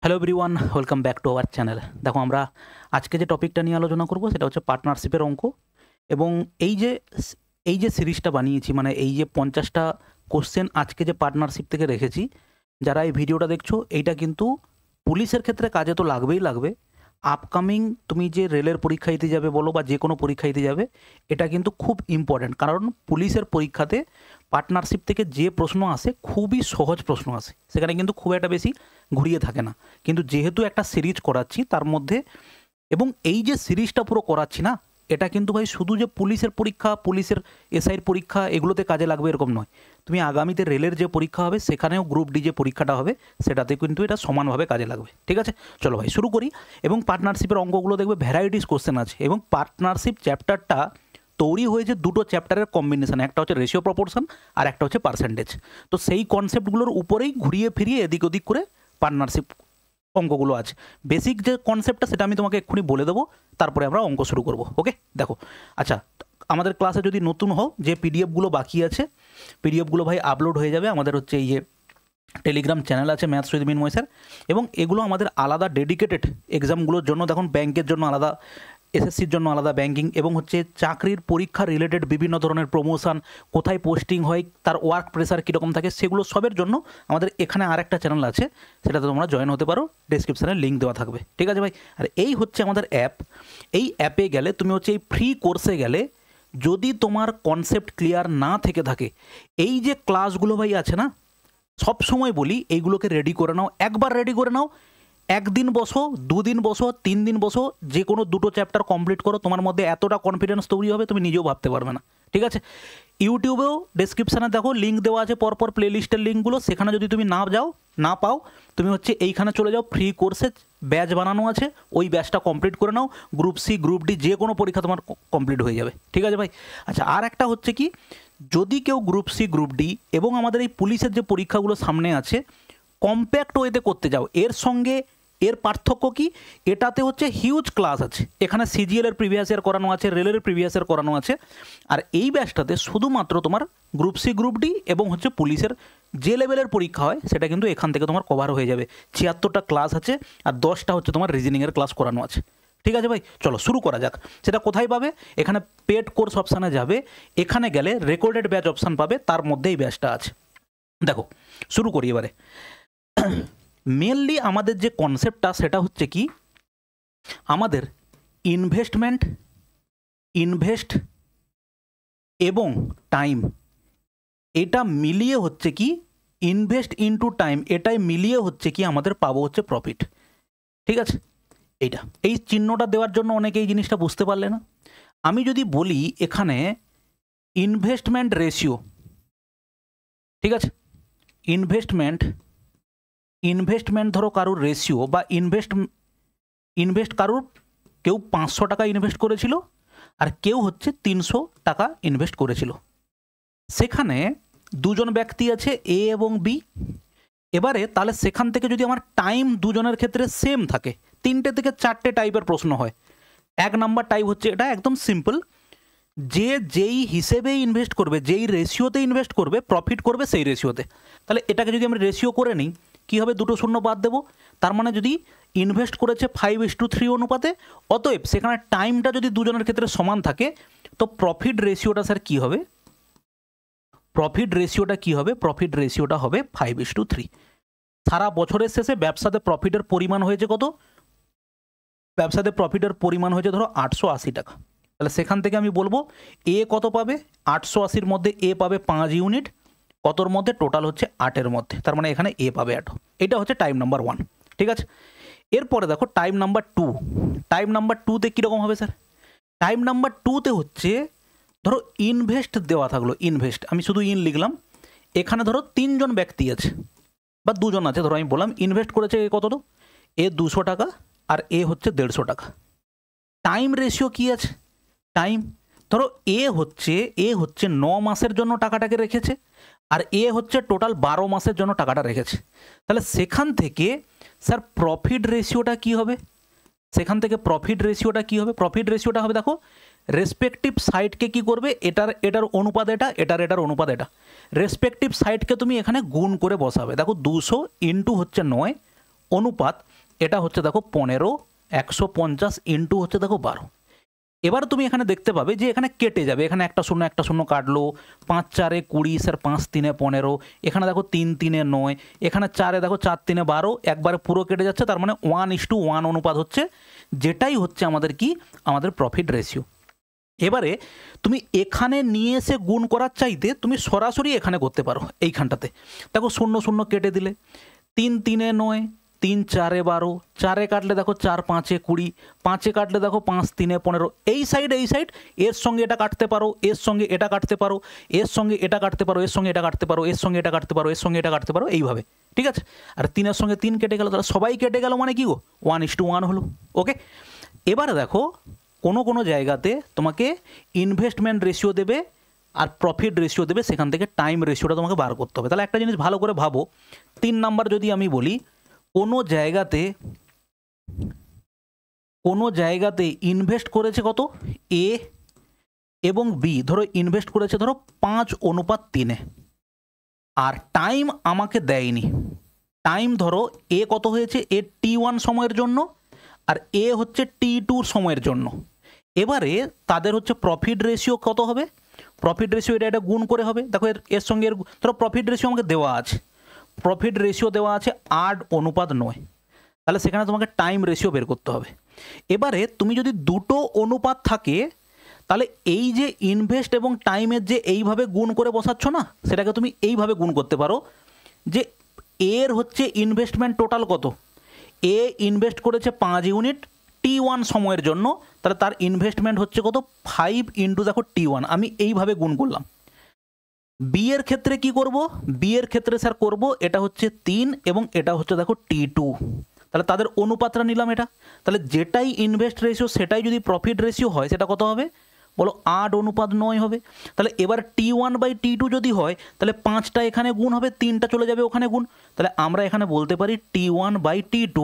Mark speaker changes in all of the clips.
Speaker 1: Hello everyone, welcome back to our channel. দেখো, আমরা আজকে যে টপিকটা নিয়ে আলোচনা করব সেটা হচ্ছে পার্টনারশিপের অঙ্ক। এবং এই যে সিরিজটা বানিয়েছি, মানে এই যে 50টা কোশ্চেন আজকে যে পার্টনারশিপ থেকে রেখেছি, যারা এই ভিডিওটা দেখছো, এইটা কিন্তু পুলিশের ক্ষেত্রে কাজে তো লাগবেই লাগবে। আপকামিং তুমি যে রেলের পরীক্ষা দিতে যাবে বলো বা যে কোনো পরীক্ষা দিতে যাবে, এটা কিন্তু খুব ইম্পর্ট্যান্ট। কারণ পুলিশের পরীক্ষাতে পার্টনারশিপ থেকে যে প্রশ্ন আসে খুবই সহজ প্রশ্ন আসে, সেখানে কিন্তু খুব একটা বেশি ঘুরিয়ে থাকে না। কিন্তু যেহেতু একটা সিরিজ করাচ্ছি তার মধ্যে, এবং এই যে সিরিজটা পুরো করাচ্ছি না, এটা কিন্তু ভাই শুধু যে পুলিশের পরীক্ষা, পুলিশের এসআইয়ের পরীক্ষা এগুলোতে কাজে লাগবে এরকম নয়। তুমি আগামীতে রেলের যে পরীক্ষা হবে সেখানেও গ্রুপ ডি যে পরীক্ষাটা হবে সেটাতে কিন্তু এটা সমানভাবে কাজে লাগবে। ঠিক আছে, চলো ভাই শুরু করি। এবং পার্টনারশিপের অঙ্কগুলো দেখবে ভ্যারাইটিস কোশ্চেন আছে, এবং পার্টনারশিপ চ্যাপ্টারটা তৈরি হয়েছে দুটো চ্যাপ্টারের কম্বিনেশন, একটা হচ্ছে রেশিও প্রপোর্শন আর একটা হচ্ছে পার্সেন্টেজ। তো সেই কনসেপ্টগুলোর উপরেই ঘুরিয়ে ফিরিয়ে এদিক ওদিক করে পার্টনারশিপ অঙ্কগুলো আছে। বেসিক যে কনসেপ্টটা সেটা আমি তোমাকে এক্ষুনি বলে দেবো, তারপরে আমরা অঙ্ক শুরু করব। ওকে, দেখো, আচ্ছা, আমাদের ক্লাসে যদি নতুন হও, যে পিডিএফগুলো বাকি আছে, পিডিএফগুলো ভাই আপলোড হয়ে যাবে আমাদের হচ্ছে এই যে টেলিগ্রাম চ্যানেল আছে ম্যাথস উইথ মিনময় স্যার। এবং এগুলো আমাদের আলাদা ডেডিকেটেড এক্সামগুলোর জন্য, দেখুন ব্যাংকের জন্য আলাদা, এসএসসির জন্য আলাদা ব্যাংকিং, এবং হচ্ছে চাকরির পরীক্ষা রিলেটেড বিভিন্ন ধরনের প্রমোশন, কোথায় পোস্টিং হয়, তার ওয়ার্ক প্রেশার কীরকম থাকে, সেগুলো সবের জন্য আমাদের এখানে আরেকটা চ্যানেল আছে, সেটাতে তোমরা জয়েন হতে পারো, ডেসক্রিপশানে লিঙ্ক দেওয়া থাকবে। ঠিক আছে ভাই, আর এই হচ্ছে আমাদের অ্যাপ। এই অ্যাপে গেলে তুমি হচ্ছে এই ফ্রি কোর্সে গেলে, যদি তোমার কনসেপ্ট ক্লিয়ার না থেকে থাকে, এই যে ক্লাসগুলো ভাই আছে না, সব সময় বলি এইগুলোকে রেডি করে নাও, একবার রেডি করে নাও, একদিন বসো, দুদিন বসো, 3 দিন বসো, যে কোনো দুটো চ্যাপ্টার কমপ্লিট করো, তোমার মধ্যে এতটা কনফিডেন্স তৈরি হবে তুমি নিজেও ভাবতে পারবে না। ঠিক আছে, ইউটিউবেও ডেসক্রিপশানে দেখো লিঙ্ক দেওয়া আছে, পরপর প্লে লিস্টের লিঙ্কগুলো, সেখানে যদি তুমি না পাও, তুমি হচ্ছে এইখানে চলে যাও, ফ্রি কোর্সে ব্যাচ বানানো আছে, ওই ব্যাচটা কমপ্লিট করে নাও, গ্রুপ সি গ্রুপ ডি যে কোনো পরীক্ষা তোমার কমপ্লিট হয়ে যাবে। ঠিক আছে ভাই, আচ্ছা, আর একটা হচ্ছে কি, যদি কেউ গ্রুপ সি গ্রুপ ডি এবং আমাদের এই পুলিশের যে পরীক্ষাগুলো সামনে আছে কম্প্যাক্ট ওয়েতে করতে যাও, এর সঙ্গে এর পার্থক্য কি, এটাতে হচ্ছে হিউজ ক্লাস আছে, এখানে সিজিএলের প্রিভিয়াস ইয়ার করানো আছে, রেলের প্রিভিয়াস ইয়ার করানো আছে। আর এই ব্যাচটাতে শুধুমাত্র তোমার গ্রুপ সি গ্রুপ ডি এবং হচ্ছে পুলিশের যে লেভেলের পরীক্ষা হয় সেটা কিন্তু এখান থেকে তোমার কভার হয়ে যাবে। 76টা ক্লাস আছে, আর 10টা হচ্ছে তোমার রিজনিংয়ের ক্লাস করানো আছে। ঠিক আছে ভাই, চলো শুরু করা যাক। সেটা কোথায় পাবে, এখানে পেড কোর্স অপশানে যাবে, এখানে গেলে রেকর্ডেড ব্যাচ অপশান পাবে, তার মধ্যে এই ব্যাচটা আছে। দেখো, শুরু করি এবারে। মেনলি আমাদের যে কনসেপ্টটা সেটা হচ্ছে কি, আমাদের ইনভেস্ট এবং টাইম, এটা মিলিয়ে হচ্ছে কি, ইনভেস্ট ইনটু টাইম, এটাই মিলিয়ে হচ্ছে কি আমাদের পাবো হচ্ছে প্রফিট। ঠিক আছে, এইটা, এই চিহ্নটা দেওয়ার জন্য অনেকে এই জিনিসটা বুঝতে পারলে না। আমি যদি বলি এখানে ইনভেস্টমেন্ট রেশিও, ঠিক আছে, ইনভেস্টমেন্ট ধরো কারুর রেশিও বা ইনভেস্ট কারুর, কেউ 500 টাকা ইনভেস্ট করেছিল আর কেউ হচ্ছে 300 টাকা ইনভেস্ট করেছিল, সেখানে দুজন ব্যক্তি আছে এ এবং বি। এবারে তাহলে সেখান থেকে যদি আমার টাইম দুজনের ক্ষেত্রে সেম থাকে, 3টে থেকে 4টে টাইপের প্রশ্ন হয়। 1 নাম্বার টাইপ হচ্ছে এটা একদম সিম্পল, যেই হিসেবে ইনভেস্ট করবে, যেই রেশিওতে ইনভেস্ট করবে, প্রফিট করবে সেই রেশিওতে। তাহলে এটাকে যদি আমরা রেশিও করে নিই, কী হবে, 2টো শূন্য বাদ দেবো, তার মানে যদি ইনভেস্ট করেছে 5:3 অনুপাতে, অতএব সেখানে টাইমটা যদি দুজনের ক্ষেত্রে সমান থাকে, তো প্রফিট রেশিওটা স্যার কী হবে, প্রফিট রেশিওটা হবে 5:3। সারা বছরের শেষে ব্যবসাতে প্রফিটের পরিমাণ হয়েছে কত, ব্যবসাতে প্রফিটের পরিমাণ হয়েছে ধরো 880 টাকা। তাহলে সেখান থেকে আমি বলবো এ কত পাবে, 880-র মধ্যে এ পাবে 5 ইউনিট, কতর মধ্যে, টোটাল হচ্ছে 8-এর মধ্যে, তার মানে এখানে এ পাবে 8। এটা হচ্ছে টাইম নাম্বার 1। ঠিক আছে, এরপরে দেখো টাইম নাম্বার 2। টাইম নাম্বার 2তে কীরকম হবে স্যার, টাইম নাম্বার 2তে হচ্ছে ধরো ইনভেস্ট দেওয়া থাকলো, ইনভেস্ট, আমি শুধু লিখলাম, এখানে ধরো 3জন ব্যক্তি আছে বা 2জন আছে, ধরো আমি বললাম ইনভেস্ট করেছে এ কত, তো এ 200 টাকা আর এ হচ্ছে 150 টাকা। টাইম রেশিও কি আছে, টাইম, ধরো এ হচ্ছে 9 মাসের জন্য টাকাটাকে রেখেছে, আর এ হচ্ছে টোটাল 12 মাসের জন্য টাকাটা রেখেছে। তাহলে সেখান থেকে স্যার প্রফিট রেশিওটা কি হবে, প্রফিট রেশিওটা হবে, দেখো রেসপেক্টিভ সাইডকে কি করবে, এটার অনুপাত এটা, এটার অনুপাত এটা, রেসপেক্টিভ সাইডকে তুমি এখানে গুণ করে বসাবে। দেখো 200 ইন্টু হচ্ছে 9 অনুপাত এটা হচ্ছে দেখো 15, 150 ইন্টু হচ্ছে দেখো 12। এবার তুমি এখানে দেখতে পাবে যে এখানে কেটে যাবে, এখানে একটা শূন্য কাটলো, 5 4 20 স্যার, 5 3 15, এখানে দেখো 3 3 9, এখানে 4 দেখো 4 3 12, একবারে পুরো কেটে যাচ্ছে। তার মানে 1:1 অনুপাত হচ্ছে, যেটাই হচ্ছে আমাদের কি, আমাদের প্রফিট রেশিও। এবারে তুমি এখানে নিয়ে এসে গুণ করার চাইতে তুমি সরাসরি এখানে করতে পারো। এইখানটাতে দেখো 0 0 কেটে দিলে, 3 3 9, 3 4 12, 4 কাটলে দেখো 4 5 20, 5 কাটলে দেখো 5 3 15। এই সাইড এর সঙ্গে এটা কাটতে পারো, এর সঙ্গে এটা কাটতে পারো, এর সঙ্গে এটা কাটতে পারো, এর সঙ্গে এটা কাটতে পারো, এর সঙ্গে এটা কাটতে পারো, এর সঙ্গে এটা কাটতে পারো, এইভাবে। ঠিক আছে? আর 3 এর সঙ্গে 3 কেটে গেল, তাহলে সবাই কেটে গেল, মানে কি গো, 1:1 হলো। ওকে, এবারে দেখো কোনো জায়গাতে তোমাকে ইনভেস্টমেন্ট রেশিও দেবে আর প্রফিট রেশিও দেবে, সেখান থেকে টাইম রেশিওটা তোমাকে বার করতে হবে। তাহলে একটা জিনিস ভালো করে ভাবো, 3 নাম্বার যদি আমি বলি, কোনো জায়গাতে ইনভেস্ট করেছে কত, এ এবং বি, ধরো ইনভেস্ট করেছে ধরো 5:3, আর টাইম আমাকে দেয়নি। টাইম ধরো এ কত হয়েছে, এ T1 সময়ের জন্য আর এ হচ্ছে T2 সময়ের জন্য। এবারে তাদের হচ্ছে প্রফিট রেশিও কত হবে, প্রফিট রেশিও এটা গুণ করে হবে। দেখো এর সঙ্গে ধরো প্রফিট রেশিও আমাকে দেওয়া আছে, প্রফিট রেশিও দেওয়া আছে 8:9, তাহলে সেখানে তোমাকে টাইম রেশিও বের করতে হবে। এবারে তুমি যদি দুটো অনুপাত থাকে, তাহলে এই যে ইনভেস্ট এবং টাইমের যে এইভাবে গুণ করে বসাচ্ছ না, সেটাকে তুমি এইভাবে গুণ করতে পারো যে এর হচ্ছে ইনভেস্টমেন্ট টোটাল কত, এ ইনভেস্ট করেছে 5 ইউনিট T1 সময়ের জন্য, তাহলে তার ইনভেস্টমেন্ট হচ্ছে কত, 5 ইন্টু দেখো T1, আমি এইভাবে গুণ করলাম। বি এর ক্ষেত্রে কি করব, বি এর ক্ষেত্রে স্যার করব এটা হচ্ছে 3 এবং এটা হচ্ছে দেখো T2, তাহলে তাদের অনুপাতটা নিলাম এটা। তাহলে যেটাই ইনভেস্ট রেশিও সেটাই যদি প্রফিট রেশিও হয়, সেটা কত হবে বলো, 8:9 হবে। তাহলে এবার T1/T2 যদি হয়, তাহলে 5টা এখানে গুণ হবে, 3টা চলে যাবে ওখানে গুণ। তাহলে আমরা এখানে বলতে পারি T1/T2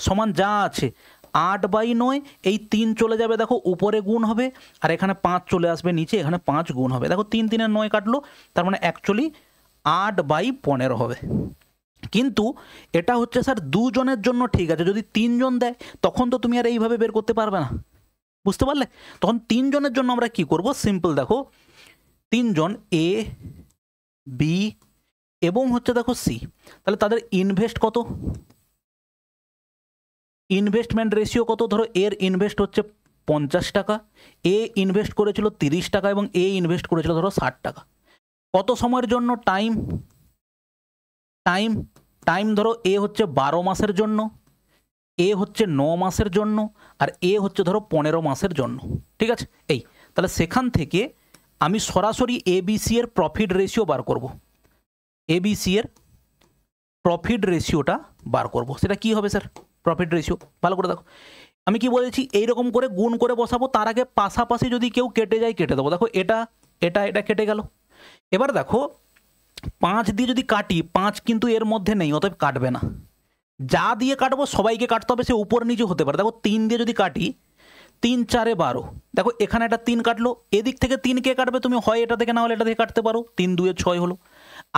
Speaker 1: সমান যা আছে 8/9, এই 3 চলে যাবে দেখো উপরে গুণ হবে, আর এখানে 5 চলে আসবে নিচে, এখানে 5 গুণ হবে। দেখো 3 3 9 কাটলো, তার মানে অ্যাকচুয়ালি 8/15 হবে। কিন্তু এটা হচ্ছে স্যার দুজনের জন্য ঠিক আছে, যদি 3 জন দেয় তখন তো তুমি আর এইভাবে বের করতে পারবে না, বুঝতে পারলে? তখন 3 জনের জন্য আমরা কি করব, সিম্পল দেখো 3 জন এ বি এবং হচ্ছে দেখো সি, তাহলে তাদের ইনভেস্ট কত, ইনভেস্টমেন্ট রেশিও কত, ধরো এর ইনভেস্ট হচ্ছে 50 টাকা, এ ইনভেস্ট করেছিল 30 টাকা এবং এ ইনভেস্ট করেছিল ধরো 60 টাকা। কত সময়ের জন্য, টাইম টাইম টাইম ধরো এ হচ্ছে 12 মাসের জন্য, এ হচ্ছে 9 মাসের জন্য, আর এ হচ্ছে ধরো 15 মাসের জন্য। ঠিক আছে? এই তাহলে সেখান থেকে আমি সরাসরি এবিসি এর প্রফিট রেশিও বার করব, এবিসি এর প্রফিট রেশিওটা বার করব। সেটা কি হবে স্যার, প্রফিট রেশিও ভালো করে দেখো, আমি কি বলেছি, এইরকম করে গুণ করে বসাবো, তার আগে পাশাপাশি যদি কেউ কেটে যায় কেটে দেবো। দেখো এটা এটা এটা কেটে গেল। এবার দেখো 5 দিয়ে যদি কাটি, 5 কিন্তু এর মধ্যে নেই, অতএব কাটবে না। যা দিয়ে কাটবো সবাইকে কাটতে হবে, সে উপর নিচে হতে পারে। দেখো 3 দিয়ে যদি কাটি, 3 4 12, দেখো এখানে একটা 3 কাটলো, এদিক থেকে 3 কে কাটবে তুমি, হয় এটা থেকে না হলে এটা থেকে কাটতে পারো, 3 2 6 হলো।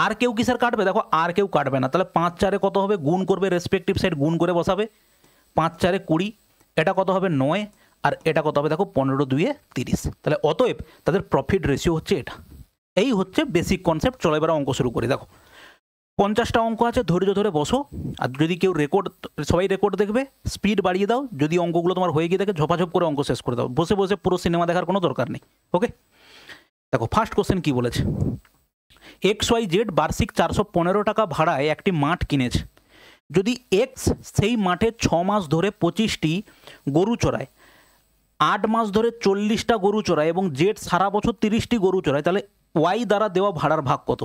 Speaker 1: আর কেউ কি স্যার কাটবে, দেখো আর কেউ কাটবে না। তাহলে 5 4 কত হবে, গুণ করবে, রেসপেক্টিভ সাইড গুণ করে বসাবে, 5 4 20, এটা কত হবে 9, আর এটা কত হবে দেখো 15 2 30। তাহলে অতএব তাদের প্রফিট রেশিও হচ্ছে এটা। এই হচ্ছে বেসিক কনসেপ্ট। চলো এবার অঙ্ক শুরু করি। দেখো 50টা অঙ্ক আছে, ধৈর্য ধরে বসো। আর যদি কেউ সবাই রেকর্ড দেখবে, স্পিড বাড়িয়ে দাও। যদি অঙ্কগুলো তোমার হয়ে গিয়ে থাকে, ঝপাঝপ করে অঙ্ক শেষ করে দাও, বসে বসে পুরো সিনেমা দেখার কোনো দরকার নেই। ওকে, দেখো ফার্স্ট কোশ্চেন কি বলেছে, XYZ বার্ষিক 415 টাকা ভাড়ায় একটি মাঠ কিনেছে। যদি এক্স সেই মাঠে 6 মাস ধরে 25টি গরু চড়ায়, 8 মাস ধরে 40টা গরু চড়ায় এবং জেড সারা বছর 30টি গরু চড়ায়, তাহলে ওয়াই দ্বারা দেওয়া ভাড়ার ভাগ কত?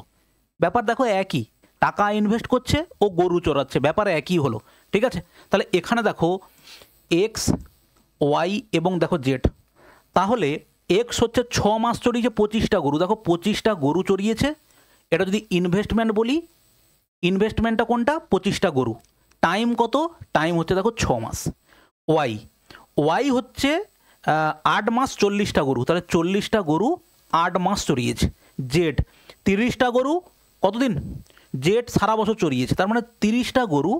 Speaker 1: ব্যাপার দেখো একই, টাকা ইনভেস্ট করছে ও গরু চড়াচ্ছে, ব্যাপার একই হলো। ঠিক আছে? তাহলে এখানে দেখো এক্স, ওয়াই এবং দেখো জেড। তাহলে এক্স হচ্ছে 6 মাস চড়িয়েছে 25টা গরু, দেখো 25টা গরু চড়িয়েছে। এটা যদি ইনভেস্টমেন্ট বলি, ইনভেস্টমেন্টটা কোনটা, 25টা গরু। টাইম কত, টাইম হচ্ছে দেখো 6 মাস। ওয়াই হচ্ছে 8 মাস 40টা গরু, তাহলে 40টা গরু 8 মাস চড়িয়েছে। জেড 30টা গরু কতদিন, জেড সারা বছর চড়িয়েছে, তার মানে 30টা গরু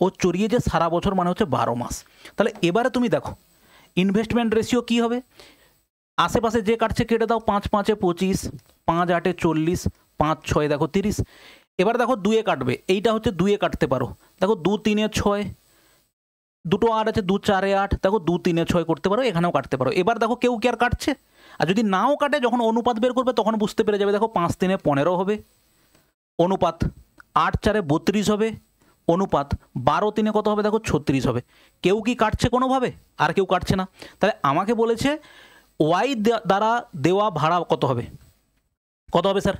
Speaker 1: ও চড়িয়েছে সারা বছর মানে হচ্ছে 12 মাস। তাহলে এবারে তুমি দেখো ইনভেস্টমেন্ট রেশিও কি হবে, আশেপাশে যে কাটছে কেটে দাও, 5 5 25, 5 8 40, 5 6 দেখো 30। এবার দেখো 2 কাটবে, এইটা হচ্ছে 2 কাটতে পারো, দেখো 2 3 6, দুটো 8 আছে, 2 4 8, দেখো 2 3 6 করতে পারো, এখানেও কাটতে পারো। এবার দেখো কেউ কি আর কাটছে, আর যদি নাও কাটে যখন অনুপাত বের করবে তখন বুঝতে পেরে যাবে, দেখো 5 3 15 হবে অনুপাত, 8 4 32 হবে অনুপাত, 12 3 কত হবে দেখো 36 হবে। কেউ কি কাটছে কোনোভাবে? আর কেউ কাটছে না। তাহলে আমাকে বলেছে ওয়াই দ্বারা দেওয়া ভাড়া কত হবে, কত হবে স্যার?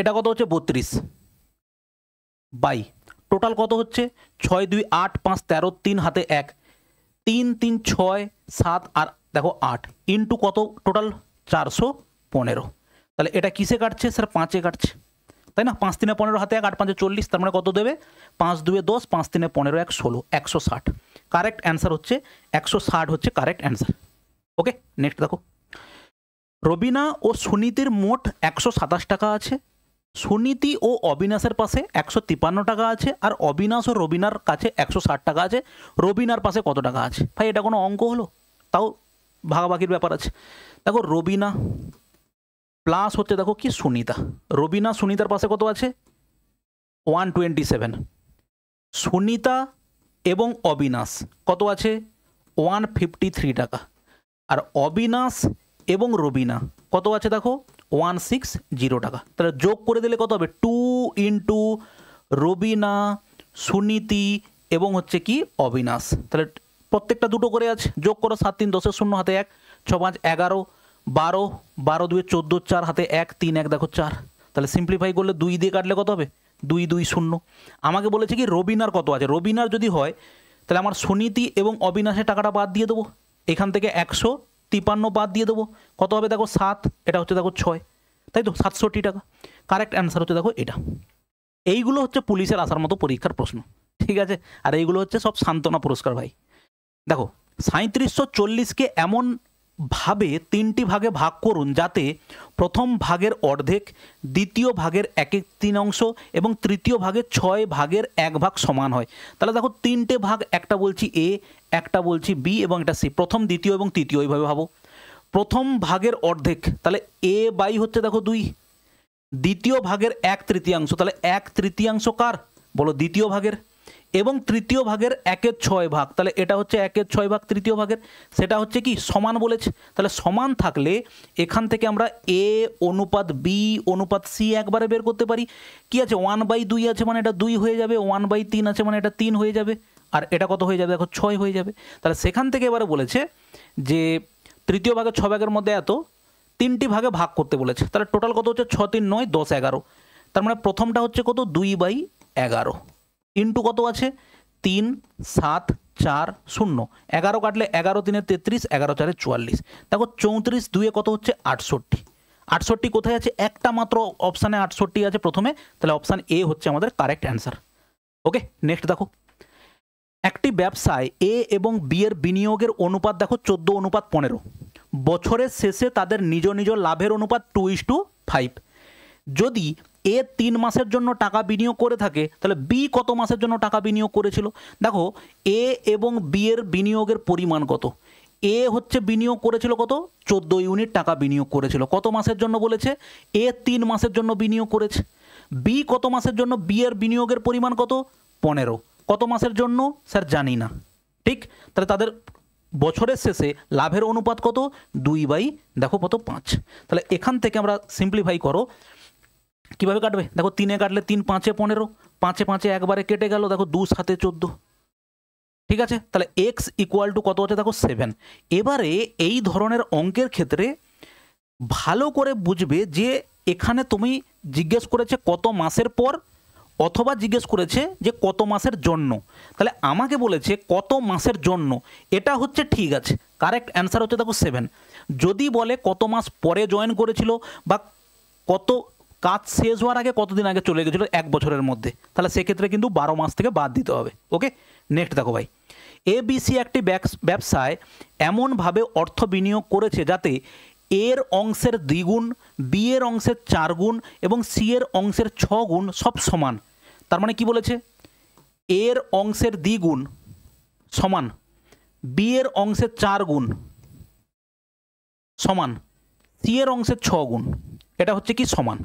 Speaker 1: এটা কত হচ্ছে 32 বাই টোটাল কত হচ্ছে 6 2 8 5 13, 3 হাতে 1, 3 3 6 7 আর দেখো 8 ইন্টু কত টোটাল 415। তাহলে এটা কিসে কাটছে স্যার? 5-এ কাটছে, তাই না? 5 3 15 হাতে 1, 8 5 40, তার মানে কত দেবে? 5 2 10, 5 3 15, 1 16, 160। কারেক্ট অ্যান্সার হচ্ছে 160 হচ্ছে কারেক্ট অ্যান্সার। ওকে, নেক্সট দেখো, রবিনা ও সুনীতির মোট 127 টাকা আছে, সুনীতি ও অবিনাশের পাশে 153 টাকা আছে, আর অবিনাশ ও রবিনার কাছে 160 টাকা আছে। রবিনার পাশে কত টাকা আছে? ভাই এটা কোনো অঙ্ক হলো? তাও ভাগাভাগির ব্যাপার আছে। দেখো রবিনা প্লাস হচ্ছে দেখো কি সুনিতা, রবিনা সুনিতার পাশে কত আছে? 127। সুনিতা এবং অবিনাশ কত আছে? 153 টাকা। আর অবিনাশ এবং রবিনা কত আছে দেখো? 160 টাকা। তাহলে যোগ করে দিলে কত হবে? 2 ইন্টু রবিনা, সুনীতি এবং হচ্ছে কি অবিনাশ। তাহলে প্রত্যেকটা দুটো করে আছে, যোগ করো। 7 3 10 0 হাতে 1, 6 5 11, 12 12 2 14, 4 হাতে 1 3 1 দেখো 4। তাহলে সিম্পলিফাই করলে 2 দিয়ে কাটলে কত হবে? 2 2 0। আমাকে বলেছে কি রবিনার কত আছে, রবিনার যদি হয় তাহলে আমার সুনীতি এবং অবিনাশের টাকাটা বাদ দিয়ে দেবো, এখান থেকে 153 বাদ দিয়ে দেবো, কত হবে দেখো 7, এটা হচ্ছে দেখো 6, তাই তো 67 টাকা। কারেক্ট অ্যান্সার হচ্ছে দেখো এটা। এইগুলো হচ্ছে পুলিশের আসার মতো পরীক্ষার প্রশ্ন, ঠিক আছে? আর এইগুলো হচ্ছে সব সান্ত্বনা পুরস্কার ভাই। দেখো 3740কে এমন ভাবে 3টি ভাগে ভাগ করুন যাতে প্রথম ভাগের অর্ধেক, দ্বিতীয় ভাগের 1/3 এবং তৃতীয় ভাগের 6 ভাগের 1 ভাগ সমান হয়। তাহলে দেখো 3টে ভাগ, একটা বলছি এ, একটা বলছি বি এবং একটা সি, প্রথম দ্বিতীয় এবং তৃতীয়, এইভাবে ভাবো। প্রথম ভাগের অর্ধেক তাহলে এ বাই হচ্ছে দেখো 2, দ্বিতীয় ভাগের 1/3, তাহলে 1/3 কার বলো? দ্বিতীয় ভাগের, এবং তৃতীয় ভাগের 1/6 ভাগ, তাহলে এটা হচ্ছে 1/6 ভাগ তৃতীয় ভাগের, সেটা হচ্ছে কি সমান বলেছে। তাহলে সমান থাকলে এখান থেকে আমরা এ অনুপাত বি অনুপাত সি একবারে বের করতে পারি। কি আছে? 1/2 আছে মানে এটা 2 হয়ে যাবে, 1/3 আছে মানে এটা 3 হয়ে যাবে, আর এটা কত হয়ে যাবে দেখো 6 হয়ে যাবে। তাহলে সেখান থেকে এবারে বলেছে যে তৃতীয় ভাগের 6 ভাগের মধ্যে এত 3টি ভাগে ভাগ করতে বলেছে। তাহলে টোটাল কত হচ্ছে? 6 3 9 10 11। তার মানে প্রথমটা হচ্ছে কত? 2/11 ইন্টু কত আছে? 3 7 4 0, 11 কাটলে 11 3 33, 11 4 44। দেখো 34 2 কত হচ্ছে? 68। 68 কোথায় আছে? একটা মাত্র অপশানে 68 আছে প্রথমে, তাহলে অপশান এ হচ্ছে আমাদের কারেক্ট অ্যান্সার। ওকে, নেক্সট দেখো, একটি ব্যবসায় এ এবং বি এর বিনিয়োগের অনুপাত দেখো 14:15। বছরের শেষে তাদের নিজ নিজ লাভের অনুপাত 2:5। যদি এ 3 মাসের জন্য টাকা বিনিয়োগ করে থাকে তাহলে বি কত মাসের জন্য টাকা বিনিয়োগ করেছিল? দেখো এ এবং বি এর বিনিয়োগের পরিমাণ কত? এ হচ্ছে বিনিয়োগ করেছিল কত? 14 ইউনিট টাকা বিনিয়োগ করেছিল। কত মাসের জন্য বলেছে? এ 3 মাসের জন্য বিনিয়োগ করেছে। বি কত মাসের জন্য? বি এর বিনিয়োগের পরিমাণ কত? 15। কত মাসের জন্য স্যার জানি না, ঠিক? তাহলে তাদের বছরের শেষে লাভের অনুপাত কত? 2/, দেখো কত 5। তাহলে এখান থেকে আমরা সিম্পলিফাই করো, কীভাবে কাটবে দেখো? 3 কাটলে 3 5 15, 5 5 একবারে কেটে গেল, দেখো 2 7 14, ঠিক আছে? তাহলে এক্স ইকুয়াল টু কত হচ্ছে দেখো 7। এবারে এই ধরনের অঙ্কের ক্ষেত্রে ভালো করে বুঝবে যে এখানে তুমি জিজ্ঞেস করেছে কত মাসের পর, অথবা জিজ্ঞেস করেছে যে কত মাসের জন্য। তাহলে আমাকে বলেছে কত মাসের জন্য, এটা হচ্ছে ঠিক আছে, কারেক্ট অ্যান্সার হচ্ছে দেখো 7। যদি বলে কত মাস পরে জয়েন করেছিল বা কত কাজ শেষ হওয়ার আগে কতদিন আগে চলে গেছিলো 1 বছরের মধ্যে, তাহলে সেক্ষেত্রে কিন্তু 12 মাস থেকে বাদ দিতে হবে। ওকে, নেক্সট দেখো ভাই, এবিসি একটি ব্যবসায় এমনভাবে অর্থ বিনিয়োগ করেছে যাতে এর অংশের 2 গুণ, বি এর অংশের 4 গুণ এবং সি এর অংশের 6 গুণ সব সমান। তার মানে কি বলেছে? এর অংশের দ্বিগুণ সমান বি এর অংশের 4 গুণ সমান সি এর অংশের 6 গুণ, এটা হচ্ছে কি সমান।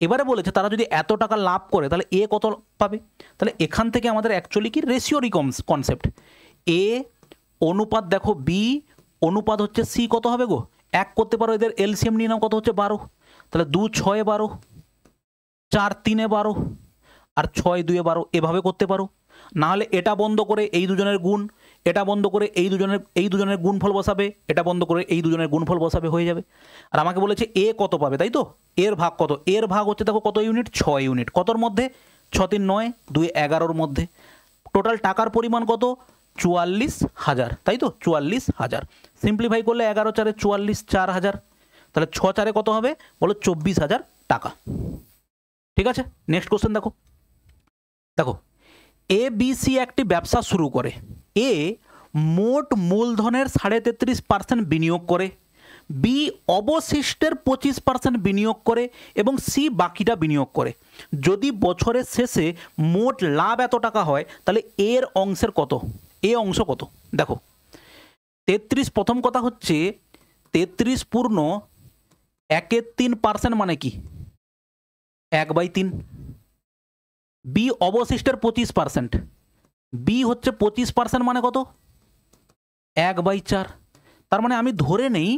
Speaker 1: এবারে বলেছে তারা যদি এত টাকা লাভ করে তাহলে এ কত পাবে। তাহলে এখান থেকে আমাদের অ্যাকচুয়ালি কি রেশিওরই কনসেপ্ট, এ অনুপাত দেখো বি অনুপাত হচ্ছে সি কত হবে গো, 1 করতে পারো, এদের এলসিএম নিয়ে নাও, কত হচ্ছে 12। তাহলে 2 6 12, 4 3 12 আর 6 2 12, এভাবে করতে পারো। না হলে এটা বন্ধ করে এই দুজনের গুণ, এটা বন্ধ করে এই দুজনের গুণফল বসাবে, এটা বন্ধ করে এই দুজনের গুণফল বসাবে, হয়ে যাবে। আর আমাকে বলেছে এ কত পাবে, তাই তো এর ভাগ কত, এর ভাগ হচ্ছে দেখো কত ইউনিট, 6 ইউনিট। কতর মধ্যে, 6 3 9 2 11 মধ্যে। টোটাল টাকার পরিমাণ কত, 44,000, তাই তো 44,000। সিম্পলিফাই করলে 11 4 44, 4,000। তাহলে 6 4 কত হবে বলো, 24,000 টাকা। ঠিক আছে, নেক্সট কোশ্চেন দেখো। দেখো এ বি সি একটি ব্যবসা শুরু করে। এ মোট মূলধনের 33.5% বিনিয়োগ করে, বি অবশিষ্টের 25% বিনিয়োগ করে এবং সি বাকিটা বিনিয়োগ করে। যদি বছরের শেষে মোট লাভ এত টাকা হয় তাহলে এর অংশের কত, এ অংশ কত। দেখো 33, প্রথম কথা হচ্ছে 33 পূর্ণ 1/3% মানে কি 1/3। বি অবশিষ্টের 25%, বি হচ্ছে 25% মানে কত 1/4। তার মানে আমি ধরে নেই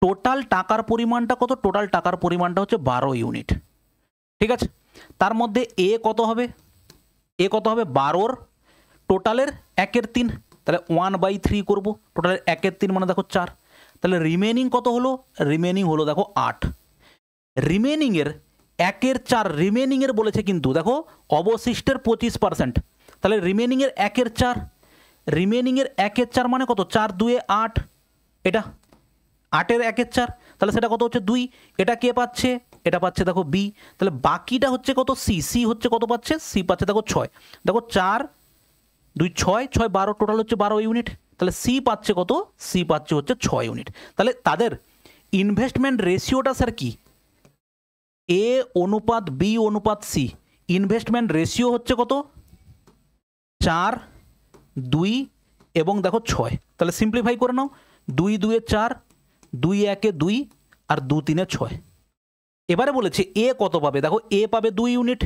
Speaker 1: টোটাল টাকার পরিমাণটা কত, টোটাল টাকার পরিমাণটা হচ্ছে 12 ইউনিট। ঠিক আছে, তার মধ্যে এ কত হবে, এ কত হবে 12-র টোটালের 1/3, তাহলে 1/3 করবো। টোটালের 1/3 মানে দেখো 4, তাহলে রিমেনিং কত হলো, রিমেনিং হলো দেখো 8। রিমেনিংয়ের 1/4, রিমেনিংয়ের বলেছে কিন্তু দেখো অবশিষ্টের 25%, তাহলে রিমেনিংয়ের 1/4, রিমেনিংয়ের 1/4 মানে কত 4 2 8, এটা 8-এর 1/4, তাহলে সেটা কত হচ্ছে 2। এটা কে পাচ্ছে, এটা পাচ্ছে দেখো বি। তাহলে বাকিটা হচ্ছে কত, সি। সি হচ্ছে কত পাচ্ছে, সি পাচ্ছে দেখো 6। দেখো 4 2 6 6 12, টোটাল হচ্ছে 12 ইউনিট। তাহলে সি পাচ্ছে কত, সি পাচ্ছে হচ্ছে 6 ইউনিট। তাহলে তাদের ইনভেস্টমেন্ট রেশিওটা স্যার কি, এ অনুপাত বি অনুপাত সি। ইনভেস্টমেন্ট রেশিও হচ্ছে কত 4 2 এবং দেখো 6। তাহলে সিম্পলিফাই করে নাও, 2 2 4, 2 1 2 আর 2 3 6। এবারে বলেছে এ কত পাবে, দেখো এ পাবে 2 ইউনিট,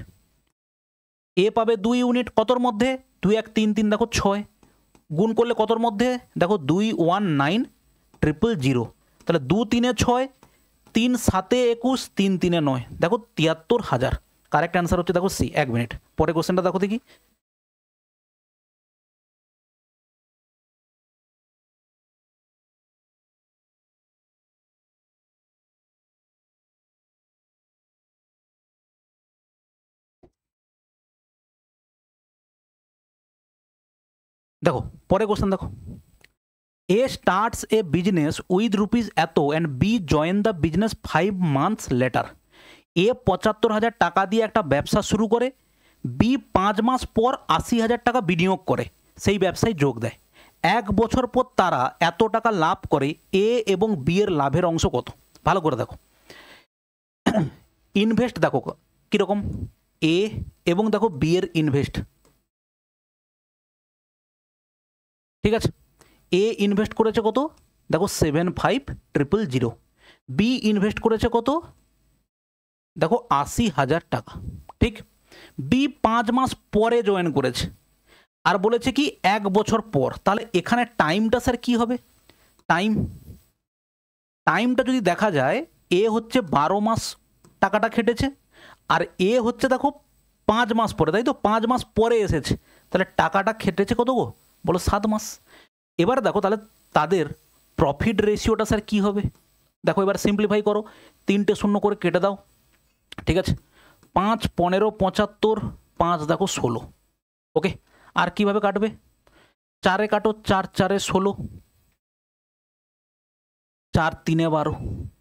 Speaker 1: এ পাবে 2 ইউনিট কতর মধ্যে, 2 1 3 3 দেখো 6, গুণ করলে কতর মধ্যে দেখো 2 1 9 000। তাহলে 2 3 6, 3 7 21, 3 3 9, দেখো 73,000। কারেক্ট অ্যান্সার হচ্ছে দেখো সি। 1 মিনিট, পরে কোশ্চেনটা দেখো দেখি। দেখো পরে কোশ্চেন দেখো, A starts a business with rupees এত and B join the business 5 months later. A 75,000 টাকা দিয়ে একটা ব্যবসা শুরু করে, বি 5 মাস পর 80,000 টাকা বিনিয়োগ করে সেই ব্যবসায় যোগ দেয়। 1 বছর পর তারা এত টাকা লাভ করে, এ এবং বি এর লাভের অংশ কত। ভালো করে দেখো, ইনভেস্ট দেখো কীরকম, এ এবং দেখো বি এর ইনভেস্ট। ঠিক আছে, এ ইনভেস্ট করেছে কত দেখো 75,000, বি ইনভেস্ট করেছে কত দেখো 80,000 টাকা। ঠিক, বি 5 মাস পরে জয়েন করেছে আর বলেছে কি 1 বছর পর। তাহলে এখানে টাইমটা স্যার কি হবে, টাইমটা যদি দেখা যায়, এ হচ্ছে 12 মাস টাকাটা খেটেছে আর এ হচ্ছে দেখো 5 মাস পরে, তাই তো 5 মাস পরে এসেছে, তাহলে টাকাটা খেটেছে কত গো বলো 7 মাস। এবার দেখো তাহলে তাদের প্রফিট রেশিওটা স্যার কী হবে, দেখো এবার সিম্পলিফাই করো, 3টে 0 করে কেটে দাও। ঠিক আছে, 5 15 75, 5 দেখো 16। ওকে, আর কিভাবে কাটবে, 4-এ কাটো, 4 4 16, 4 3 12।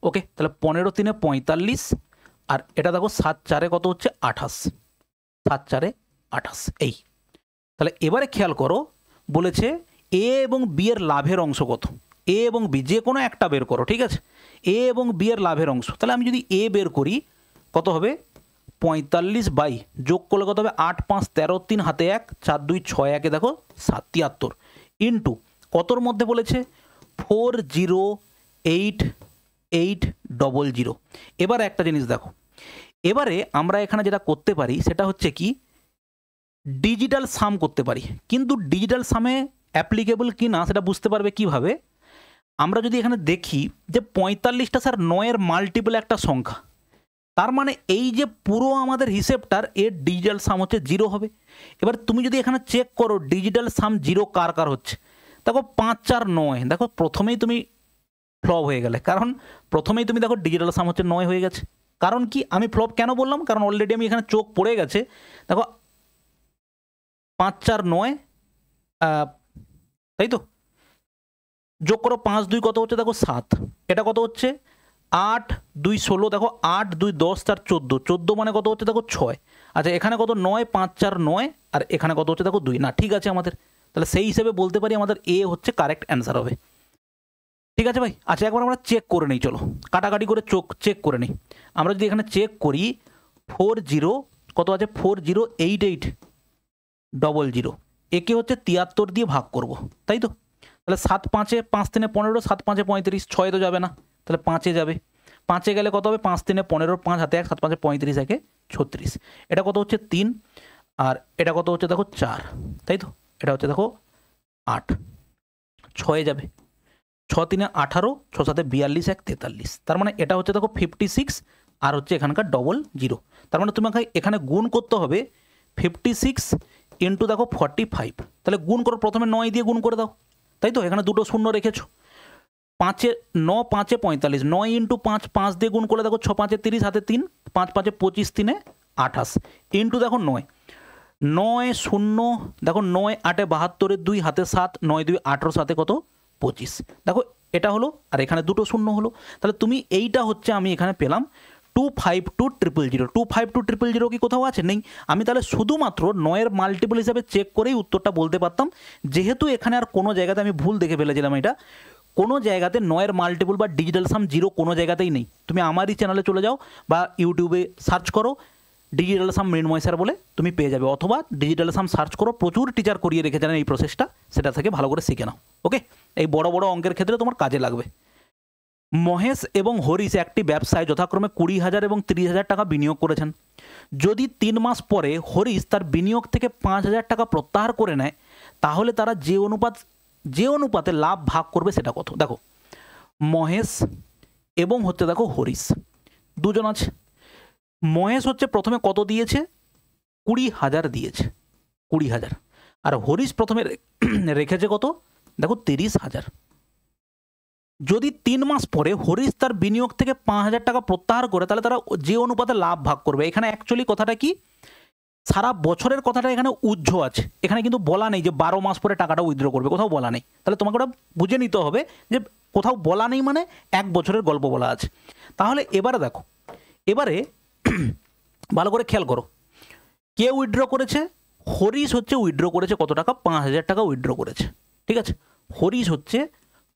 Speaker 1: ওকে, তাহলে 15 3 45 আর এটা দেখো 7 4 কত হচ্ছে 28, 7 4 28। এই তাহলে এবারে খেয়াল করো, বলেছে এ এবং বি এর লাভের অংশ কত। এ এবং বি যে কোনো একটা বের করো, ঠিক আছে, এ এবং বি এর লাভের অংশ। তাহলে আমি যদি এ বের করি কত হবে 45 বাই যোগ করলে কত হবে 8 5 13 3 হাতে 1 4 2 6 1 দেখো 73 ইন্টু কতর মধ্যে বলেছে 408800। এবার একটা জিনিস দেখো, এবারে আমরা এখানে যেটা করতে পারি সেটা হচ্ছে কি ডিজিটাল সাম করতে পারি, কিন্তু ডিজিটাল সামে অ্যাপ্লিকেবল কি না সেটা বুঝতে পারবে কিভাবে। আমরা যদি এখানে দেখি যে 45টা স্যার 9-এর মাল্টিপল একটা সংখ্যা, তার মানে এই যে পুরো আমাদের হিসেবটার এর ডিজিটাল সাম হচ্ছে 0 হবে। এবার তুমি যদি এখানে চেক করো ডিজিটাল সাম 0 কার কার হচ্ছে, দেখো 5 4 9, দেখো প্রথমেই তুমি ফ্লপ হয়ে গেলে, কারণ প্রথমেই তুমি দেখো ডিজিটাল সাম হচ্ছে 9 হয়ে গেছে। কারণ কি আমি ফ্লপ কেন বললাম, কারণ অলরেডি আমি এখানে চোখ পড়ে গেছে। দেখো 5 4 9, তাই তো, যোগ করো 5 2 কত হচ্ছে দেখো 7, এটা কত হচ্ছে 8 2 16, দেখো 8 2 10 4 14, 14 মানে কত হচ্ছে দেখো 6। আচ্ছা এখানে কত 9 5 4 9, আর এখানে কত হচ্ছে দেখো 2। না ঠিক আছে আমাদের, তাহলে সেই হিসেবে বলতে পারি আমাদের এ হচ্ছে কারেক্ট অ্যান্সার হবে। ঠিক আছে ভাই। আচ্ছা একবার আমরা চেক করে নিই, চলো কাটাকাটি করে চেক করে নিই। আমরা যদি এখানে চেক করি 40 কত আছে 408800, একে হচ্ছে 73 দিয়ে ভাগ করব, তাই তো। তাহলে 7 5 5 3 15, 7 5 35, 6 তো যাবে না, তাহলে 5-এ যাবে। 5-এ গেলে কত হবে 5 3 15, 5 হাতে 1, 7 5 35 1 36, এটা কত হচ্ছে 3, আর এটা কত হচ্ছে দেখো 4, তাই তো, এটা হচ্ছে দেখো 8, 6-এ যাবে, 6 3 18, 6 7 42 1 43, তার মানে এটা হচ্ছে দেখো 56, আর হচ্ছে এখানকার 00। তার মানে তোমাকে এখানে গুণ করতে হবে 56 ইন্টু দেখো 45, তাহলে গুণ করো, প্রথমে 9 দিয়ে গুণ করে দাও, তাই তো, এখানে দুটো শূন্য রেখেছো। 5 9 5 45, 9 ইন্টু 5, 5 দিয়ে গুণ করে দেখো 6 5 30, হাতে 3, 5 5 25 3 28, ইন্টু দেখো 9 9 0, দেখো 9 8 72, 2 হাতে 7, 9 2 18, সাথে কত 25, দেখো এটা হলো, আর এখানে দুটো শূন্য হলো। তাহলে তুমি এইটা হচ্ছে আমি এখানে পেলাম 252000। 252000 কি কোথাও আছে? নেই। আমি তাহলে শুধুমাত্র 9-এর মাল্টিপল হিসাবে চেক করেই উত্তরটা বলতে পারতাম, যেহেতু এখানে আর কোনো জায়গাতে আমি ভুল দেখে ফেলেছিলাম। এটা কোনো জায়গাতে 9-এর মাল্টিপল বা ডিজিটাল সাম 0 কোনো জায়গাতেই নেই। তুমি আমারই চ্যানেলে চলে যাও বা ইউটিউবে সার্চ করো ডিজিটাল সাম মৃন্ময় স্যার বলে, তুমি পেয়ে যাবে, অথবা ডিজিটাল সাম সার্চ করো, প্রচুর টিচার করিয়ে রেখেছেন এই প্রসেসটা, সেটা থেকে ভালো করে শিখে নাও। ওকে, এই বড় বড় অঙ্কের ক্ষেত্রে তোমার কাজে লাগবে। মহেশ এবং হরিশ একটি ব্যবসায় যথাক্রমে 20,000 এবং 30,000 টাকা বিনিয়োগ করেছেন। যদি 3 মাস পরে হরিশ তার বিনিয়োগ থেকে 5,000 টাকা প্রত্যাহার করে নেয়, তাহলে তারা যে অনুপাতে লাভ ভাগ করবে সেটা কত? দেখো মহেশ এবং হচ্ছে দেখো হরিশ দুজন আছে। মহেশ হচ্ছে প্রথমে কত দিয়েছে? 20,000 দিয়েছে, 20,000। আর হরিশ প্রথমে রেখেছে কত? দেখো 30,000। যদি 3 মাস পরে হরিশ তার বিনিয়োগ থেকে 5,000 টাকা প্রত্যাহার করে, তাহলে তারা যে অনুপাতে লাভ ভাগ করবে। এখানে অ্যাকচুয়ালি কথাটা কি, সারা বছরের কথাটা এখানে উজ্জ্ব আছে, এখানে কিন্তু বলা নেই যে 12 মাস পরে টাকাটা উইথড্র করবে, কোথাও বলা নেই। তাহলে তোমাকে ওটা বুঝে নিতে হবে যে কোথাও বলা নেই মানে 1 বছরের গল্প বলা আছে। তাহলে এবারে দেখো, এবারে ভালো করে খেয়াল করো, কে উইথড্র করেছে? হরিশ হচ্ছে উইথড্র করেছে কত টাকা? 5,000 টাকা উইথড্র করেছে। ঠিক আছে, হরিশ হচ্ছে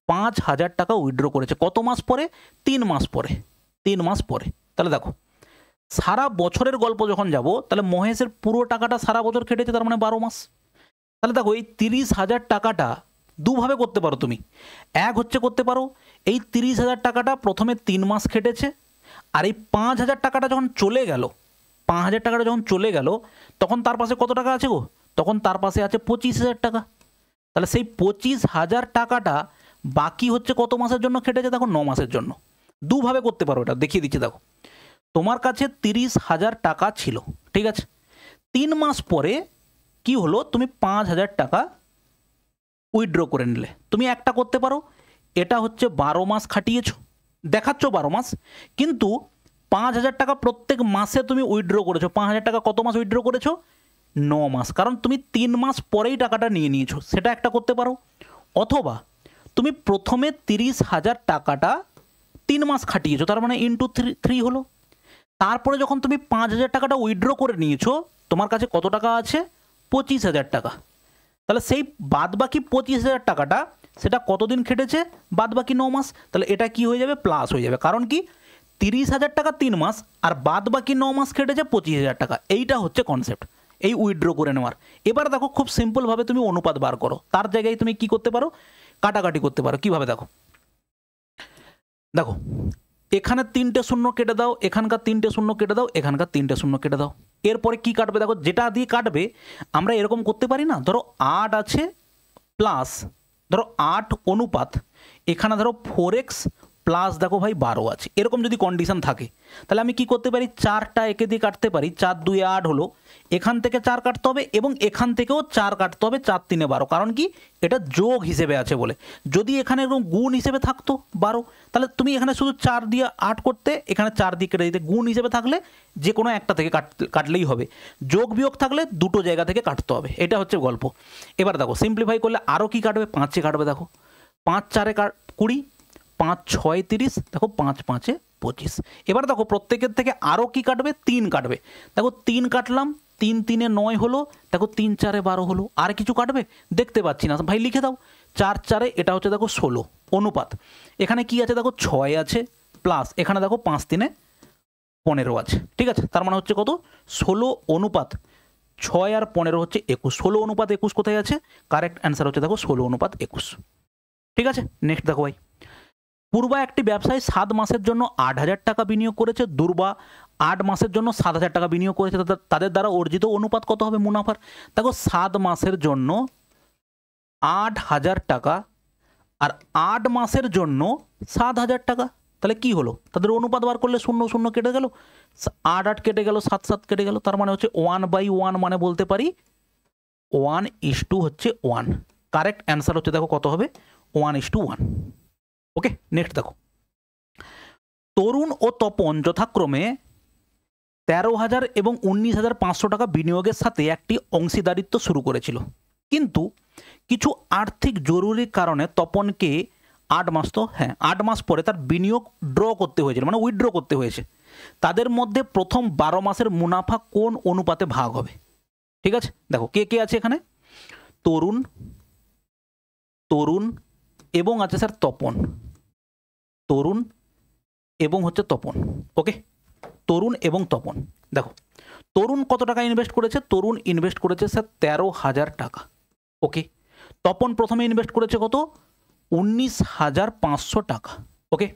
Speaker 1: 5,000 টাকা উইথড্র করেছে কত মাস পরে? 3 মাস পরে। 3 মাস পরে। তাহলে দেখো সারা বছরের গল্প যখন যাব, তাহলে মহেশের পুরো টাকাটা সারা বছর খেটেছে, তার মানে 12 মাস। তাহলে দেখো এই 30,000 টাকাটা দুভাবে করতে পারো তুমি। এক হচ্ছে করতে পারো এই 30,000 টাকাটা প্রথমে 3 মাস খেটেছে, আর এই 5,000 টাকাটা যখন চলে গেল, 5,000 টাকাটা যখন চলে গেল, তখন তার পাশে কত টাকা আছে গো? তখন তার পাশে আছে 25,000 টাকা। তাহলে সেই 25,000 টাকাটা বাকি হচ্ছে কত মাসের জন্য খেটেছে? দেখো 9 মাসের জন্য। দুভাবে করতে পারো, এটা দেখিয়ে দিচ্ছি। দেখো তোমার কাছে 30,000 টাকা ছিল, ঠিক আছে, 3 মাস পরে কি হলো, তুমি 5,000 টাকা উইথড্র করে নিলে। তুমি একটা করতে পারো, এটা হচ্ছে 12 মাস খাটিয়েছো, দেখাচ্ছ 12 মাস, কিন্তু 5,000 টাকা প্রত্যেক মাসে তুমি উইথড্র করেছো। 5,000 টাকা কত মাস উইথড্র করেছো? 9 মাস, কারণ তুমি 3 মাস পরেই টাকাটা নিয়ে নিয়েছো। সেটা একটা করতে পারো। অথবা তুমি প্রথমে 30,000 টাকাটা 3 মাস খাটিয়েছো, তার মানে ইন্টু 3 হলো। তারপরে যখন তুমি 5,000 টাকাটা উইথড্র করে নিয়েছো, তোমার কাছে কত টাকা আছে? 25,000 টাকা। তাহলে সেই বাদবাকি 25,000 টাকাটা সেটা কতদিন খেটেছে? বাদবাকি 9 মাস। তাহলে এটা কি হয়ে যাবে? প্লাস হয়ে যাবে। কারণ কি, 30,000 টাকা 3 মাস আর বাদ বাকি 9 মাস খেটেছে 25,000 টাকা। এইটা হচ্ছে কনসেপ্ট এই উইথড্র করে নেওয়ার। এবার দেখো খুব সিম্পলভাবে তুমি অনুপাত বার করো, তার জায়গায় তুমি কি করতে পারো, কাটাকাটি করতে পারো। কিভাবে দেখো, দেখো এখানে 3টে শূন্য কেটে দাও, এখানকার 3টে শূন্য কেটে দাও, এখানকার 3টে শূন্য কেটে দাও। এরপরে কি কাটবে দেখো, যেটা দিয়ে কাটবে আমরা এরকম করতে পারি না, ধরো 8 আছে প্লাস ধরো 8 অনুপাত এখানে ধরো 4x প্লাস দেখো ভাই 12 আছে, এরকম যদি কন্ডিশন থাকে তাহলে আমি কি করতে পারি, 4টা একে দিয়ে কাটতে পারি, 4 2 8 হলো, এখান থেকে 4 কাটতে হবে এবং এখান থেকেও 4 কাটতে হবে, 4 3 12। কারণ কি, এটা যোগ হিসেবে আছে বলে। যদি এখানে এরকম গুণ হিসেবে থাকতো 12, তাহলে তুমি এখানে শুধু 4 দিয়ে 8 করতে, এখানে 4 দিয়ে কেটে দিতে। গুণ হিসেবে থাকলে যে কোনো একটা থেকে কাটলেই হবে, যোগ বিয়োগ থাকলে দুটো জায়গা থেকে কাটতে হবে। এটা হচ্ছে গল্প। এবার দেখো সিম্পলিফাই করলে আরও কি কাটবে, 5 কাটবে। দেখো 5 4 20, 5 6 30, দেখো 5 5 25। এবার দেখো প্রত্যেকের থেকে আরও কি কাটবে, 3 কাটবে। দেখো 3 কাটলাম, 3 3 9 হলো, দেখো 3 4 12 হলো। আর কিছু কাটবে দেখতে পাচ্ছি না ভাই, লিখে দাও 4 4, এটা হচ্ছে দেখো 16 অনুপাত। এখানে কি আছে দেখো 6 আছে প্লাস এখানে দেখো 5 3 15 আছে। ঠিক আছে, তার মানে হচ্ছে কত, 16 অনুপাত 6 আর 15 হচ্ছে 21। 16 অনুপাত 21 কোথায় আছে, কারেক্ট অ্যান্সার হচ্ছে দেখো 16 অনুপাত 21। ঠিক আছে, নেক্সট দেখো ভাই, পূর্বা একটি ব্যবসায়ী 7 মাসের জন্য 8,000 টাকা বিনিয়োগ করেছে, দুর্বা 8 মাসের জন্য 7,000 টাকা বিনিয়োগ করেছে, তাদের দ্বারা অর্জিত অনুপাত কত হবে মুনাফার। দেখো 7 মাসের জন্য 8,000 টাকা আর 8 মাসের জন্য 7,000 টাকা, তাহলে কি হলো, তাদের অনুপাত বার করলে 0 0 কেটে গেল, 8 8 কেটে গেল, 7 7 কেটে গেল, তার মানে হচ্ছে 1/1, মানে বলতে পারি 1:2 হচ্ছে 1। কারেক্ট অ্যান্সার হচ্ছে দেখো কত হবে, 1:1। ওকে, নেক্সট দেখো, তরুণ ও তপন যথাক্রমে 13,000 এবং 19,500 টাকা বিনিয়োগের সাথে একটি অংশীদারিত্ব শুরু করেছিল, কিন্তু কিছু আর্থিক জরুরি কারণে তপনকে 8 মাস, তো হ্যাঁ 8 মাস পরে তার বিনিয়োগ ড্র করতে হয়েছিল, মানে উইথড্র করতে হয়েছে। তাদের মধ্যে প্রথম 12 মাসের মুনাফা কোন অনুপাতে ভাগ হবে। ঠিক আছে, দেখো কে কে আছে এখানে, তরুণ, তরুণ এবং আছে স্যার তপন, তরুণ এবং হচ্ছে তপন। ওকে, তরুণ এবং তপন। দেখো তরুণ কত টাকা ইনভেস্ট করেছে, তরুণ ইনভেস্ট করেছে স্যার 13,000 টাকা। ওকে, তপন প্রথমে ইনভেস্ট করেছে কত, 19,500 টাকা। ওকে,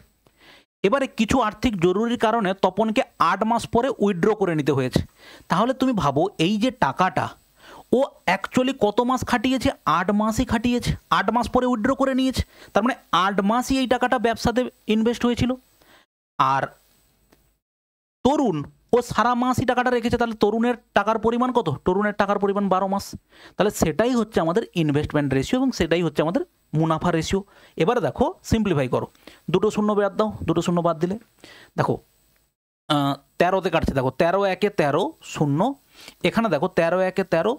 Speaker 1: এবারে কিছু আর্থিক জরুরির কারণে তপনকে 8 মাস পরে উইথড্র করে নিতে হয়েছে। তাহলে তুমি ভাবো এই যে টাকাটা ও অ্যাকচুয়ালি কত মাস খাটিয়েছে, 8 মাসই খাটিয়েছে, 8 মাস পরে উইথড্র করে নিয়েছে, তার মানে 8 মাসই এই টাকাটা ব্যবসাতে ইনভেস্ট হয়েছিল। আর তরুণ ও সারা মাসই টাকাটা রেখেছে, তাহলে তরুণের টাকার পরিমাণ কত, তরুণের টাকার পরিমাণ 12 মাস, তাহলে সেটাই হচ্ছে আমাদের ইনভেস্টমেন্ট রেশিও এবং সেটাই হচ্ছে আমাদের মুনাফা রেশিও। এবারে দেখো সিম্পলিফাই করো, দুটো শূন্য বাদ দাও, দুটো শূন্য বাদ দিলে দেখো 13তে কাটছে, দেখো 13 1 13 শূন্য, এখানে দেখো 13 1 13,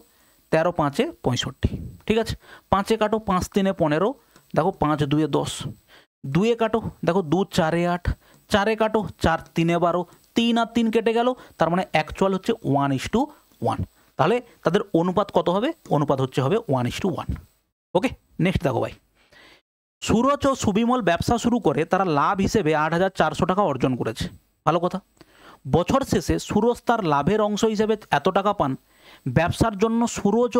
Speaker 1: 13 5 65। ঠিক আছে, 5 কাটো, 5 3 15, দেখো 5 2 10, 2 কাটো, দেখো 2 4 8, 4 কাটো, 4 3 12, 3 আর 3 কেটে গেল, তার মানে অ্যাকচুয়াল হচ্ছে 1:1। তাহলে তাদের অনুপাত কত হবে, অনুপাত হচ্ছে হবে 1:1। ওকে, নেক্সট দেখো ভাই, সুরজ ও সুবিমল ব্যবসা শুরু করে তারা লাভ হিসেবে 8,400 টাকা অর্জন করেছে। ভালো কথা, বছর শেষে সুরজ তার লাভের অংশ হিসেবে এত টাকা পান। ব্যবসার জন্য সুরজ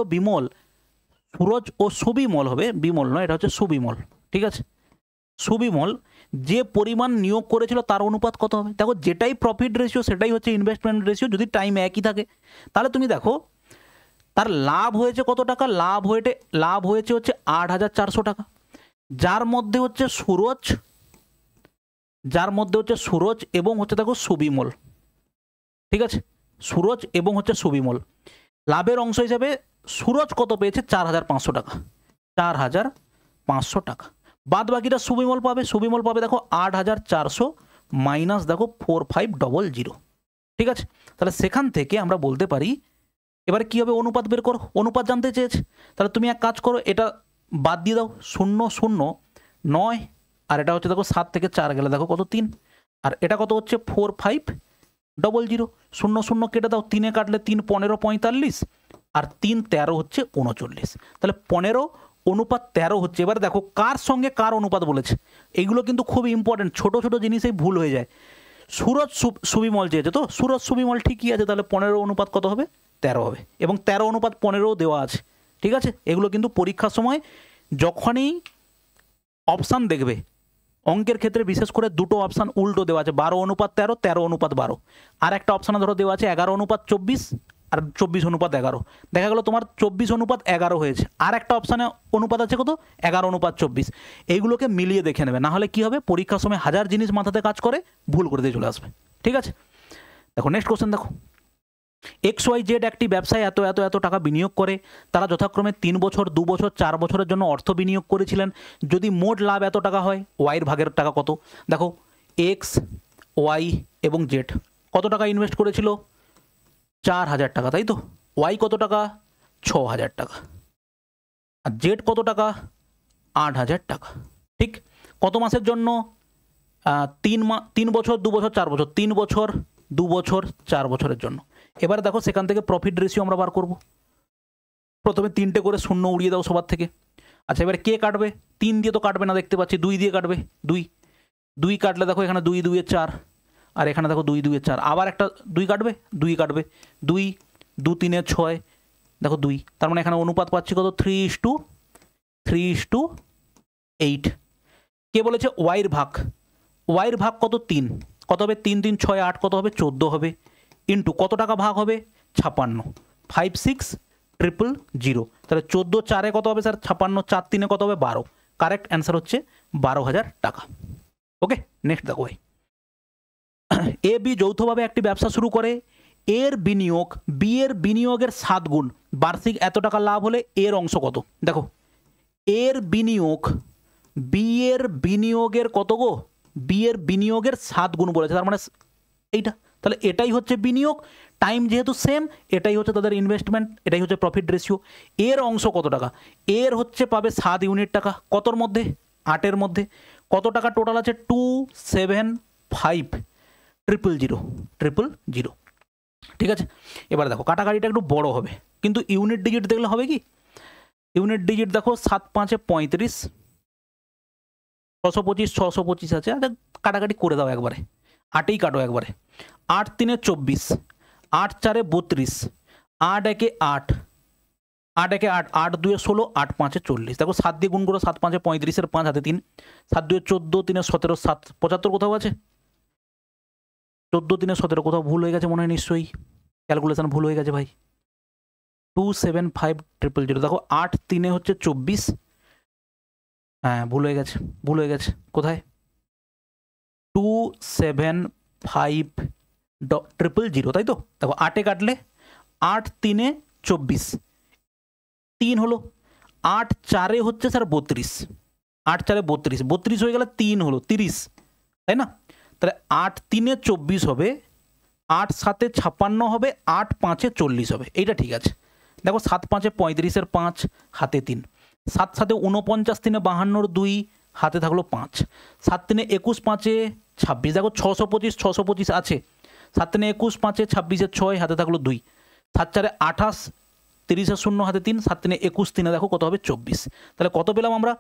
Speaker 1: ও সুবিমল হবে, বিমল নয়, এটা হচ্ছে সুবিমল। ঠিক আছে, সুবিমল যে পরিমাণ নিয়োগ করেছিল তার অনুপাত কত হবে। দেখো যেটাই প্রফিট রেশিও সেটাই হচ্ছে ইনভেস্টমেন্ট রেশিও, যদি টাইম একই থাকে। তাহলে তুমি দেখো তার লাভ হয়েছে কত টাকা, লাভ হয়েছে হচ্ছে 8,400 টাকা, যার মধ্যে হচ্ছে সুরজ এবং হচ্ছে দেখো সুবিমল। ঠিক আছে, সুরজ এবং হচ্ছে সুবিমল লাভের অংশ হিসাবে সুরজ কত পেয়েছে, 4,500 টাকা, 4,500 টাকা। বাদ বাকিটা সুবিমল পাবে দেখো 8,400 মাইনাস দেখো 4500। ঠিক আছে, তাহলে সেখান থেকে আমরা বলতে পারি, এবারে কি হবে, অনুপাত বের করো, অনুপাত জানতে চেয়েছে, তাহলে তুমি এক কাজ করো, এটা বাদ দিয়ে দাও, 0 0 9, আর এটা হচ্ছে দেখো 7 থেকে 4 গেলে দেখো কত 3, আর এটা কত হচ্ছে 4500। 0 0 কেটে দাও, 3 কাটলে 3 15 45, আর 3 13 হচ্ছে 39, তাহলে 15 অনুপাত 13 হচ্ছে। এবার দেখো কার সঙ্গে কার অনুপাত বলেছে, এগুলো কিন্তু খুব ইম্পর্টেন্ট, ছোট ছোট জিনিসেই ভুল হয়ে যায়। সুবিমল চেয়েছে, তো সুরজ সুবিমল ঠিকই আছে, তাহলে 15 অনুপাত কত হবে? 13 হবে, এবং 13 অনুপাত 15 দেওয়া আছে। ঠিক আছে, এগুলো কিন্তু পরীক্ষার সময় যখনই অপশান দেখবে, অঙ্কের ক্ষেত্রে বিশেষ করে দুটো অপশান উল্টো দেওয়া আছে, 12 অনুপাত 13, 13 অনুপাত 12, আর একটা অপশানে ধরো দেওয়া আছে 11 অনুপাত 24 আর 24 অনুপাত 11, দেখা গেল তোমার 24 অনুপাত 11 হয়েছে, আর একটা অপশানে অনুপাত আছে কত? 11 অনুপাত 24। এইগুলোকে মিলিয়ে দেখে নেবে, না হলে কী হবে, পরীক্ষার সময় হাজার জিনিস মাথাতে কাজ করে, ভুল করে দিয়ে চলে আসবে। ঠিক আছে, দেখো নেক্সট কোশ্চেন দেখো, XYZ একটি ব্যবসায় এত এত এত টাকা বিনিয়োগ করে, তারা যথাক্রমে 3 বছর, 2 বছর, 4 বছরের জন্য অর্থ বিনিয়োগ করেছিলেন। যদি মোট লাভ এত টাকা হয়, ওয়াইয়ের ভাগের টাকা কত? দেখো এক্স, ওয়াই এবং জেড কত টাকা ইনভেস্ট করেছিল? 4000 টাকা, তাই তো? ওয়াই কত টাকা? 6000 টাকা। আর জেড কত টাকা? 8000 টাকা। ঠিক, কত মাসের জন্য? 3 বছর, 2 বছর, 4 বছর, 3 বছর, 2 বছর, 4 বছরের জন্য। এবারে দেখো সেখান থেকে প্রফিট রেশিও আমরা বার করব। প্রথমে 3টে করে শূন্য উড়িয়ে দাও সবার থেকে। আচ্ছা, এবারে কে কাটবে? 3 দিয়ে তো কাটবে না, দেখতে পাচ্ছি 2 দিয়ে কাটবে। 2 কাটলে দেখো এখানে 2 2 4, আর এখানে দেখো 2 2 4, আবার একটা 2 কাটবে, 2 কাটবে, 2 2 3 6, দেখো 2, তার মানে এখানে অনুপাত পাচ্ছি কত? 3:8। কে বলেছে ওয়াইয়ের ভাগ? ওয়াইয়ের ভাগ কত? 3, কত হবে? 3 3 6 8, কত হবে? 14 হবে, ইন্টু কত টাকা ভাগ হবে? 56, 56000, তাহলে 14 4-এ কত হবে স্যার? 56, 4 3-এ কত হবে? 12। কারেক্ট অ্যান্সার হচ্ছে 12000 টাকা। ওকে, নেক্সট দেখো ভাই, এ বি যৌথভাবে একটি ব্যবসা শুরু করে, এর বিনিয়োগ বি এর বিনিয়োগের 7 গুণ, বার্ষিক এত টাকা লাভ হলে এর অংশ কত? দেখো এর বিনিয়োগ বি এর বিনিয়োগের কত গো? বি এর বিনিয়োগের 7 গুণ বলেছে, তার মানে এইটা, তাহলে এটাই হচ্ছে বিনিয়োগ, টাইম যেহেতু সেম, এটাই হচ্ছে তাদের ইনভেস্টমেন্ট, এটাই হচ্ছে প্রফিট রেশিও। এর অংশ কত টাকা? এর হচ্ছে পাবে 7 ইউনিট টাকা, কতর মধ্যে? 8-এর মধ্যে। কত টাকা টোটাল আছে? 275,000,000। ঠিক আছে, এবার দেখো কাটাকাটিটা একটু বড় হবে, কিন্তু ইউনিট ডিজিট দেখলে হবে কি? ইউনিট ডিজিট দেখো 7 5-এ 35, 625, 625 আছে, আচ্ছা কাটাকাটি করে দাও একবারে, 8-এই কাটো একবারে। 8 3-এ 24, 8 4-এ 32, 8 1-এ 8, 8 1-এ 8, 8 2-এ 16, 8 5-এ 40। দেখো 7 দিয়ে গুণ করো, 7 5-এ 35-এর 5 হাতে 3, 7 2-এ 14, 3-এ 17, 7 75 কোথাও আছে? 14 3-এ 17 কোথাও ভুল হয়ে গেছে মনে হয়, নিশ্চয়ই ক্যালকুলেশন ভুল হয়ে গেছে ভাই। 275,000, দেখো 8 3-এ হচ্ছে 24, হ্যাঁ ভুল হয়ে গেছে, কোথায়? 275,000, তাই তো? দেখো 8-এ কাটলে 8 3-এ 24, 3 হলো, 8 4-এ হচ্ছে স্যার 32, 8 4-এ 32, 32 হয়ে গেলে 3 হলো 30, তাই না? তাহলে 8 3-এ 24 হবে, 8 7-এ 56 হবে, 8 5-এ 40 হবে, এইটা ঠিক আছে। দেখো 7 5-এ 35-এর 5 হাতে 3, 7 7-এ 49, 3-এ 52-র 2 হাতে থাকলো 5, 7 3-এ 21, 5-এ 26, দেখো 625 625 আছে, 7 3-এ 21, 5-এ 26-এর 6 হাতে থাকলো 2, 7 4-এ 28, 30-এর 0 হাতে 3, 7 3-এ 21, 3-এ দেখো কত হবে? 24। তাহলে কত পেলাম আমরা?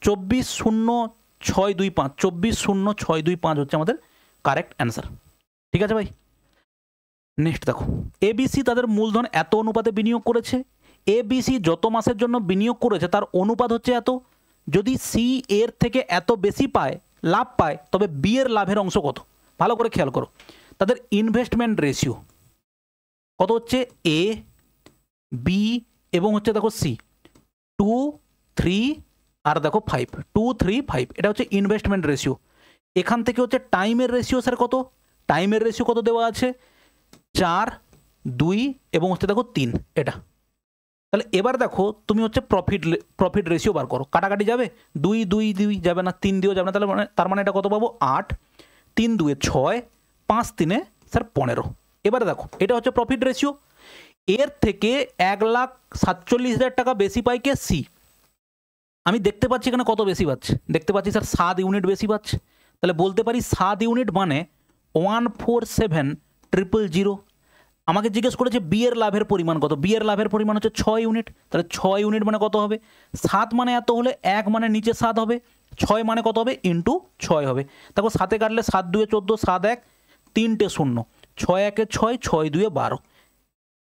Speaker 1: 24,0625, 24,0625 হচ্ছে আমাদের কারেক্ট অ্যান্সার। ঠিক আছে ভাই, নেক্সট দেখো, এবিসি তাদের মূলধন এত অনুপাতে বিনিয়োগ করেছে, এবিসি যত মাসের জন্য বিনিয়োগ করেছে তার অনুপাত হচ্ছে এত। যদি সি এর থেকে এত বেশি লাভ পায়, তবে বি এর লাভের অংশ কত? ভালো করে খেয়াল করো, তাদের ইনভেস্টমেন্ট রেশিও কত হচ্ছে? এ, বি এবং হচ্ছে দেখো সি, 2 3 আর দেখো 5, 2 3 5, এটা হচ্ছে ইনভেস্টমেন্ট রেশিও। এখান থেকে হচ্ছে টাইমের রেশিও স্যার কত? টাইমের রেশিও কত দেওয়া আছে? 4 2 এবং হচ্ছে দেখো 3, এটা। তাহলে এবার দেখো তুমি হচ্ছে প্রফিট রেশিও বার করো, কাটাকাটি যাবে, 2 2 2 যাবে না, 3 দিয়েও যাবে না, তাহলে তার মানে এটা কত পাবো? 8, 3 2-এ 6, 5 3-এ স্যার 15। এবারে দেখো এটা হচ্ছে প্রফিট রেশিও, এর থেকে 1,47,000 টাকা বেশি পাই কে? সি। আমি দেখতে পাচ্ছি এখানে কত বেশি পাচ্ছে, দেখতে পাচ্ছি স্যার 7 ইউনিট বেশি পাচ্ছে, তাহলে বলতে পারি 7 ইউনিট মানে 147,000। আমাকে জিজ্ঞেস করেছে বি এর লাভের পরিমাণ কত, বি এর লাভের পরিমাণ হচ্ছে 6 ইউনিট, তাহলে 6 ইউনিট মানে কত হবে? 7 মানে এত হলে 1 মানে নিচে 7 হবে, 6 মানে কত হবে? ইন্টু 6 হবে। দেখো 7-এ কাটলে 7 2-এ 14, 7 1 তিনটে শূন্য, 6 একে 6, 6 দুয়ে 12,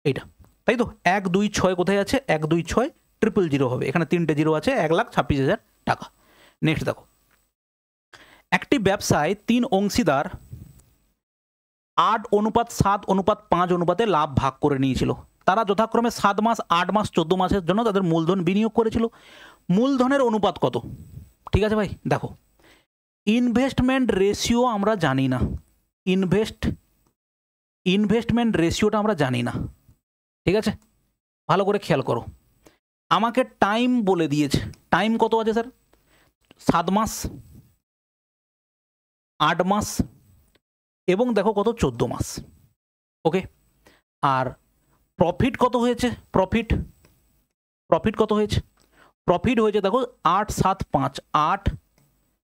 Speaker 1: এইটা তাই তো। 1 2 6 কোথায় আছে? 1 2 6 000 হবে, এখানে তিনটে জিরো আছে, 1,26,000 টাকা। নেক্সট দেখো, একটি ব্যবসায় 3 অংশীদার 8:7:5 অনুপাতে লাভ ভাগ করে নিয়েছিল। তারা যথাক্রমে 7 মাস, 8 মাস, 14 মাসের জন্য তাদের মূলধন বিনিয়োগ করেছিল। মূলধনের অনুপাত কত? ঠিক আছে ভাই, দেখো ইনভেস্টমেন্ট রেশিও আমরা জানি না, ইনভেস্টমেন্ট রেশিওটা আমরা জানি না, ঠিক আছে, ভালো করে খেয়াল করো। আমাকে টাইম বলে দিয়েছে, টাইম কত আছে স্যার? 7 মাস, 8 মাস এবং দেখো কত 14 মাস, ওকে। আর প্রফিট কত হয়েছে? প্রফিট কত হয়েছে? প্রফিট হয়েছে দেখো 8 7 5, 8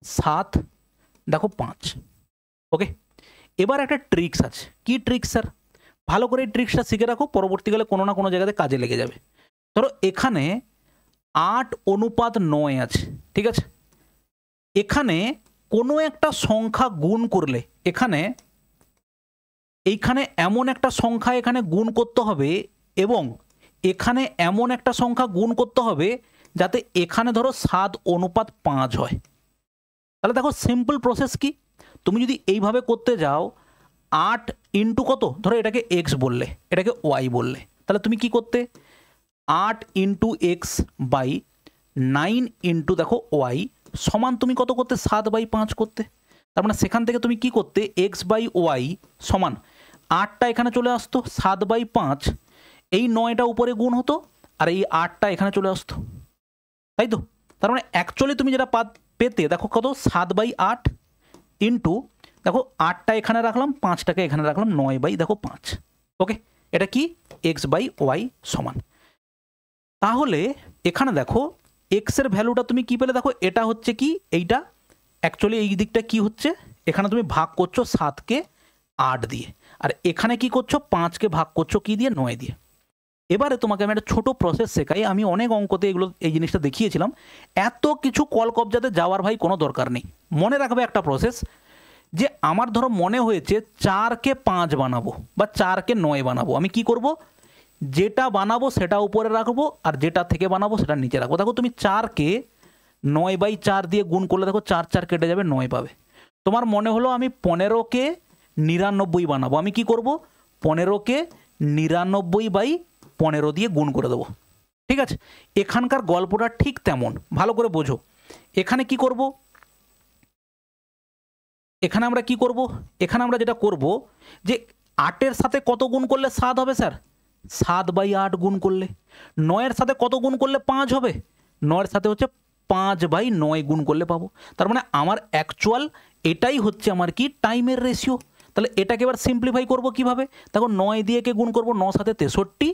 Speaker 1: 7 দেখো 5, ওকে। এবার একটা ট্রিক্স আছে, কি ট্রিক্স স্যার? ভালো করে এই ট্রিক্সটা শিখে রাখো, পরবর্তীকালে কোনো না কোনো জায়গাতে কাজে লেগে যাবে। ধরো এখানে 8:9 আছে, ঠিক আছে। এখানে কোনো একটা সংখ্যা গুণ করলে, এইখানে এমন একটা সংখ্যা এখানে গুণ করতে হবে এবং এখানে এমন একটা সংখ্যা গুণ করতে হবে যাতে এখানে ধরো 7:5 হয়। তাহলে দেখো সিম্পল প্রসেস কি, তুমি যদি এইভাবে করতে যাও, 8 ইন্টু কত, ধরো এটাকে x বললে, এটাকে y বললে, তাহলে তুমি কি করতে? 8 ইন্টু এক্স বাই 9 ইন্টু দেখো y সমান তুমি কত করতে? 7/5 করতে। তার মানে সেখান থেকে তুমি কি করতে? x/y সমান 8টা এখানে চলে আসতো, 7/5, এই 9টা উপরে গুণ হতো আর এই 8টা এখানে চলে আসতো, তাই তো। তার মানে অ্যাকচুয়ালি তুমি যেটা পেতে দেখো কত? 7/8 ইন্টু দেখো 8টা এখানে রাখলাম, 5টাকে এখানে রাখলাম, 9/5, ওকে। এটা কি? x/y সমান। তাহলে এখানে দেখো এক্স এর ভ্যালুটা তুমি কি পেলে? দেখো এটা হচ্ছে কি, এইটা অ্যাকচুয়ালি এই দিকটা কি হচ্ছে, এখানে তুমি ভাগ করছো 7কে 8 দিয়ে, আর এখানে কি করছো? 5কে ভাগ করছো কি দিয়ে? 9 দিয়ে। এবারে তোমাকে আমি একটা ছোটো প্রসেস শেখাই, আমি অনেক অঙ্কতে এগুলো এই জিনিসটা দেখিয়েছিলাম। এত কিছু কলকবজাতে যাওয়ার ভাই কোনো দরকার নেই, মনে রাখবে একটা প্রসেস, যে আমার ধরো মনে হয়েছে 4কে 5 বানাবো বা 4কে 9 বানাবো, আমি কি করব? যেটা বানাবো সেটা উপরে রাখবো আর যেটা থেকে বানাবো সেটা নিচে রাখবো। দেখো তুমি 4কে 9/4 দিয়ে গুণ করলে দেখো 4 4 কেটে যাবে, 9 পাবে। তোমার মনে হলো আমি 15কে 99 বানাবো, আমি কি করব? 15কে 99/15 দিয়ে গুণ করে দেবো, ঠিক আছে। এখানকার গল্পটা ঠিক তেমন, ভালো করে বোঝো। এখানে কি করব? এখানে আমরা কি করব? এখানে আমরা যেটা করব যে 8-এর সাথে কত গুণ করলে 7 হবে স্যার? 7/8 গুণ করলে। 9-এর সাথে কত গুণ করলে 5 হবে? 9-এর সাথে হচ্ছে 5/9 গুণ করলে পাবো। তার মানে আমার অ্যাকচুয়াল এটাই হচ্ছে আমার কি? টাইমের রেশিও। তাহলে এটাকে এবার সিম্পলিফাই করব কিভাবে? দেখো 9 দিয়ে কে গুণ করব, 9 7 63,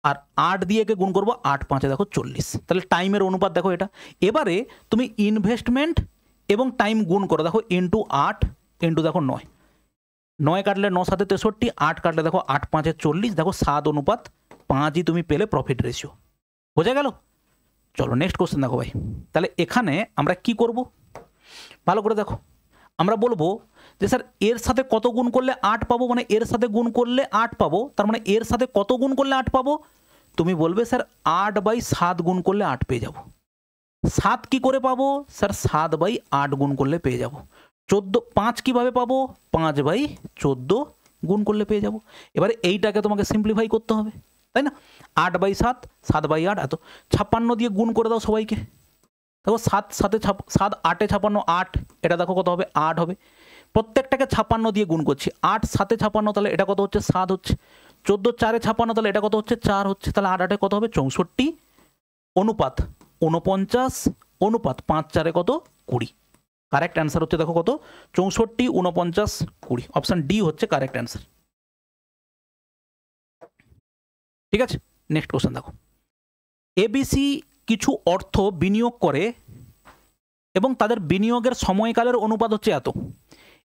Speaker 1: আর 8 দিয়ে কে গুণ করব, 8 5 দেখো 40। তাহলে টাইমের অনুপাত দেখো এটা। এবারে তুমি ইনভেস্টমেন্ট এবং টাইম গুণ করো, দেখো ইন্টু 8 ইন্টু দেখো 9, 9 কাটলে 9 7 63, 8 কাটলে দেখো 8 5 40, দেখো 7:5ই তুমি পেলে প্রফিট রেশিও। বোঝা গেল? চলো নেক্সট কোশ্চেন দেখো ভাই। তাহলে এখানে আমরা কি করব? ভালো করে দেখো, আমরা বলবো যে স্যার এর সাথে কত গুণ করলে 8 পাবো, মানে এর সাথে গুণ করলে 8 পাবো, তার মানে এর সাথে কত গুণ করলে 8 পাবো? তুমি বলবে স্যার 8/7 গুণ করলে 8 পেয়ে যাবো। 7 কি করে পাবো? স্যার 7/8 গুণ করলে পেয়ে যাবো। 5 কিভাবে পাবো? 5/14 গুণ করলে পেয়ে যাবো। এবারে এইটাকে তোমাকে সিম্পলিফাই করতে হবে, তাই না? 8/7, 7/8, এত 56 দিয়ে গুণ করে দাও সবাইকে। দেখো 7 7 7 8 56, 8, এটা দেখো কত হবে? 8 হবে। প্রত্যেকটাকে 56 দিয়ে গুণ করছি, 8 7 56, তাহলে এটা কত হচ্ছে? 7 হচ্ছে। 14 4 56, তাহলে এটা কত হচ্ছে? 4 হচ্ছে। তাহলে 8 8 কত হবে? 64 অনুপাত 49 অনুপাত 5 4 কত? 20। কারেক্ট অ্যান্সার হচ্ছে দেখো কত? 64 49 20। অপশান ডি হচ্ছে কারেক্ট অ্যান্সার, ঠিক আছে। নেক্সট কোশ্চেন দেখো, এবিসি কিছু অর্থ বিনিয়োগ করে এবং তাদের বিনিয়োগের সময়কালের অনুপাত হচ্ছে এত।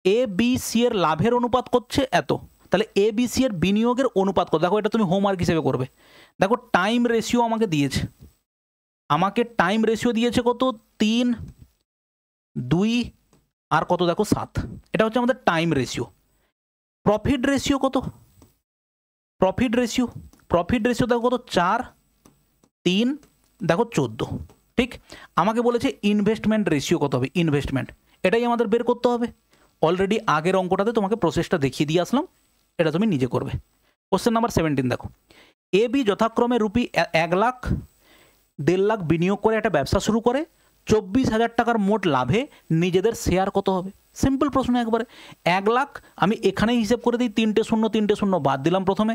Speaker 1: এবিসি এর লাভের অনুপাত করছে এত, তাহলে এবিসি এর বিনিয়োগের অনুপাত কত? দেখো এটা তুমি হোমওয়ার্ক হিসেবে করবে। দেখো টাইম রেশিও আমাকে দিয়েছে, টাইম রেশিও দিয়েছে কত? 3 2 আর কত? দেখো 7। এটা হচ্ছে আমাদের টাইম রেশিও। প্রফিট রেশিও কত, প্রফিট রেশিও দেখো কত 4, 3, দেখো 14। ঠিক, আমাকে বলেছে ইনভেস্টমেন্ট রেশিও কত হবে, ইনভেস্টমেন্ট, এটাই আমাদের বের করতে হবে। অলরেডি আগের অঙ্কটাতে তোমাকে প্রসেসটা দেখিয়ে দিয়ে আসলাম, এটা তুমি নিজে করবে। কোশ্চেন নাম্বার 17 দেখো, এ বি যথাক্রমে রুপি 1 লাখ, 1.5 লাখ বিনিয়োগ করে একটা ব্যবসা শুরু করে, 24,000 টাকার মোট লাভে নিজেদের শেয়ার কত হবে। সিম্পল প্রশ্ন একবারে। 1 লাখ আমি এখানেই হিসেব করে দিই, 3টে শূন্য বাদ দিলাম প্রথমে,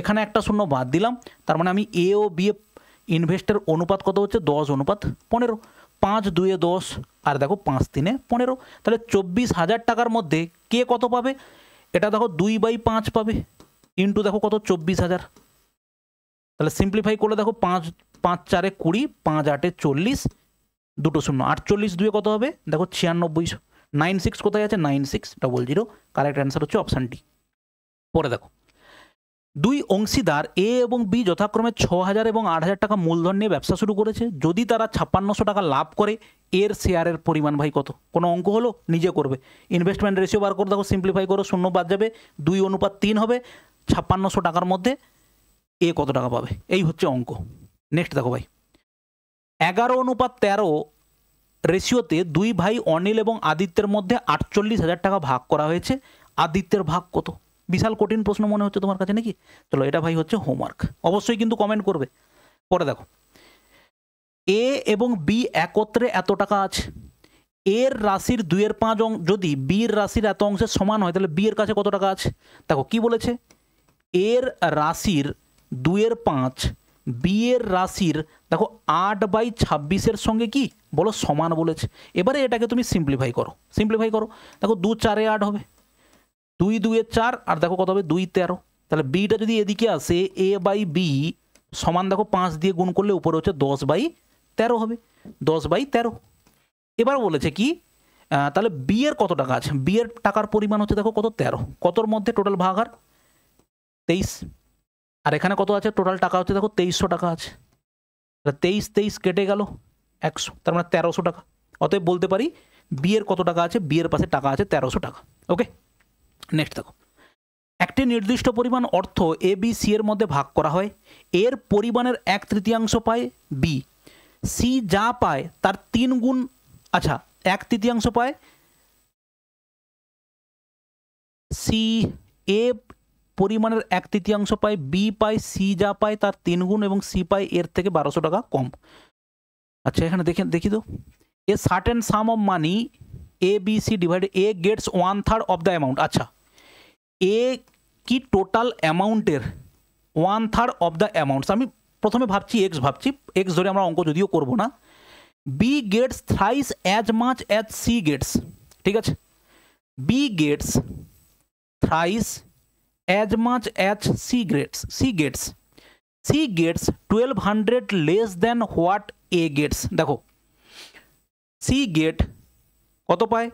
Speaker 1: এখানে একটা শূন্য বাদ দিলাম, তার মানে আমি এ ও বি ইনভেস্টের অনুপাত কত হচ্ছে 10:15, 5 2 10 আর দেখো 5 3 15, তাহলে 24,000 টাকার মধ্যে কে কত পাবে, এটা দেখো 2/5 পাবে, ইন্টু দেখো কত 24,000, তাহলে সিম্পলিফাই করলে দেখো 5 5 4 20, 5 8 40, 2 শূন্য 48, 2 কত হবে দেখো 96, 96 কোথায় আছে 9600, কারেক্ট অ্যান্সার হচ্ছে অপশান ডি। পরে দেখো, দুই অংশীদার এ এবং বি যথাক্রমে 6,000 এবং 8,000 টাকা মূলধন নিয়ে ব্যবসা শুরু করেছে, যদি তারা 5600 টাকা লাভ করে, এর শেয়ারের পরিমাণ ভাই কত। কোনো অঙ্ক হলো, নিজে করবে। ইনভেস্টমেন্ট রেশিও বার করে দেখো, সিম্পলিফাই করো, শূন্য বাদ যাবে, 2:3 হবে, 5600 টাকার মধ্যে এ কত টাকা পাবে, এই হচ্ছে অঙ্ক। নেক্সট দেখো ভাই, 11:13 রেশিওতে দুই ভাই অনিল এবং আদিত্যের মধ্যে 48,000 টাকা ভাগ করা হয়েছে, আদিত্যের ভাগ কত। বিশাল কঠিন প্রশ্ন মনে হচ্ছে তোমার কাছে নাকি? চলো, এটা ভাই হচ্ছে হোমওয়ার্ক, অবশ্যই কিন্তু কমেন্ট করবে। পরে দেখো, এ এবং বি একত্রে এত টাকা আছে, এর রাশির 2/5 যদি বির রাশির এত অংশের সমান হয়, তাহলে বি এর কাছে কত টাকা আছে। দেখো কি বলেছে, এর রাশির 2/5 বি এর রাশির দেখো 8/26 সঙ্গে কি বলো সমান বলেছে। এবারে এটাকে তুমি সিম্পলিফাই করো, দেখো 2 4 8 হবে, 2 2 4 আর দেখো কত হবে 2 13, তাহলে বিটা যদি এদিকে আসে এ বাই বি সমান দেখো 5 দিয়ে গুণ করলে উপরে হচ্ছে 10/13 হবে, 10/13। এবার বলেছে কি, তাহলে বি এর কত টাকা আছে, বি এর টাকার পরিমাণ হচ্ছে দেখো কত 13, কতর মধ্যে টোটাল ভাগার 23, আর এখানে কত আছে টোটাল টাকা হচ্ছে দেখো 2300 টাকা আছে, 23 কেটে গেল 100, তার মানে 1300 টাকা। অতএব বলতে পারি বি এর কত টাকা আছে, বি এর পাশে টাকা আছে 1300 টাকা। ওকে, নেক্সট দেখো, একটি নির্দিষ্ট পরিমাণ অর্থ এ বি সি এর মধ্যে ভাগ করা হয়, এর পরিমাণের 1/3 পায় বি, সি যা পায় তার 3 গুণ, আচ্ছা 1/3 পায় সি, এ পরিমাণের 1/3 পায় বি, পায় সি যা পায় তার 3 গুণ এবং সি পায় এর থেকে 1200 টাকা কম। আচ্ছা এখানে দেখি তো, a certain sum of money A B C divided A gets 1/3 of the amount. আচ্ছা এ কি টোটাল অ্যামাউন্টের 1/3 অফ দ্য অ্যামাউন্টস, আমি প্রথমে ভাবছি এক্স ধরে আমরা অঙ্ক যদিও করব না। B gets thrice as much as C gets, ঠিক আছে, B gets thrice as much as C gets 1200 less than what A gets। দেখো C get কত পায়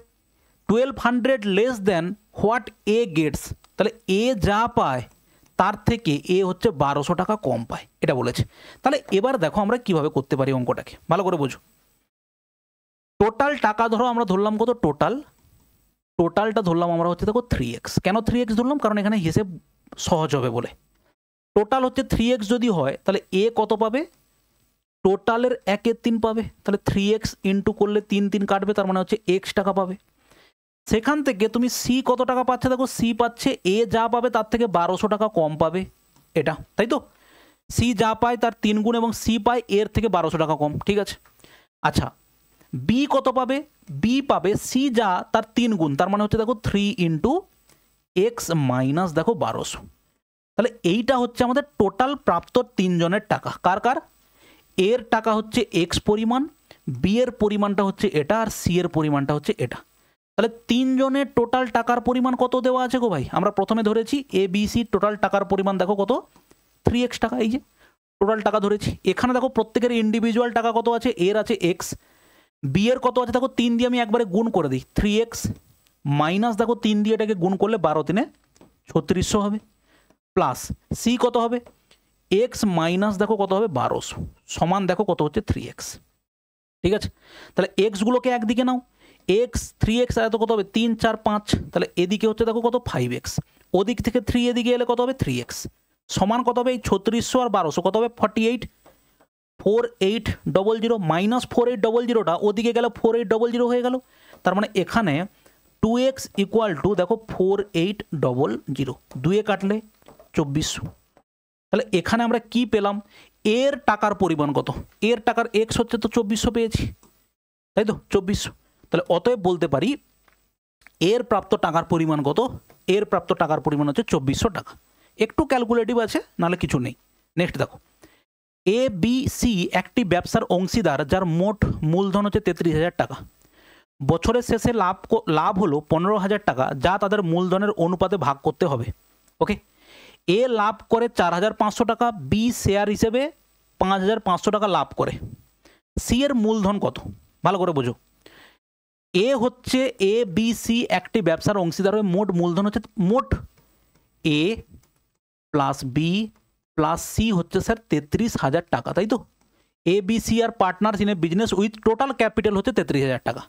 Speaker 1: 1200 less than what A gets, তাহলে A যা পায় তার থেকে A হচ্ছে 1200 টাকা কম পায়, এটা বলেছে। তাহলে এবার দেখো আমরা কিভাবে করতে পারি অঙ্কটাকে, ভালো করে বোঝো। টোটাল টাকা ধরো আমরা ধরলাম কত, টোটালটা ধরলাম আমরা হচ্ছে দেখো 3x। কেন 3x ধরলাম, কারণ এখানে হিসেব সহজ হবে বলে। টোটাল হচ্ছে 3x যদি হয় তাহলে এ কত পাবে, টোটালের 1/3 পাবে, তাহলে 3x ইন্টু করলে 3 3 কাটবে, তার মানে হচ্ছে x টাকা পাবে। সেখান থেকে তুমি সি কত টাকা পাচ্ছে, দেখো সি পাচ্ছে এ যা পাবে তার থেকে 1200 টাকা কম পাবে, এটা তাই তো, সি যা পায় তার 3 গুণ এবং সি পায় এর থেকে 1200 টাকা কম, ঠিক আছে। আচ্ছা বি কত পাবে, বি পাবে সি যা তার 3 গুণ, তার মানে হচ্ছে দেখো 3 ইন্টু এক্স মাইনাস দেখো 1200, তাহলে এইটা হচ্ছে আমাদের টোটাল প্রাপ্ত 3 জনের টাকা। কার এর টাকা হচ্ছে এক্স পরিমাণ, বি এর পরিমাণটা হচ্ছে এটা, আর সি এর পরিমাণটা হচ্ছে এটা। তাহলে 3 জনের টোটাল টাকার পরিমাণ কত দেওয়া আছে গো ভাই, আমরা প্রথমে ধরেছি এ বি সি টোটাল টাকার পরিমাণ দেখো কত 3x টাকা, এই যে টোটাল টাকা ধরেছি। এখানে দেখো প্রত্যেকের ইন্ডিভিজুয়াল টাকা কত আছে, এর আছে এক্স, বি এর কত আছে দেখো 3 দিয়ে আমি একবারে গুণ করে দিই, 3x মাইনাস দেখো 3 দিয়ে এটাকে গুণ করলে 12 3 3600 হবে, প্লাস সি কত হবে এক্স মাইনাস দেখো কত হবে 1200 সমান দেখো কত হচ্ছে 3x, ঠিক আছে। তাহলে এক্সগুলোকে একদিকে নাও, এক্স 3x আর এত কত হবে 3 4 5, তাহলে এদিকে হচ্ছে দেখো কত 5x, ওদিক থেকে 3 এদিকে এলে কত হবে 3x সমান কত হবে এই 3600 আর 1200 কত হবে 48 4800 মাইনাস 4800টা ওদিকে গেলে 4800 হয়ে গেল। তার মানে এখানে 2x ইকুয়াল টু দেখো 4800 দুয়ে কাটলে 2400। তাহলে এখানে আমরা কি পেলাম, এর টাকার পরিমাণ কত, এর টাকার এক্স হচ্ছে তো 2400 পেয়েছি, তাই তো 2400। তাহলে অতএব বলতে পারি এর প্রাপ্ত টাকার পরিমাণ কত, এর প্রাপ্ত টাকার পরিমাণ হচ্ছে 2400 টাকা। একটু ক্যালকুলেটিভ আছে, নাহলে কিছু নেই। নেক্সট দেখো, এ বি সি একটি ব্যবসার অংশীদার যার মোট মূলধন হচ্ছে 33,000 টাকা। বছরের শেষে লাভ হলো 15,000 টাকা, যা তাদের মূলধনের অনুপাতে ভাগ করতে হবে। ওকে, এ লাভ করে 4,500 টাকা, বি শেয়ার হিসেবে 5,500 টাকা লাভ করে। সি এর মূলধন কত, ভালো করে বোঝো। এ হচ্ছে এ বি সি একটি ব্যবসার অংশীদার হয়ে মোট মূলধন হচ্ছে, মোট A plus B plus C হচ্ছে স্যার 33,000 টাকা, তাই তো। এ বি সি আর partners in a business with total capital হচ্ছে 33,000 টাকা।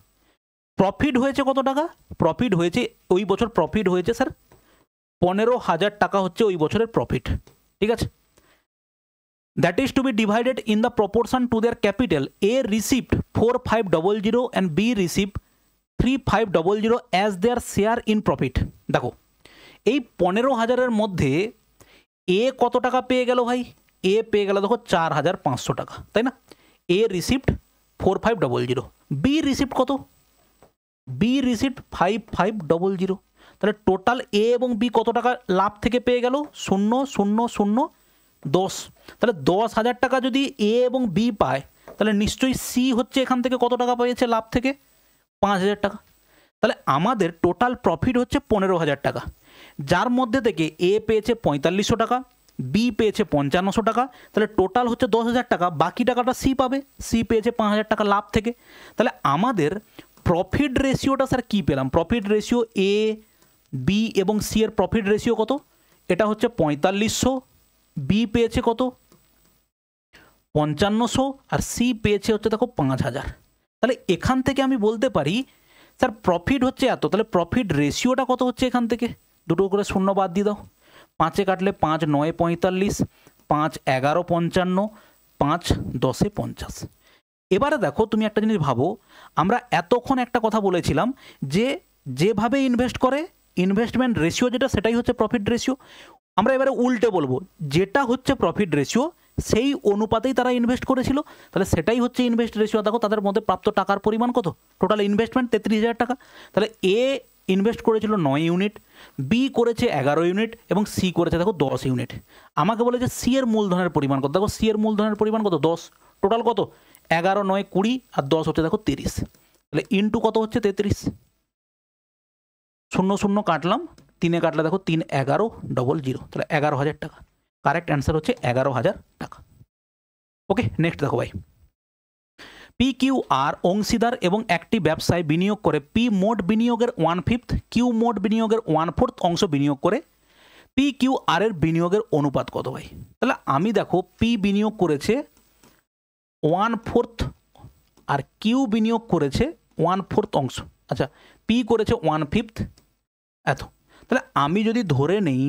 Speaker 1: প্রফিট হয়েছে কত টাকা, প্রফিট হয়েছে ওই বছর প্রফিট হয়েছে স্যার 15,000 টাকা হচ্ছে ওই বছরের প্রফিট, ঠিক আছে। That is to be divided in the proportion to their capital. A received 4,500 and B receive 3,500 as their share in profit. দেখো এই 15,000-এর মধ্যে এ কত টাকা পেয়ে গেল ভাই, এ পেয়ে গেল দেখো 4,500 টাকা, তাই না। এ রিসিভড 4,500, বি রিসিভড কত, বি রিসিভড 5,500। তাহলে টোটাল এ এবং বি কত টাকা লাভ থেকে পেয়ে গেল, 0,0,0,10। তাহলে 10,000 টাকা যদি এ এবং বি পায়, তাহলে নিশ্চয়ই সি হচ্ছে এখান থেকে কত টাকা পেয়েছে লাভ থেকে, 5,000 টাকা। তাহলে আমাদের টোটাল প্রফিট হচ্ছে 15,000 টাকা, যার মধ্যে থেকে এ পেয়েছে 4,500 টাকা, বি পেয়েছে 5,500 টাকা। তাহলে টোটাল হচ্ছে 10,000 টাকা, বাকি টাকাটা সি পাবে, সি পেয়েছে 5,000 টাকা লাভ থেকে। তাহলে আমাদের প্রফিট রেশিওটা স্যার কী পেলাম, প্রফিট রেশিও এ বি এবং সি এর প্রফিট রেশিও কত, এটা হচ্ছে 4,500, বি পেয়েছে কত 5,500 আর সি পেয়েছে হচ্ছে দেখো 5,000। তাহলে এখান থেকে আমি বলতে পারি স্যার প্রফিট হচ্ছে এত, তাহলে প্রফিট রেশিওটা কত হচ্ছে, এখান থেকে দুটো করে শূন্য বাদ দিয়ে দাও, 5-এ কাটলে 5 9 45, 5 11 55, 5 10 50। এবারে দেখো তুমি একটা জিনিস ভাবো, আমরা এতক্ষণ একটা কথা বলেছিলাম যে যেভাবে ইনভেস্ট করে ইনভেস্টমেন্ট রেশিও যেটা, সেটাই হচ্ছে প্রফিট রেশিও। আমরা এবারে উল্টে বলবো, যেটা হচ্ছে প্রফিট রেশিও সেই অনুপাতেই তারা ইনভেস্ট করেছিল, তাহলে সেটাই হচ্ছে ইনভেস্ট রেশিও। দেখো তাদের মধ্যে প্রাপ্ত টাকার পরিমাণ কত, টোটাল ইনভেস্টমেন্ট 33,000 টাকা। তাহলে এ ইনভেস্ট করেছিল 9 ইউনিট, বি করেছে 11 ইউনিট এবং সি করেছে দেখো 10 ইউনিট। আমাকে বলে যে সি এর মূলধনের পরিমাণ কত, দেখো সি এর মূলধনের পরিমাণ কত 10, টোটাল কত 11 9 20 আর 10 হচ্ছে দেখো 30। তাহলে ইনটু কত হচ্ছে 33, 0 0 কাটলাম, 3-এ কাটলে দেখো 3 11 00, তাহলে 11,000 টাকা। কারেক্ট অ্যান্সার হচ্ছে 11,000 টাকা। ওকে, নেক্সট দেখো ভাই, পি কিউ আর অংশীদার এবং একটি ব্যবসায় বিনিয়োগ করে পি মোট বিনিয়োগের 1/5, কিউ মোট বিনিয়োগের 1/4 অংশ বিনিয়োগ করে। পি কিউ আর এর বিনিয়োগের অনুপাত কত ভাই। তাহলে আমি দেখো পি বিনিয়োগ করেছে 1/4 আর কিউ বিনিয়োগ করেছে 1/4 অংশ, আচ্ছা পি করেছে 1/5 এত। তাহলে আমি যদি ধরে নেই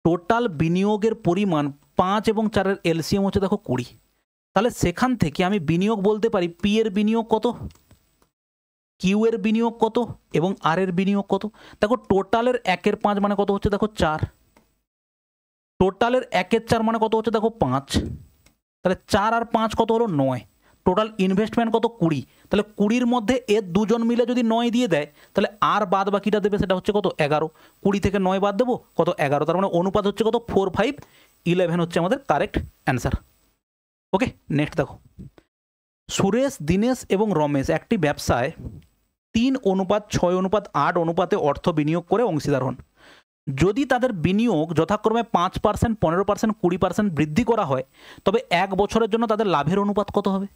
Speaker 1: টোটাল বিনিয়োগের পরিমাণ 5 এবং 4-এর এলসিএম হচ্ছে দেখো 20, তাহলে সেখান থেকে আমি বিনিয়োগ বলতে পারি পি এর বিনিয়োগ কত, কিউ এর বিনিয়োগ কত এবং আর এর বিনিয়োগ কত। দেখো টোটালের 1-এর 5 মানে কত হচ্ছে দেখো 4, টোটালের 1-এর 4 মানে কত হচ্ছে দেখো 5, তাহলে 4 আর 5 কত হলো 9, টোটাল ইনভেস্টমেন্ট কত 20। তাহলে 20-র মধ্যে এর দুজন মিলে যদি 9 দিয়ে দেয়, তাহলে আর বাদ বাকিটা দেবে সেটা হচ্ছে কত 11, 20 থেকে 9 বাদ দেবো কত 11, তার মানে অনুপাত হচ্ছে কত 4:5:11 হচ্ছে আমাদের কারেক্ট অ্যান্সার। ওকে, নেক্সট দেখো, সুরেশ দীনেশ এবং রমেশ একটি ব্যবসায় 3:6:8 অনুপাতে অর্থ বিনিয়োগ করে অংশীদার হন। যদি তাদের বিনিয়োগ যথাক্রমে 5%, 15%, 20% বৃদ্ধি করা হয়, তবে 1 বছরের জন্য তাদের লাভের অনুপাত কত হবে।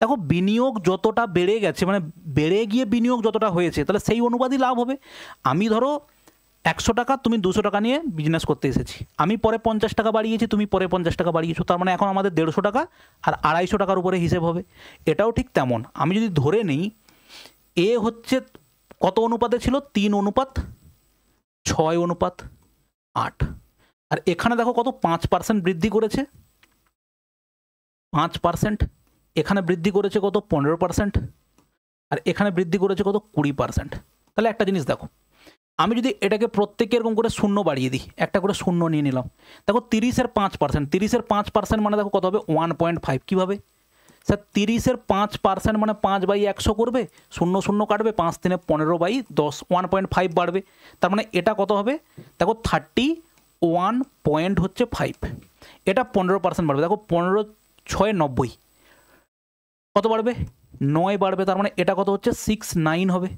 Speaker 1: দেখো বিনিয়োগ যতটা বেড়ে গেছে, মানে বেড়ে গিয়ে বিনিয়োগ যতটা হয়েছে, তাহলে সেই অনুপাতই লাভ হবে। আমি ধরো 100 টাকা, তুমি 200 টাকা নিয়ে বিজনেস করতে এসেছি, আমি পরে 50 টাকা বাড়িয়েছি, তুমি পরে 50 টাকা বাড়িয়েছো, তার মানে এখন আমাদের 150 টাকা আর 250 টাকার উপরে হিসেব হবে। এটাও ঠিক তেমন, আমি যদি ধরে নিই এ হচ্ছে কত অনুপাতে ছিল, 3:6:, 8। আর এখানে দেখো কত 5% বৃদ্ধি করেছে, 5%। এখানে বৃদ্ধি করেছে কত 15%। আর এখানে বৃদ্ধি করেছে কত 20%। তাহলে একটা জিনিস দেখো, আমি যদি এটাকে প্রত্যেকে এরকম করে শূন্য বাড়িয়ে দিই, একটা করে শূন্য নিয়ে নিলাম, দেখো 30-এর 5%, 30-এর 5% মানে দেখো কত হবে 1.5। কীভাবে স্যার 30-এর 5% মানে 5/100 করবে, শূন্য শূন্য কাটবে, 5 3 15/10, 1.5 বাড়বে। তার মানে এটা কত হবে দেখো 31.5। এটা 15% বাড়বে, দেখো 15 6 90, কত বাড়বে 9 বাড়বে। তার মানে এটা কত হচ্ছে 69 হবে।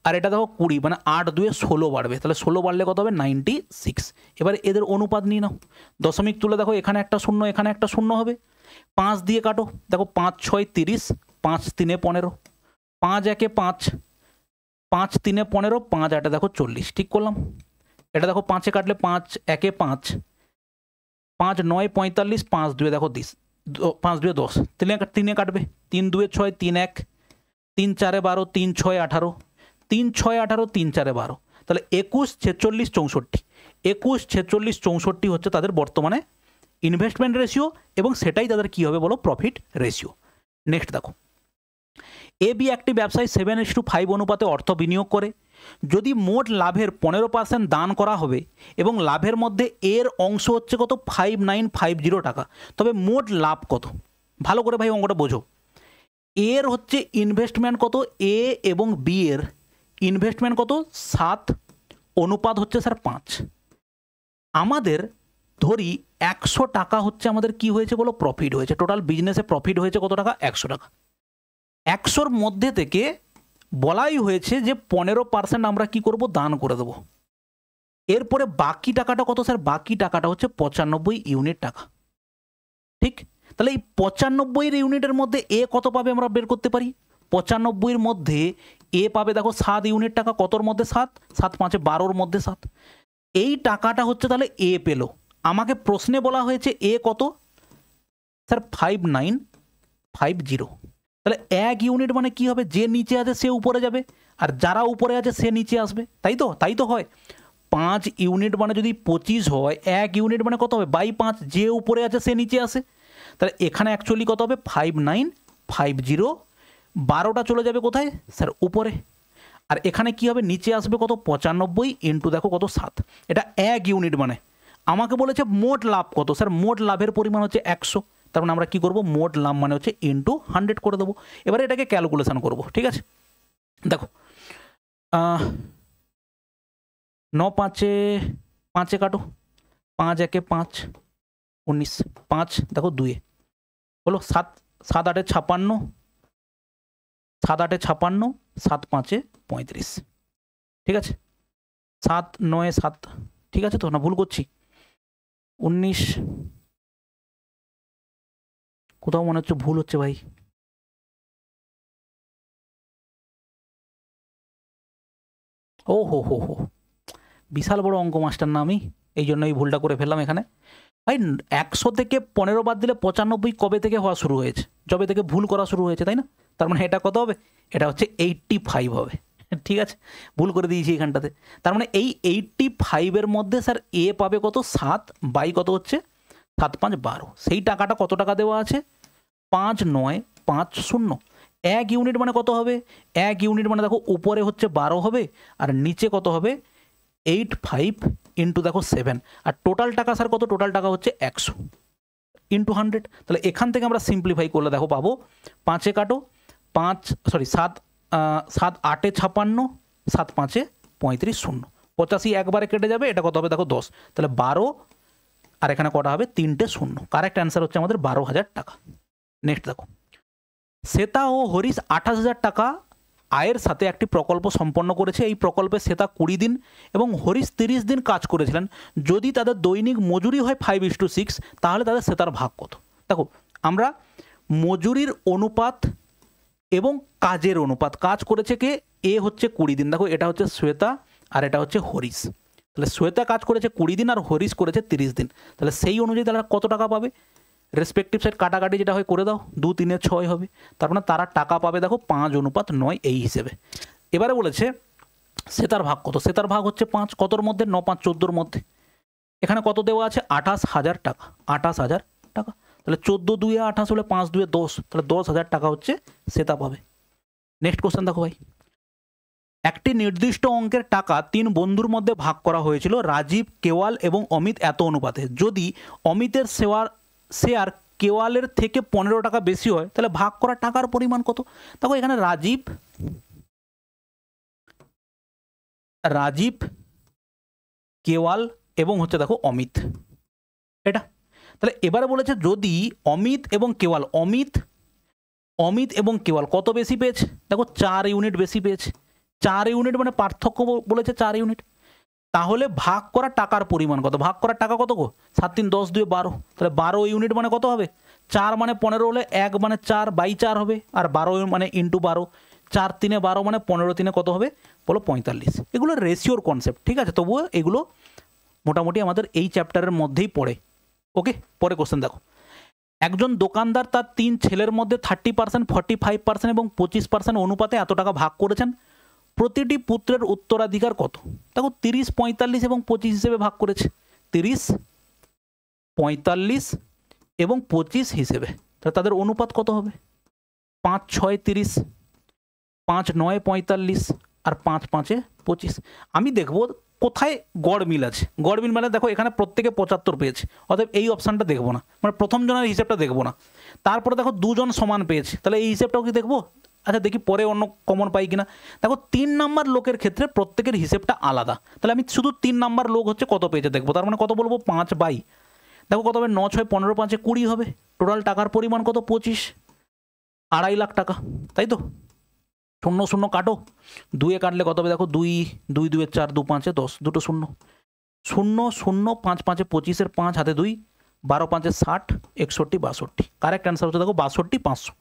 Speaker 1: আর এটা দেখো 20 মানে 8 2 16 বাড়বে, তাহলে 16 বাড়লে কত হবে 96। এবার এদের অনুপাত নিয়ে নাও, দশমিক তুলে দেখো এখানে একটা শূন্য এখানে একটা শূন্য হবে, 5 দিয়ে কাটো, দেখো 5 6 30, 5 3 15, 5 1 5, 5 3 15, 5 8 দেখো 40, ঠিক করলাম। এটা দেখো 5-এ কাটলে 5 1 5, 5 9 45, 5 2 দেখো 10, 5 2 10, 3 কাটবে, 3 2 6, 3 1, 3 4 12, 3 6 18, 3 6 18, 3 4 12, তাহলে 21 46 64, 21 46 64 হচ্ছে তাদের বর্তমানে ইনভেস্টমেন্ট রেশিও, এবং সেটাই তাদের কী হবে বলো প্রফিট রেশিও। নেক্সট দেখো, এ বি একটি ব্যবসায় 7:5 অনুপাতে অর্থ বিনিয়োগ করে। যদি মোট লাভের 15% দান করা হবে এবং লাভের মধ্যে এর অংশ হচ্ছে কত 5950 টাকা, তবে মোট লাভ কত? ভালো করে ভাই অঙ্কটা বোঝো। এর হচ্ছে ইনভেস্টমেন্ট কত, এ এবং বি এর ইনভেস্টমেন্ট কত 7, অনুপাত হচ্ছে স্যার 5। আমাদের ধরি 100 টাকা হচ্ছে আমাদের কি হয়েছে বলো প্রফিট হয়েছে, টোটাল বিজনেসে প্রফিট হয়েছে কত টাকা 100 টাকা। 100-র মধ্যে থেকে বলাই হয়েছে যে 15% আমরা কি করব দান করে দেবো। এরপরে বাকি টাকাটা কত স্যার, বাকি টাকাটা হচ্ছে 95 ইউনিট টাকা, ঠিক। তাহলে এই 95 ইউনিটের মধ্যে এ কত পাবে আমরা বের করতে পারি। 95-এর মধ্যে এ পাবে দেখো 7 ইউনিট টাকা, কতর মধ্যে 7, 7 5 12-র মধ্যে 7। এই টাকাটা হচ্ছে তাহলে এ পেল। আমাকে প্রশ্নে বলা হয়েছে এ কত স্যার 5950। তাহলে 1 ইউনিট মানে কি হবে, যে নিচে আছে সে উপরে যাবে, আর যারা উপরে আছে সে নিচে আসবে, তাই তো হয়। 5 ইউনিট মানে যদি 25 হয়, 1 ইউনিট মানে কত হবে 5, যে উপরে আছে সে নিচে আসে। তাহলে এখানে অ্যাকচুয়ালি কত হবে 5950, 12টা চলে যাবে কোথায় স্যার উপরে, আর এখানে কি হবে নিচে আসবে কত 95 ইন্টু দেখো কত 7। এটা 1 ইউনিট মানে। আমাকে বলেছে মোট লাভ কত, স্যার মোট লাভের পরিমাণ হচ্ছে 100, তার মানে আমরা কি করব মোট লাভ মানে হচ্ছে ইন্টু 100 করে দেবো। এবারে এটাকে ক্যালকুলেশন করব, ঠিক আছে। দেখো 9 5 5 কাটো, 5 1 5 19, 5 দেখো 2 বলো 7 7 8 56, 7 8 56, 7 5 35, ঠিক আছে। 7 9 7, ঠিক আছে তো, না ভুল করছি 19, কোথাও মনে হচ্ছে ভুল হচ্ছে ভাই। ও হো হো হো, বিশাল বড় অঙ্ক মাস্টার না আমি, এই জন্য এই ভুলটা করে ফেললাম এখানে। ভাই 100 থেকে 15 বাদ দিলে 95 কবে থেকে হওয়া শুরু হয়েছে, যবে থেকে ভুল করা শুরু হয়েছে, তাই না। তার মানে এটা কত হবে, এটা হচ্ছে 85 হবে, ঠিক আছে। ভুল করে দিয়েছি এখানটাতে। তার মানে এই 85-এর মধ্যে স্যার এ পাবে কত 7 বাই কত হচ্ছে 7 5 12। সেই টাকাটা কত টাকা দেওয়া আছে 5950। 1 ইউনিট মানে কত হবে, 1 ইউনিট মানে দেখো উপরে হচ্ছে 12 হবে, আর নিচে কত হবে 85 ইন্টু দেখো 7, আর টোটাল টাকা স্যার কত, টোটাল টাকা হচ্ছে 100 ইন্টু 100। তাহলে এখান থেকে আমরা সিম্পলিফাই করলে দেখো পাবো 5-এ কাটো 5 সরি 7 7 8 56, 7 5 35 0, 85 একবারে কেটে যাবে, এটা কত হবে দেখো 10, তাহলে 12, আর এখানে কটা হবে 3টে 0। কারেক্ট অ্যান্সার হচ্ছে আমাদের 12,000 টাকা। নেক্সট দেখো, শ্বেতা ও হরিশ 28,000 টাকা আয়ের সাথে একটি প্রকল্প সম্পন্ন করেছে। এই প্রকল্পে শ্বেতা 20 দিন এবং হরিশ 30 দিন কাজ করেছিলেন। যদি তাদের দৈনিক মজুরি হয় 5:6, তাহলে তাদের শ্বেতার ভাগ কত। দেখো আমরা মজুরির অনুপাত এবং কাজের অনুপাত, কাজ করেছে কে এ হচ্ছে 20 দিন, দেখো এটা হচ্ছে শ্বেতা আর এটা হচ্ছে হরিশ। তাহলে শ্বেতা কাজ করেছে 20 দিন আর হরিশ করেছে 30 দিন, তাহলে সেই অনুযায়ী তারা কত টাকা পাবে, রেসপেক্টিভ সাইড কাটাকাটি যেটা হয় করে দাও, 2 3 6 হবে, তার মানে তারা টাকা পাবে দেখো 5:9 এই হিসেবে। এবারে বলেছে শ্বেতার ভাগ কত, শ্বেতার ভাগ হচ্ছে 5, কতর মধ্যে 9 5 14-র মধ্যে। এখানে কত দেওয়া আছে 28,000 টাকা, 28,000 টাকা। তাহলে 14 2 28 হলে 5 2 10, তাহলে 10,000 টাকা হচ্ছে শ্বেতা পাবে। নেক্সট কোশ্চেন দেখো ভাই, একটি নির্দিষ্ট অঙ্কের টাকা 3 বন্ধুর মধ্যে ভাগ করা হয়েছিল রাজীব, কেওয়াল এবং অমিত এত অনুপাতে। যদি অমিতের শেয়ার কেওয়ালের থেকে 15 টাকা বেশি হয় তাহলে ভাগ করা টাকার পরিমাণ কত? দেখো এখানে রাজীব, কেওয়াল এবং হচ্ছে দেখো অমিত, এটা। তাহলে এবারে বলেছে যদি অমিত এবং কেওয়াল কত বেশি পেয়েছে? দেখো 4 ইউনিট বেশি পেয়েছে। 4 ইউনিট মানে পার্থক্য বলেছে 4 ইউনিট। তাহলে ভাগ করা টাকার পরিমাণ কত? ভাগ করার টাকা কত গো? 7 3 10 2 12, তাহলে 12 ইউনিট মানে কত হবে? 4 মানে 15 হলে 1 মানে 4 বাই 4 হবে, আর 12 মানে ইন্টু 12, 4 3 12 মানে 15 3 কত হবে বলো? 45। এগুলো রেশিওর কনসেপ্ট, ঠিক আছে? তবুও এগুলো মোটামুটি আমাদের এই চ্যাপ্টারের মধ্যেই পড়ে। ওকে, পরে কোশ্চেন দেখো, একজন দোকানদার তার 3 ছেলের মধ্যে 30%, 45% এবং 25% অনুপাতে এত টাকা ভাগ করেছেন। প্রতিটি পুত্রের উত্তরাধিকার কত? দেখো 30 45 এবং 25 হিসেবে ভাগ করেছে, 30 45 এবং 25 হিসেবে। তাহলে তাদের অনুপাত কত হবে? 5 6 30, 5 9 45 আর 5 5 25। আমি দেখব কোথায় গড় মিল আছে। গড় মিল মানে দেখো এখানে প্রত্যেকে 75 পেয়েছে, অতএব এই অপশানটা দেখবো না, মানে প্রথম জনের হিসেবটা দেখবো না। তারপরে দেখো 2 জন সমান পেয়েছে, তাহলে এই হিসেবটাও কি দেখবো? আচ্ছা দেখি পরে অন্য কমন পাই কিনা। দেখো 3 নাম্বার লোকের ক্ষেত্রে প্রত্যেকের হিসেবটা আলাদা, তাহলে আমি শুধু 3 নাম্বার লোক হচ্ছে কত পেয়েছে দেখবো। তার মানে কত বলবো? 5 বাই, দেখো কত হবে? 9 6 15 5 20 হবে। টোটাল টাকার পরিমাণ কত? 25, 2.5 লাখ টাকা, তাই তো? 0 0 কাটো, 2 কাটলে কত হবে? দেখো 2 2 2 4 2 5 10, দুটো 0 0 0 5 5 25 এর 5 হাতে 2, 12 5 60 61 62। কারেক্ট অ্যান্সার হচ্ছে দেখো 62 500।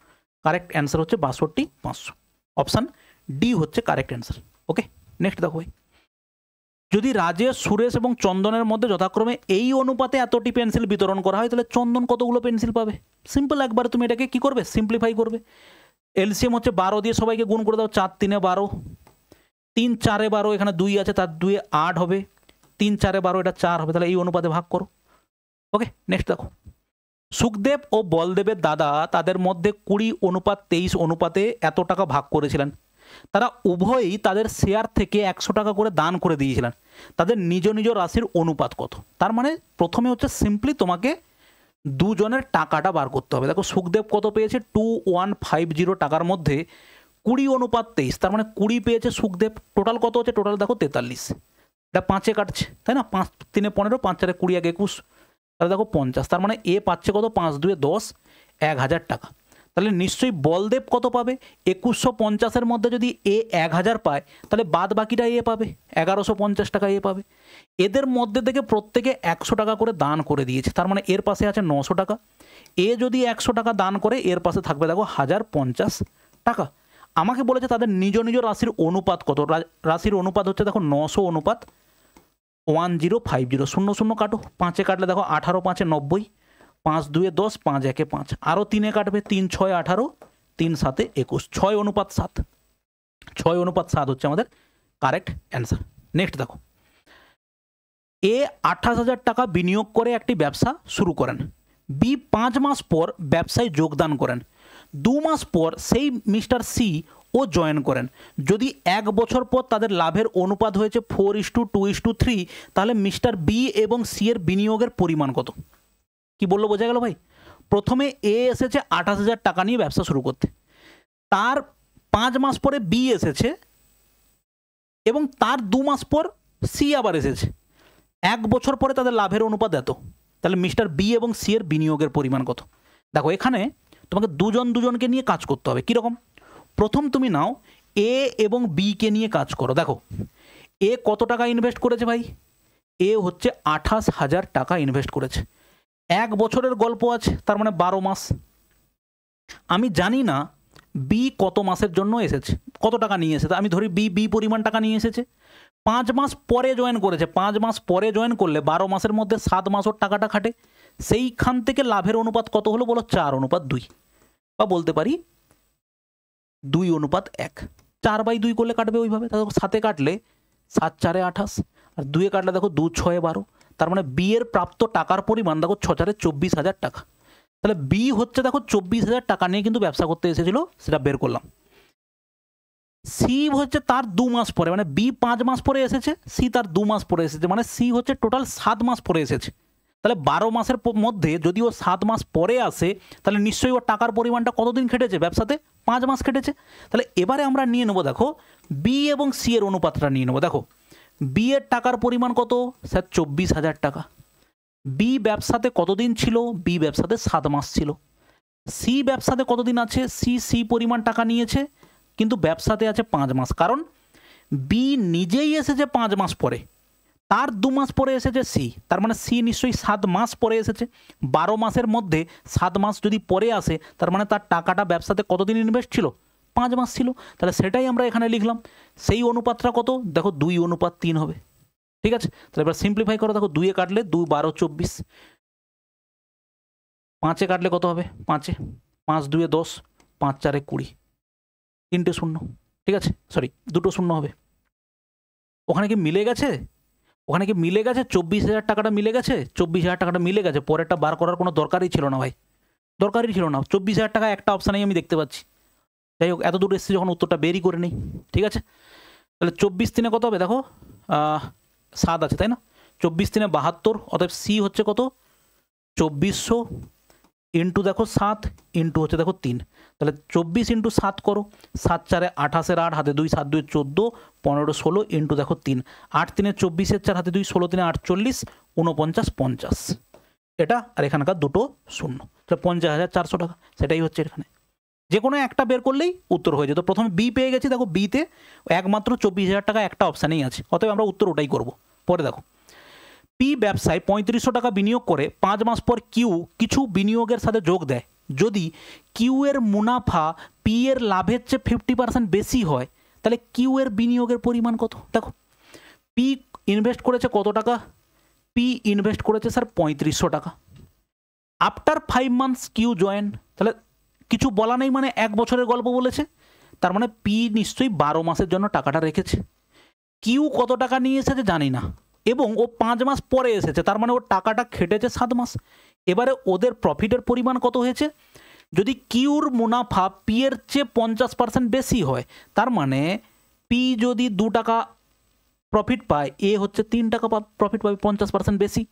Speaker 1: কারেক্ট অ্যান্সার হচ্ছে 62 500। অপশান ডি হচ্ছে কারেক্ট অ্যান্সার। ওকে, নেক্সট দেখো ভাই, যদি রাজেশ, সুরেশ এবং চন্দনের মধ্যে যথাক্রমে এই অনুপাতে এতটি পেন্সিল বিতরণ করা হয় তাহলে চন্দন কতগুলো পেন্সিল পাবে? সিম্পল, একবার তুমি এটাকে কি করবে? সিম্পলিফাই করবে। এলসিএম হচ্ছে 12 দিয়ে সবাইকে গুণ করে দাও। 4 3 12, 3 4 12, এখানে 2 আছে, তার 2 8 হবে, 3 4 12, এটা 4 হবে। তাহলে এই অনুপাতে ভাগ করো। ওকে, নেক্সট দেখো, সুখদেব ও বলদেবের দাদা তাদের মধ্যে 20:23 অনুপাতে এত টাকা ভাগ করেছিলেন। তারা উভয়ই তাদের শেয়ার থেকে 100 টাকা করে দান করে দিয়েছিলেন। তাদের নিজ নিজ রাশির অনুপাত কত? তার মানে প্রথমে হচ্ছে সিম্পলি তোমাকে দুজনের টাকাটা বার করতে হবে। দেখো সুখদেব কত পেয়েছে? 2150 টাকার মধ্যে 20:23, তার মানে 20 পেয়েছে সুখদেব। টোটাল কত হচ্ছে? টোটাল দেখো 43। এটা 5-এ কাটছে, তাই না? 5 3 15, 5 4 20, 1 21, তাহলে দেখো 50। তার মানে এ পাচ্ছে কত? 5 2 10, 1000 টাকা। তাহলে নিশ্চয়ই বলদেব কত পাবে? 2150-এর মধ্যে যদি এ 1000 পায় তাহলে বাদ বাকিটা এ পাবে, 1150 টাকা এ পাবে। এদের মধ্যে থেকে প্রত্যেকে 100 টাকা করে দান করে দিয়েছে, তার মানে এর পাশে আছে 900 টাকা। এ যদি 100 টাকা দান করে এর পাশে থাকবে দেখো 1050 টাকা। আমাকে বলেছে তাদের নিজ নিজ রাশির অনুপাত কত? রাশির অনুপাত হচ্ছে দেখো 900 অনুপাত 1050। 0 0 কাটো, 5-এ কাটলে দেখো 18 5 90, 5 2 10, 5 1 5, আরও 3-এ কাটবে, 3 6 18, 3 7 21, 6:7। 6:7 হচ্ছে আমাদের কারেক্ট অ্যান্সার। নেক্সট দেখো, এ 28,000 টাকা বিনিয়োগ করে একটি ব্যবসা শুরু করেন। বি 5 মাস পর ব্যবসায় যোগদান করেন। 2 মাস পর সেই মিস্টার সি ও জয়েন করেন। যদি 1 বছর পর তাদের লাভের অনুপাত হয়েছে 4:2:3, তাহলে মিস্টার বি এবং সি এর বিনিয়োগের পরিমাণ কত? কি বললো বোঝা গেল ভাই? প্রথমে এ এসেছে 28,000 টাকা নিয়ে ব্যবসা শুরু করতে, তার 5 মাস পরে বি এসেছে এবং তার 2 মাস পর সি আবার এসেছে। 1 বছর পরে তাদের লাভের অনুপাত এত, তাহলে মিস্টার বি এবং সি এর বিনিয়োগের পরিমাণ কত? দেখো এখানে তোমাকে দুজনকে নিয়ে কাজ করতে হবে। কীরকম? প্রথম তুমি নাও এ এবং বিকে নিয়ে কাজ করো। দেখো এ কত টাকা ইনভেস্ট করেছে ভাই? এ হচ্ছে 28,000 টাকা ইনভেস্ট করেছে। 1 বছরের গল্প আছে, তার মানে 12 মাস। আমি জানি না বি কত মাসের জন্য এসেছে, কত টাকা নিয়ে এসেছে। আমি ধরি বি পরিমাণ টাকা নিয়ে এসেছে। 5 মাস পরে জয়েন করেছে। 5 মাস পরে জয়েন করলে 12 মাসের মধ্যে 7 মাস ওর টাকাটা খাটে। সেইখান থেকে লাভের অনুপাত কত হলো বলো? 4:2, বা বলতে পারি 2:1। 4/2 করলে কাটবে ওইভাবে। দেখো 7-এ কাটলে 7 4 28, আর 2-এ কাটলে দেখো 2 6 12, তার মানে বি এর প্রাপ্ত টাকার পরিমাণ দেখো 6,24,000 টাকা। তাহলে বি হচ্ছে দেখো 24,000 টাকা নিয়ে কিন্তু ব্যবসা করতে এসেছিল, সেটা বের করলাম। সি হচ্ছে তার 2 মাস পরে, মানে বি 5 মাস পরে এসেছে, সি তার 2 মাস পরে এসেছে, মানে সি হচ্ছে টোটাল 7 মাস পরে এসেছে। তাহলে 12 মাসের মধ্যে যদি ও 7 মাস পরে আসে তাহলে নিশ্চয়ই ওর টাকার পরিমাণটা কতদিন খেটেছে ব্যবসাতে? 5 মাস খেটেছে। তাহলে এবারে আমরা নিয়ে নেবো দেখো বি এবং সি এর অনুপাতটা নিয়ে নেবো। দেখো বি এর টাকার পরিমাণ কত স্যার? 24,000 টাকা। বি ব্যবসাতে কতদিন ছিল? বি ব্যবসাতে 7 মাস ছিল। সি ব্যবসাতে কতদিন আছে? সি পরিমাণ টাকা নিয়েছে কিন্তু ব্যবসাতে আছে 5 মাস, কারণ বি নিজেই এসেছে 5 মাস পরে, তার 2 মাস পরে এসেছে সি, তার মানে সি নিশ্চয়ই 7 মাস পরে এসেছে। 12 মাসের মধ্যে 7 মাস যদি পরে আসে তার মানে তার টাকাটা ব্যবসাতে কতদিন ইনভেস্ট ছিল? 5 মাস ছিল। তাহলে সেটাই আমরা এখানে লিখলাম। সেই অনুপাতটা কত? দেখো 2:3 হবে। ঠিক আছে, তাহলে এবার সিম্পলিফাই করো। দেখো 2 কাটলে 2 12 24, 5 কাটলে কত হবে? 5 5 2 10, 5 4 20, 3টে শূন্য। ঠিক আছে, সরি 2টো শূন্য হবে। ওখানে কি মিলে গেছে? ওখানে কি মিলে গেছে? 24,000 টাকাটা মিলে গেছে, 24,000 টাকাটা মিলে গেছে। পরেরটা বার করার কোনো দরকারই ছিল না ভাই, দরকারই ছিল না। 24,000 টাকা একটা অপশানেই আমি দেখতে পাচ্ছি। যাই হোক, এত দূর এসেছি যখন উত্তরটা বেরই করে নেই। ঠিক আছে, তাহলে 24 দিনে কত হবে? দেখো 7 আছে তাই না? 24 দিনে 72, অতএব সি হচ্ছে কত? 2400 ইন্টু দেখো 7 ইন্টু হচ্ছে দেখো 3। তাহলে 24 ইন্টু 7 করো, 7 4 8 8 হাতে 2, 7 2 14, 15 16 ইন্টু দেখো 3, 8 3 24 4 হাতে 2, 16 3 48, 49 50। এটা আর এখানকার দুটো শূন্য, 50,400 টাকা। সেটাই হচ্ছে এখানে। যে কোনো একটা বের করলেই উত্তর হয়ে যেত। প্রথমে বি পেয়ে গেছি, দেখো বিতে একমাত্র 24,000 টাকা একটা অপশানেই আছে, অতএব আমরা উত্তর ওটাই করব। পরে দেখো পি ব্যবসায় 3500 টাকা বিনিয়োগ করে 5 মাস পর কিউ কিছু বিনিয়োগের সাথে যোগ দেয়। যদি কিউ এর মুনাফা পি এর লাভের চেয়ে 50% বেশি হয় তাহলে কিউ এর বিনিয়োগের পরিমাণ কত? দেখো পি ইনভেস্ট করেছে কত টাকা? পি ইনভেস্ট করেছে স্যার 3500 টাকা। আফটার 5 মান্থস কিউ জয়েন, তাহলে কিছু বলা নেই, মানে 1 বছরের গল্প বলেছে, তার মানে পি নিশ্চয়ই 12 মাসের জন্য টাকাটা রেখেছে। কিউ কত টাকা নিয়ে এসেছে জানি না, এবং ও 5 মাস পরে এসেছে, তার মানে ওর টাকাটা খেটেছে 7 মাস। এবারে ওদের প্রফিটের পরিমাণ কত হয়েছে? যদি কিউর মুনাফা পি এর চেয়ে 50% বেশি হয়, তার মানে পি যদি 2 টাকা প্রফিট পায়, এ হচ্ছে 3 টাকা প্রফিট পাবে, 50% বেশি।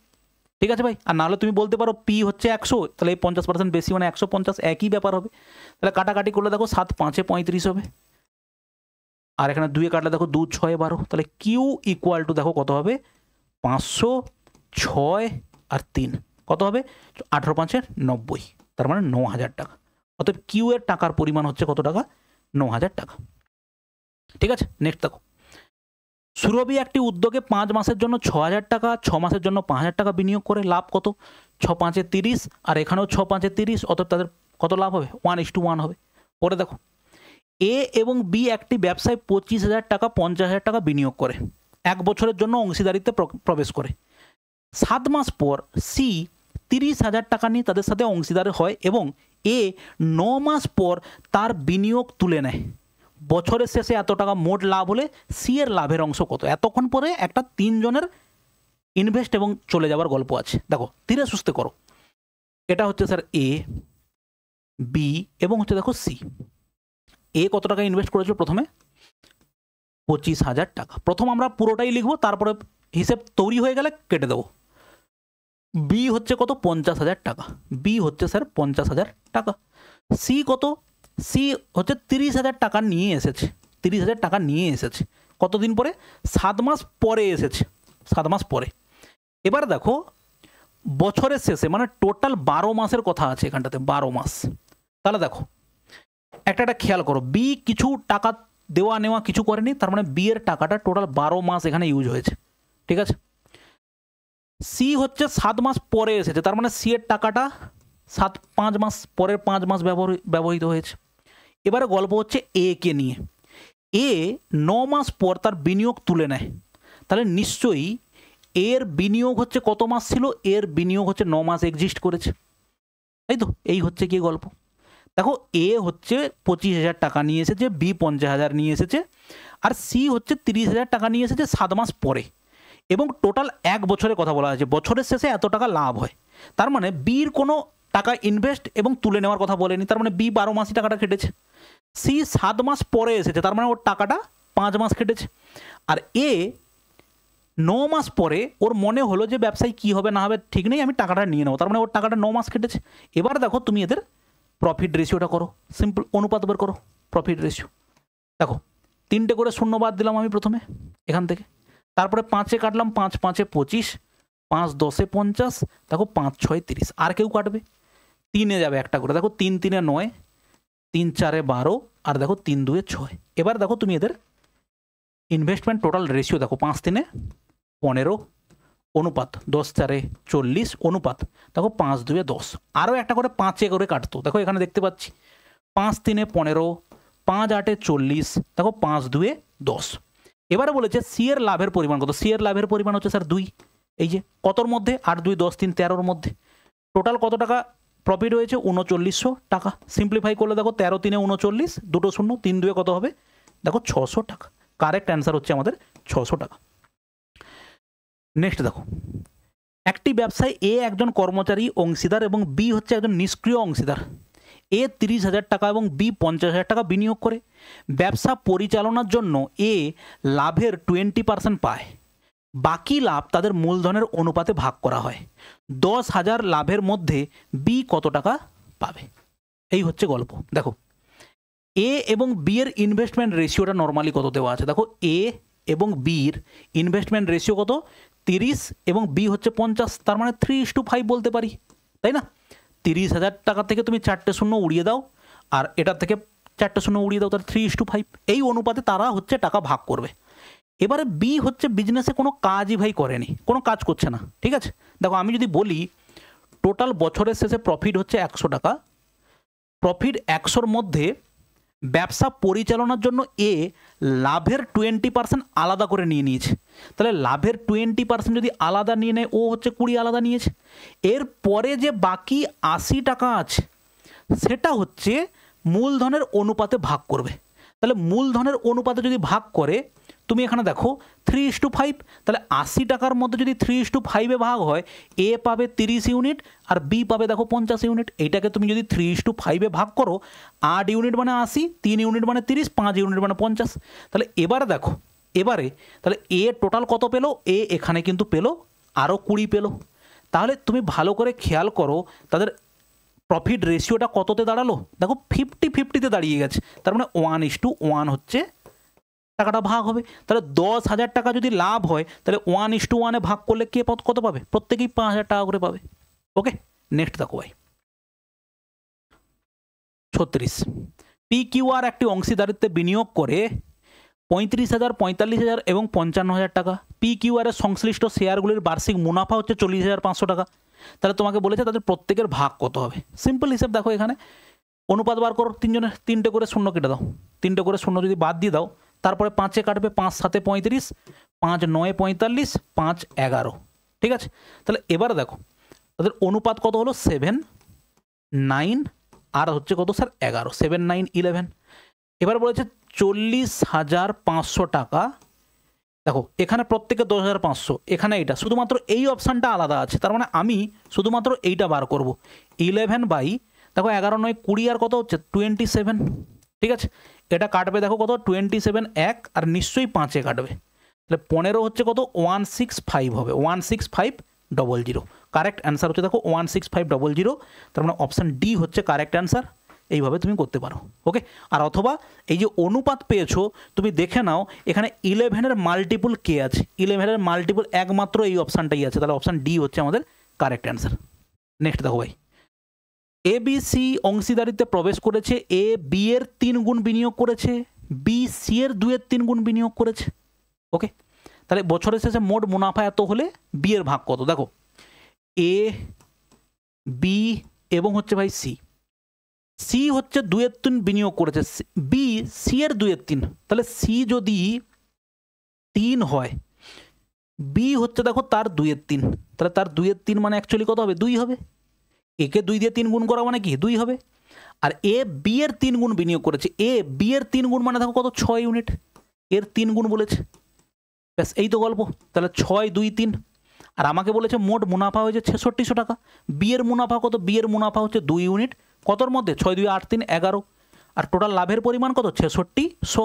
Speaker 1: ঠিক আছে ভাই? আর নাহলে তুমি বলতে পারো পি হচ্ছে 100, তাহলে এই 50% বেশি মানে 150, একই ব্যাপার হবে। তাহলে কাটাকাটি করলে দেখো 7 5 35 হবে, আর এখানে 2 কাটলে দেখো 2 6 12, তাহলে কিউ ইকুয়াল টু দেখো কত হবে? 500, 6 আর 3 কত হবে? 18 5 90, তার মানে 9,000 টাকা। অতএব কিউ এর টাকার পরিমাণ হচ্ছে কত টাকা? 9,000 টাকা। ঠিক আছে, নেক্সট দেখো সুরভি একটি উদ্যোগে 5 মাসের জন্য 6,000 টাকা, 6 মাসের জন্য 5,000 টাকা বিনিয়োগ করে লাভ কত? 6 5 30, আর এখানেও 6 5 30, অতএব তাদের কত লাভ হবে? 1:1 হবে। পরে দেখো এ এবং বি একটি ব্যবসায় 25,000 টাকা 50,000 টাকা বিনিয়োগ করে 1 বছরের জন্য অংশীদারিত্বে প্রবেশ করে। 7 মাস পর সি 30,000 টাকা নিয়ে তাদের সাথে অংশীদার হয় এবং এ 9 মাস পর তার বিনিয়োগ তুলে নেয়। বছরের শেষে এত টাকা মোট লাভ হলে সি এর লাভের অংশ কত? এতক্ষণ পরে একটা 3 জনের ইনভেস্ট এবং চলে যাওয়ার গল্প আছে। দেখো ধীরে সুস্থে করো। এটা হচ্ছে স্যার এ, বি এবং হচ্ছে দেখো সি। এ কত টাকা ইনভেস্ট করেছিল? প্রথমে 25,000 টাকা। প্রথম আমরা পুরোটাই লিখবো, তারপরে হিসেব তৈরি হয়ে গেলে কেটে দেবো। বি হচ্ছে কত? 50,000 টাকা। বি হচ্ছে স্যার 50,000 টাকা। সি কত? সি হচ্ছে 30,000 টাকা নিয়ে এসেছে। 30,000 টাকা নিয়ে এসেছে কতদিন পরে? 7 মাস পরে এসেছে, 7 মাস পরে। এবার দেখো বছরের শেষে মানে টোটাল 12 মাসের কথা আছে এখানটাতে, 12 মাস। তাহলে দেখো একটা খেয়াল করো, বি কিছু টাকা দেওয়া নেওয়া কিছু করেনি, তার মানে বি এর টাকাটা টোটাল 12 মাস এখানে ইউজ হয়েছে। ঠিক আছে, সি হচ্ছে 7 মাস পরে এসেছে, তার মানে সি এর টাকাটা 5 মাস পরের 5 মাস ব্যবহৃত হয়েছে। এবারে গল্প হচ্ছে এ কে নিয়ে। এ 9 মাস পর তার বিনিয়োগ তুলে নেয়, তাহলে নিশ্চয়ই এর বিনিয়োগ হচ্ছে কত মাস ছিল? এর বিনিয়োগ হচ্ছে 9 মাস এক্সিস্ট করেছে, তাই তো? এই হচ্ছে কি গল্প। দেখো এ হচ্ছে 25,000 টাকা নিয়ে এসেছে, বি 50,000 নিয়ে এসেছে, আর সি হচ্ছে 30,000 টাকা নিয়ে এসেছে 7 মাস পরে। এবং টোটাল 1 বছরের কথা বলা হয়েছে, বছরের শেষে এত টাকা লাভ হয়। তার মানে বির কোনো টাকা ইনভেস্ট এবং তুলে নেওয়ার কথা বলেনি, তার মানে বি 12 মাসই টাকাটা কেটেছে। সি 7 মাস পরে এসেছে, তার মানে ওর টাকাটা 5 মাস কেটেছে। আর এ 9 মাস পরে ওর মনে হলো যে ব্যবসায় কী হবে না হবে ঠিক নেই, আমি টাকাটা নিয়ে নেবো, তার মানে ওর টাকাটা 9 মাস কেটেছে। এবার দেখো তুমি এদের প্রফিট রেশিওটা করো, সিম্পল অনুপাত বের করো প্রফিট রেশিও। দেখো 3টে করে শূন্য বাদ দিলাম আমি প্রথমে এখান থেকে, তারপরে 5-এ কাটলাম, 5-5-এ 25, 5-10-এ 50, দেখো 5-6-এ 30। আর কেউ কাটবে? 3-এ যাবে একটা করে, দেখো 3-3-এ 9, 3-4-এ 12, আর দেখো 3-2-এ 6। এবার দেখো তুমি এদের ইনভেস্টমেন্ট টোটাল রেশিও দেখো, 5-3-এ 15 অনুপাত 10-4-এ 40 অনুপাত, দেখো 5-2-এ 10। আরও একটা করে 5-এ করে কাটতো, দেখো এখানে দেখতে পাচ্ছি 5-3-এ 15, 5-8-এ 40, দেখো 5-2-এ 10। এবারে বলেছে সি এর লাভের পরিমাণ কত। সি এর লাভের পরিমাণ হচ্ছে স্যার 2। এই যে কতর মধ্যে, 8, 2, 10, 3, 13-র মধ্যে। টোটাল কত টাকা প্রফিট হয়েছে? 3900 টাকা। সিম্পলিফাই করলে দেখো 13-3-এ 39, 2 শূন্য, 3-2-এ কত হবে? দেখো 600 টাকা। কারেক্ট অ্যান্সার হচ্ছে আমাদের 600 টাকা। নেক্সট দেখো, একটি ব্যবসায় এ একজন কর্মচারী অংশীদার এবং বি হচ্ছে একজন নিষ্ক্রিয় অংশীদার। এ 30,000 টাকা এবং বি 50,000 টাকা বিনিয়োগ করে ব্যবসা পরিচালনার জন্য এ লাভের 20% পায়। বাকি লাভ তাদের মূলধনের অনুপাতে ভাগ করা হয়। 10,000 লাভের মধ্যে বি কত টাকা পাবে? এই হচ্ছে গল্প। দেখো এ এবং বি এর ইনভেস্টমেন্ট রেশিওটা নর্মালি কত দেওয়া আছে, দেখো এ এবং বির ইনভেস্টমেন্ট রেশিও কত? 30 এবং বি হচ্ছে 50, তার মানে 3:5 বলতে পারি, তাই না? 30,000 টাকা থেকে তুমি 4টে শূন্য উড়িয়ে দাও, আর এটার থেকে 4টে শূন্য উড়িয়ে দাও, তার 3:5। এই অনুপাতে তারা হচ্ছে টাকা ভাগ করবে। এবারে বি হচ্ছে বিজনেসে কোনো কাজই ভাই করেনি, কোনো কাজ করছে না, ঠিক আছে? দেখো আমি যদি বলি টোটাল বছরের শেষে প্রফিট হচ্ছে 100 টাকা, প্রফিট 100-র মধ্যে ব্যবসা পরিচালনার জন্য এ লাভের 20% আলাদা করে নিয়ে নিয়েছে। তাহলে লাভের 20% যদি আলাদা নিয়ে নেয়, ও হচ্ছে 20 আলাদা নিয়েছে। এর পরে যে বাকি 80 টাকা আছে সেটা হচ্ছে মূলধনের অনুপাতে ভাগ করবে। তাহলে মূলধনের অনুপাতে যদি ভাগ করে, তুমি এখানে দেখো 3:5, তাহলে 80 টাকার মধ্যে যদি 3:5-এ ভাগ হয়, এ পাবে 30 ইউনিট আর বি পাবে দেখো 50 ইউনিট। এইটাকে তুমি যদি 3:5-এ ভাগ করো, 8 ইউনিট মানে 80, 3 ইউনিট মানে 30, 5 ইউনিট মানে 50। তাহলে এবারে দেখো, তাহলে এ টোটাল কত পেলো? এ এখানে কিন্তু পেলো আরও 20 পেলো। তাহলে তুমি ভালো করে খেয়াল করো তাদের প্রফিট রেশিওটা কততে দাঁড়ালো, দেখো 50-50-তে দাঁড়িয়ে গেছে। তার মানে 1:1 হচ্ছে টাকাটা ভাগ হবে। তাহলে 10,000 টাকা যদি লাভ হয়, তাহলে 1:1-এ ভাগ করলে কে কত পাবে? প্রত্যেকেই 5,000 টাকা করে পাবে। ওকে, নেক্সট দেখো ভাই 36। পি কিউ আর একটি অংশীদারিত্বে বিনিয়োগ করে 35,000, 45,000 এবং 55,000 টাকা। পি কিউ আর এর সংশ্লিষ্ট শেয়ারগুলির বার্ষিক মুনাফা হচ্ছে 40,500 টাকা। তাহলে তোমাকে বলেছে তাদের প্রত্যেকের ভাগ কত হবে। সিম্পল হিসেব দেখো, এখানে অনুপাত বার করো, 3টে করে শূন্য কেটে দাও, 3টে করে শূন্য যদি বাদ দিয়ে দাও, তারপরে 5-এ কাটবে, 5-7-এ 35, 5-9-এ 45, 5-11, ঠিক আছে? তাহলে এবারে দেখো তাদের অনুপাত কত হলো? 7-9 আর হচ্ছে কত স্যার? 11, 7-9-11। এবার বলেছে 40,500 টাকা। দেখো এখানে প্রত্যেকে 10,500, এখানে এইটা শুধুমাত্র এই অপশানটা আলাদা আছে, তার মানে আমি শুধুমাত্র এইটা বার করব। 11 দেখো 11-9-20 আর কত হচ্ছে? 27, ঠিক আছে? এটা কাটবে দেখো কত? 27 1 আর নিশ্চয়ই 5-এ কাটবে, তাহলে 15 হচ্ছে কত? 165 হবে, 16500। কারেক্ট অ্যান্সার হচ্ছে দেখো 16500, তার মানে অপশান ডি হচ্ছে কারেক্ট অ্যান্সার। এইভাবে তুমি করতে পারো। ওকে, আর অথবা এই যে অনুপাত পেয়েছো তুমি দেখে নাও, এখানে 11-এর মাল্টিপুল কে আছে? 11-এর মাল্টিপুল একমাত্র এই অপশানটাই আছে, তাহলে অপশান ডি হচ্ছে আমাদের কারেক্ট অ্যান্সার। নেক্সট দেখো ভাই, এ বি সি অংশীদারিত্বে প্রবেশ করেছে। এ বি এর 3 গুণ বিনিয়োগ করেছে, বি সি এর 2-3 গুণ বিনিয়োগ করেছে। ওকে, তাহলে বছরের শেষে মোট মুনাফা এত হলে বি এর ভাগ কত? দেখো এ বি এবং হচ্ছে ভাই সি, সি হচ্ছে 2-3 বিনিয়োগ করেছে, বি সি এর 2-3, তাহলে সি যদি 3 হয়, বি হচ্ছে দেখো তার 2-3, তাহলে তার 2-3 মানে অ্যাকচুয়ালি কত হবে? 2 হবে। একে 2 দিয়ে 3 গুণ করা মানে কি? 2 হবে। আর এ বি এর 3 গুণ বিনিয়োগ করেছে, এ বি এর 3 গুণ মানে দেখো কত? 6 ইউনিট, এর 3 গুণ বলেছে, ব্যাস এই তো গল্প। তাহলে 6, 2, 3। আর আমাকে বলেছে মোট মুনাফা হয়েছে 6600 টাকা। বি এর মুনাফা কত? বি এর মুনাফা হচ্ছে 2 ইউনিট। কতর মধ্যে? 6, 2, 8, 3, 11। আর টোটাল লাভের পরিমাণ কত? 6600।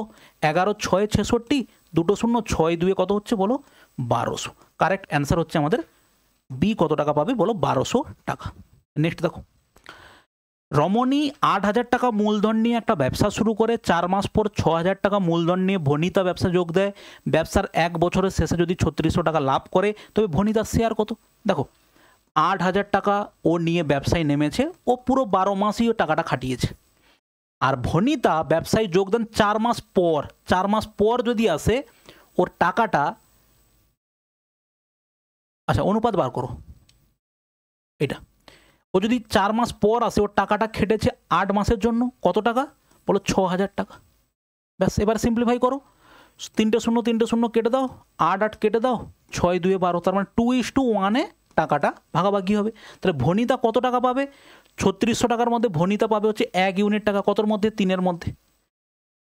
Speaker 1: 11, 6, 66, দুটো শূন্য, 6, 2 কত হচ্ছে বলো? 1200। কারেক্ট অ্যান্সার হচ্ছে আমাদের বি। কত টাকা পাবে বলো? 1200 টাকা। নেক্সট দেখো, রমণী 8000 টাকা মূলধন নিয়ে একটা ব্যবসা শুরু করে। 4 মাস পর 6000 টাকা মূলধন নিয়ে ভনিতা ব্যবসা যোগ দেয়। ব্যবসার 1 বছরের শেষে যদি 3600 টাকা লাভ করে, তবে ভনিতার শেয়ার কত? দেখো 8000 টাকা ও নিয়ে ব্যবসায় নেমেছে, ও পুরো 12 মাসই ও টাকাটা খাটিয়েছে। আর ভনিতা ব্যবসায় যোগদান 4 মাস পর, 4 মাস পর যদি আসে, ওর টাকাটা, আচ্ছা অনুপাত বার করো এটা, ও যদি 4 মাস পর আসে, ওর টাকাটা খেটেছে 8 মাসের জন্য। কত টাকা বলো? 6000 টাকা। ব্যাস এবার সিম্পলিফাই করো, 3টে শূন্য 3টে শূন্য কেটে দাও, 8, 8 কেটে দাও, 6, 2, 12। তার মানে 2:1 টাকাটা ভাগাভাগি হবে। তাহলে ভনিতা কত টাকা পাবে? 3600 টাকার মধ্যে ভনিতা পাবে হচ্ছে 1 ইউনিট টাকা। কতর মধ্যে? 3-এর মধ্যে।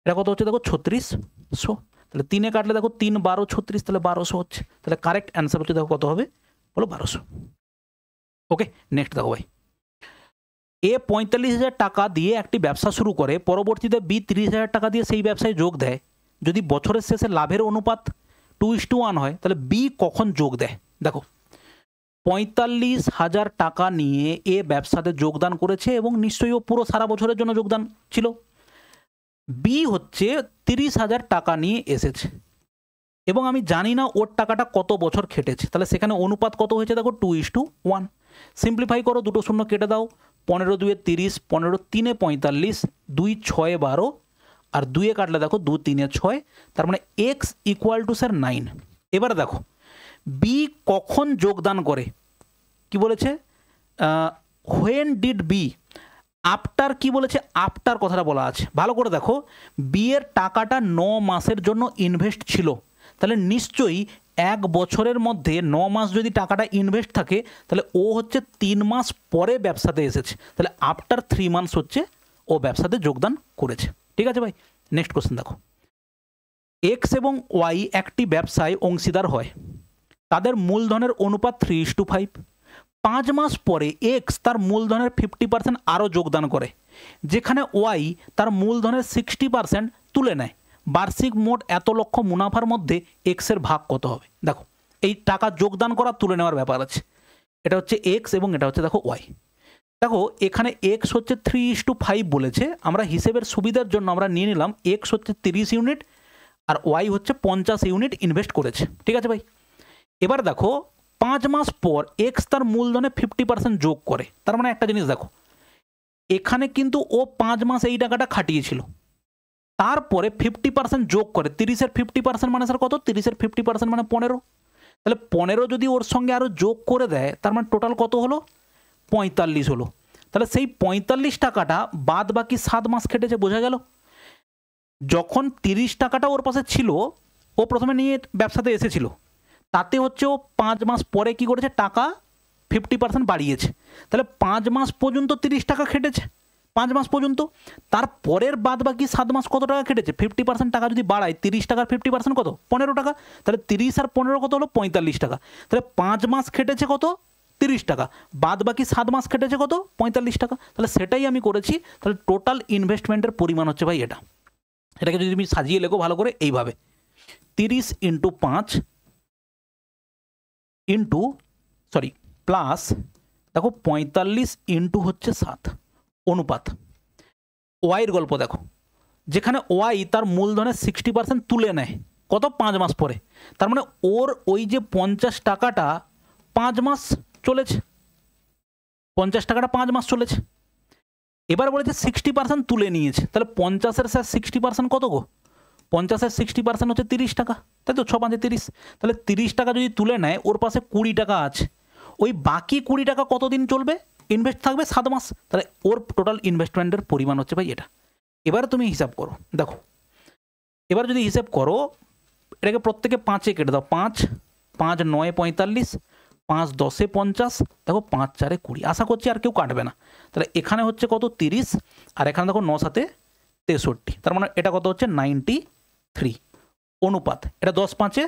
Speaker 1: এটা কত হচ্ছে দেখো? 3600। তাহলে 3-এ কাটলে দেখো 3, 12, 36, তাহলে 1200 হচ্ছে। তাহলে কারেক্ট অ্যান্সার হচ্ছে দেখো কত হবে বলো? 1200। ওকে, নেক্সট দেখো ভাই, এ 45,000 টাকা দিয়ে একটি ব্যবসা শুরু করে, পরবর্তীতে বি 30,000 টাকা দিয়ে সেই ব্যবসায় যোগ দেয়। যদি বছরের শেষে লাভের অনুপাত 2:1 হয়, তাহলে বি কখন যোগ দেয়? দেখো 45,000 টাকা নিয়ে এ ব্যবসাতে যোগদান করেছে এবং নিশ্চয়ই ও পুরো সারা বছরের জন্য যোগদান ছিল। বি হচ্ছে 30,000 টাকা নিয়ে এসেছে এবং আমি জানি না ওর টাকাটা কত বছর খেটেছে। তাহলে সেখানে অনুপাত কত হয়েছে দেখো? 2:1। সিম্পলিফাই করো, দুটো শূন্য কেটে দাও, 15, 2, 30, 15, 3, 45, 2, 6, 12, আর 2-এ কাটলে দেখো 2, 3, 6। তার মানে এক্স ইকুয়াল টু স্যার 9। এবারে দেখো বি কখন যোগদান করে, কি বলেছে? হোয়েন ডিড বি, আফটার, কি বলেছে? আফটার কথাটা বলা আছে, ভালো করে দেখো। বি এর টাকাটা 9 মাসের জন্য ইনভেস্ট ছিল, তাহলে নিশ্চয়ই 1 বছরের মধ্যে 9 মাস যদি টাকাটা ইনভেস্ট থাকে, তাহলে ও হচ্ছে 3 মাস পরে ব্যবসাতে এসেছে। তাহলে আফটার 3 মান্থস হচ্ছে ও ব্যবসাতে যোগদান করেছে। ঠিক আছে ভাই, নেক্সট কোশ্চেন দেখো, এক্স এবং ওয়াই একটি ব্যবসায় অংশীদার হয়। তাদের মূলধনের অনুপাত 3:5। 5 মাস পরে এক্স তার মূলধনের 50% আরও যোগদান করে, যেখানে ওয়াই তার মূলধনের 60% তুলে নেয়। বার্ষিক মোট এত লক্ষ মুনাফার মধ্যে এক্সের ভাগ কত হবে? দেখো এই টাকা যোগদান করা তুলে নেওয়ার ব্যাপার আছে। এটা হচ্ছে এক্স এবং এটা হচ্ছে দেখো ওয়াই। দেখো এখানে এক্স হচ্ছে 3:5 বলেছে, আমরা হিসেবের সুবিধার জন্য আমরা নিয়ে নিলাম এক্স হচ্ছে 30 ইউনিট আর ওয়াই হচ্ছে 50 ইউনিট ইনভেস্ট করেছে। ঠিক আছে ভাই, এবার দেখো 5 মাস পর এক্স তার মূলধনে 50% যোগ করে। তার মানে একটা জিনিস দেখো, এখানে কিন্তু ও 5 মাস এই টাকাটা খাটিয়েছিল, তারপরে 50% যোগ করে। 30-এর 50% মানে স্যার কত? 30-এর 50% মানে 15। তাহলে 15 যদি ওর সঙ্গে আরও যোগ করে দেয়, তার মানে টোটাল কত হলো? 45 হলো। তাহলে সেই 45 টাকাটা বাদ বাকি 7 মাস খেটেছে, বোঝা গেল? যখন 30 টাকাটা ওর পাশে ছিল, ও প্রথমে নিয়ে ব্যবসাতে এসেছিল, তাতে হচ্ছে ও 5 মাস পরে কি করেছে? টাকা 50% বাড়িয়েছে। তাহলে 5 মাস পর্যন্ত 30 টাকা খেটেছে, 5 মাস পর্যন্ত। তার পরের বাদ বাকি 7 মাস কত টাকা খেটেছে? 50% টাকা যদি বাড়ায়, 30 টাকার 50% কত? 15 টাকা। তাহলে 30 আর 15 কত হলো? 45 টাকা। তাহলে 5 মাস খেটেছে কত? 30 টাকা। বাদ বাকি 7 মাস খেটেছে কত? 45 টাকা। তাহলে সেটাই আমি করেছি। তাহলে টোটাল ইনভেস্টমেন্টের পরিমাণ হচ্ছে ভাই এটা। এটাকে যদি তুমি সাজিয়ে লেখো ভালো করে এইভাবে, 30 × 5 ইন্টু প্লাস দেখো 45 ইন্টু হচ্ছে 7 অনুপাত। ওয়াইয়ের গল্প দেখো, যেখানে ওয়াই তার মূলধনের 60% তুলে নেয় কত? 5 মাস পরে। তার মানে ওর ওই যে 50 টাকাটা 5 মাস চলেছে, 50 টাকাটা 5 মাস চলেছে। এবার বলেছে 60% তুলে নিয়েছে, তাহলে 50-এর স্যার 60% কত গো? 50-এর 60% হচ্ছে 30 টাকা, তাই তো? 6×5 = 30। তাহলে 30 টাকা যদি তুলে নেয়, ওর পাশে 20 টাকা আছে, ওই বাকি 20 টাকা কতদিন চলবে? ইনভেস্ট থাকবে 7 মাস। তাহলে ওর টোটাল ইনভেস্টমেন্টের পরিমাণ হচ্ছে ভাই এটা। এবার তুমি হিসাব করো, দেখো এবার যদি হিসাব করো, এটাকে প্রত্যেকে 5-এ কেটে দাও। 5, 5, 9, 45, 5, 10, 50, দেখো 5, 4, 20। আশা করছি আর কেউ কাটবে না। তাহলে এখানে হচ্ছে কত? 30, আর এখানে দেখো 9, 7, 63। তার মানে এটা কত হচ্ছে? 93 অনুপাত। এটা 10, 5,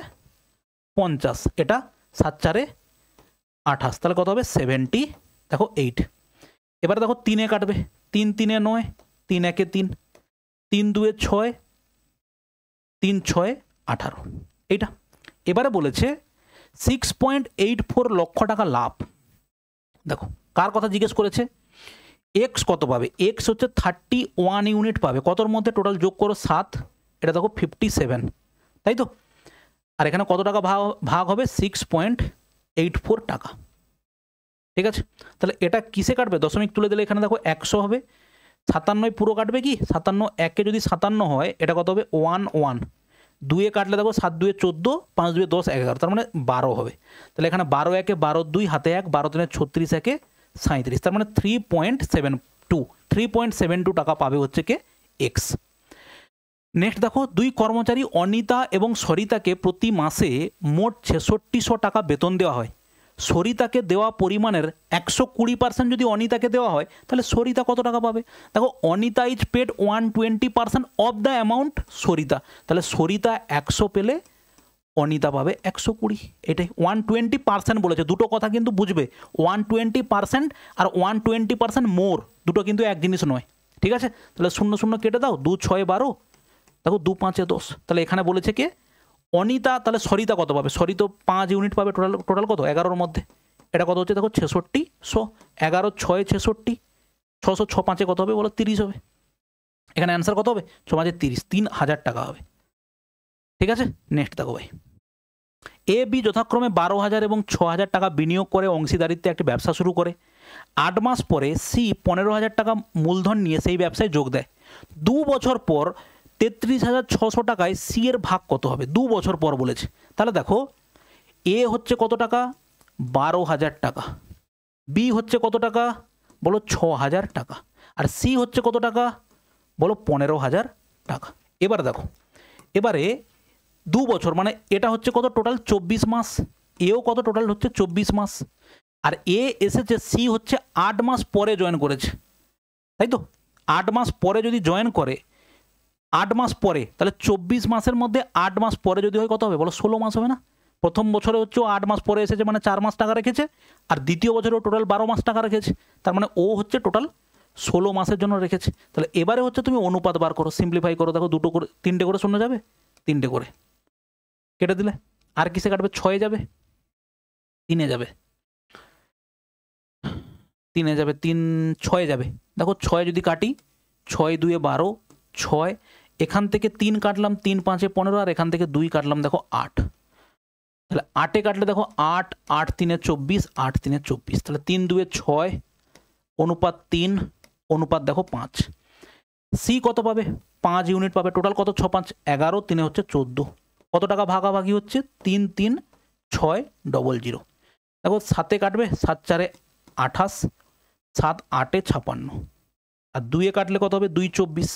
Speaker 1: 50, এটা 7 4 28, তাহলে কত হবে 70, দেখো 8। এবারে দেখো 3 এ কাটবে, 3 3 এ 9, 3 1 এ 3, 3 2 এ 6, 3 6 18, এইটা। এবারে বলেছে 6.84 লক্ষ টাকা লাভ। দেখো কার কথা জিজ্ঞেস করেছে, এক্স কত পাবে, এক্স হচ্ছে 31 ইউনিট পাবে, কতর মধ্যে টোটাল যোগ করো 7, এটা দেখো 57, তাই তো। আর এখানে কত টাকা ভাগ হবে, 6.84 টাকা, ঠিক আছে। তাহলে এটা কিসে কাটবে, দশমিক তুলে দিলে এখানে দেখো 100 হবে, 57 পুরো কাটবে কি, 57 1 যদি 57 হয় এটা কত হবে 1 1, 2 এ কাটলে দেখো 7 2 14, 5 2 10 11, তার মানে 12 হবে। তাহলে এখানে 12 1 12 2 হাতে 1, 12 3 36 1 37, তার মানে 3.72 টাকা পাবে হচ্ছে কে এক্স। নেক্সট দেখো, দুই কর্মচারী অনিতা এবং সরিতাকে প্রতি মাসে মোট 6600 টাকা বেতন দেওয়া হয়। সরিতাকে দেওয়া পরিমাণের 120% যদি অনিতাকে দেওয়া হয় তাহলে সরিতা কত টাকা পাবে। দেখো Anita is paid 120% of the amount Sarita, তাহলে সরিতা 100 পেলে অনিতা পাবে 120, এটাই 120% বলেছে। দুটো কথা কিন্তু বুঝবে, 120% আর 120% মোর, দুটো কিন্তু এক জিনিস নয়, ঠিক আছে। তাহলে 0 0 কেটে দাও, 2 6 12, দেখো 2 5 10, তাহলে এখানে বলেছে কে অনিতা, তাহলে সরিতা কত পাবে, সরিতা 5 ইউনিট পাবে, টোটাল কত 11-র মধ্যে, এটা কত হচ্ছে দেখো 6600, 11 6 66, 600 6 5 কত হবে বলো 30 হবে, এখানে অ্যান্সার কত হবে 6 5 30, 3000 টাকা হবে, ঠিক আছে। নেক্সট দেখো ভাই, এ বি যথাক্রমে 12,000 এবং 6,000 টাকা বিনিয়োগ করে অংশীদারিত্বে একটি ব্যবসা শুরু করে। 8 মাস পরে সি 15,000 টাকা মূলধন নিয়ে সেই ব্যবসায় যোগ দেয়। 2 বছর পর 33,600 টাকায় সি এর ভাগ কত হবে, 2 বছর পর বলেছে। তাহলে দেখো এ হচ্ছে কত টাকা 12,000 টাকা, বি হচ্ছে কত টাকা বলো 6,000 টাকা, আর সি হচ্ছে কত টাকা বলো 15,000 টাকা। এবার দেখো, এবারে 2 বছর মানে এটা হচ্ছে কত টোটাল 24 মাস, এও কত টোটাল হচ্ছে 24 মাস, আর এ এসেছে সি হচ্ছে 8 মাস পরে জয়েন করেছে, তাই তো। 8 মাস পরে যদি জয়েন করে, 8 মাস পরে, তাহলে 24 মাসের মধ্যে 8 মাস পরে যদি হয় কত হবে বলো 16 মাস হবে না। প্রথম বছরে হচ্ছে 8 মাস পরে এসেছে মানে 4 মাস টাকা রেখেছে, আর দ্বিতীয় বছরেও টোটাল 12 মাস টাকা রেখেছে, তার মানে ও হচ্ছে টোটাল 16 মাসের জন্য রেখেছে। তাহলে এবারে হচ্ছে তুমি অনুপাত বার করো, সিম্পলিফাই করো, দেখো 2 করে 3টে করে শূন্য যাবে, 3টে করে কেটে দিলে, আর কিসে কাটবে 6 যাবে, 3 যাবে, 3 যাবে, 3 6 যাবে, দেখো 6 যদি কাটি 6 2 12, 6 এখান থেকে 3 কাটলাম, 3 5 15, আর এখান থেকে 2 কাটলাম দেখো 8, তাহলে 8 কাটলে দেখো 8 8 3 24, 8 3 24, তাহলে 3 2 6 অনুপাত 3 অনুপাত দেখো 5। সি কত পাবে 5 ইউনিট পাবে, টোটাল কত 6 5 11, 3 হচ্ছে 14, কত টাকা ভাগাভাগি হচ্ছে 3 3 6 0 0, দেখো 7 কাটবে 7 4 28, 7 8 56, আর 2 কাটলে কত হবে 2 24,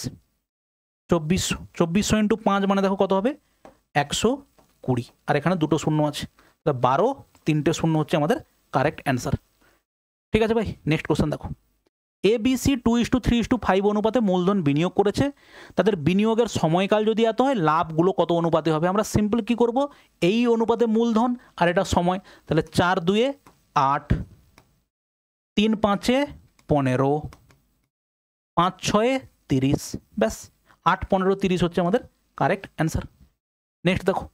Speaker 1: 2400 ইন্টু 5 মানে দেখো কত হবে 120, আর এখানে দুটো শূন্য আছে, 12 3টে শূন্য হচ্ছে আমাদের কারেক্ট অ্যান্সার, ঠিক আছে ভাই। নেক্সট কোশ্চেন দেখো, এ বি সি 2:3:5 অনুপাতে মূলধন বিনিয়োগ করেছে, তাদের বিনিয়োগের সময়কাল যদি এত হয় লাভগুলো কত অনুপাতে হবে। আমরা সিম্পল কি করব, এই অনুপাতে মূলধন আর এটা সময়, তাহলে 4 2 8, 3 5 15, 5 6 30, ব্যাস 8 15 30 হচ্ছে আমাদের কারেক্ট অ্যান্সার। নেক্সট দেখো,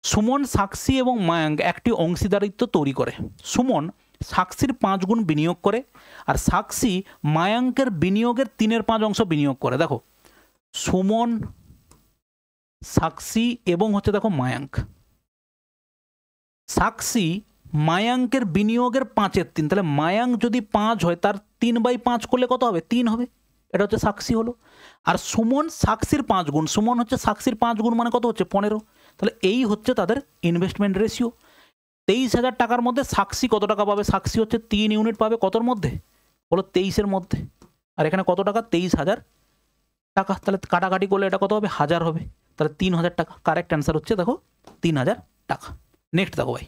Speaker 1: সুমন, সাক্ষী এবং মায়াঙ্ক একটি অংশীদারিত্ব তৈরি করে। সুমন সাক্ষীর 5 গুণ বিনিয়োগ করে, আর সাক্ষী মায়াঙ্কের বিনিয়োগের 3/5 অংশ বিনিয়োগ করে। দেখো সুমন, সাক্ষী এবং হচ্ছে দেখো মায়াঙ্ক, সাক্ষী মায়াঙ্কের বিনিয়োগের 5/3, তাহলে মায়াঙ্ক যদি 5 হয় তার 3/5 করলে কত হবে 3 হবে, এটা হচ্ছে সাক্ষী হলো। আর সুমন সাক্ষীর 5 গুণ, সুমন হচ্ছে সাক্ষীর 5 গুণ মানে কত হচ্ছে 15, তাহলে এই হচ্ছে তাদের ইনভেস্টমেন্ট রেশিও। 23,000 টাকার মধ্যে সাক্ষী কত টাকা পাবে, সাক্ষী হচ্ছে 3 ইউনিট পাবে, কতর মধ্যে বলো 23-এর মধ্যে, আর এখানে কত টাকা 23,000 টাকা, তাহলে কাটাকাটি করলে এটা কত হবে 1000 হবে, তাহলে 3,000 টাকা, কারেক্ট অ্যান্সার হচ্ছে দেখো 3,000 টাকা। নেক্সট দেখো ভাই,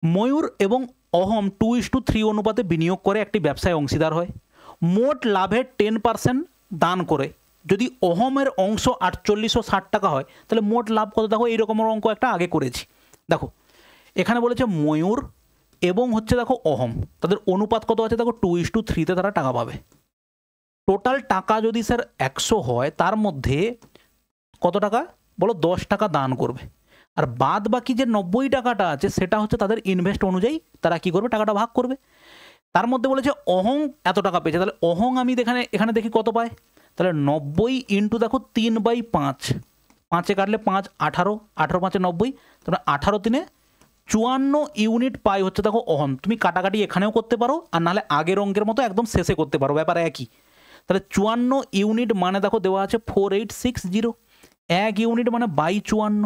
Speaker 1: ময়ূর এবং অহম 2:3 অনুপাতে বিনিয়োগ করে একটি ব্যবসায় অংশীদার হয়। মোট লাভের 10% দান করে। যদি অহমের অংশ 4860 টাকা হয় তাহলে মোট লাভ কত, দেখো এইরকমের অঙ্ক একটা আগে করেছি, দেখো এখানে বলেছে ময়ূর এবং হচ্ছে দেখো অহম, তাদের অনুপাত কত আছে দেখো 2:3 তারা টাকা পাবে। টোটাল টাকা যদি স্যার 100 হয় তার মধ্যে কত টাকা বলো 10 টাকা দান করবে, আর বাদ বাকি যে 90 টাকাটা আছে সেটা হচ্ছে তাদের ইনভেস্ট অনুযায়ী তারা কি করবে টাকাটা ভাগ করবে। তার মধ্যে বলেছে অহং এত টাকা পেয়েছে, তাহলে অহং আমি এখানে দেখি কত পায়, তাহলে 90 ইন্টু দেখো 3/5, 5-এ কাটলে 5, 18, 18 5-এ 90, তাহলে 18 3-এ 54 ইউনিট পাই হচ্ছে দেখো অহং। তুমি কাটাকাটি এখানেও করতে পারো আর নাহলে আগের অঙ্কের মতো একদম শেষে করতে পারো, ব্যাপার একই। তাহলে 54 ইউনিট মানে দেখো দেওয়া আছে 4860, 1 ইউনিট মানে 52।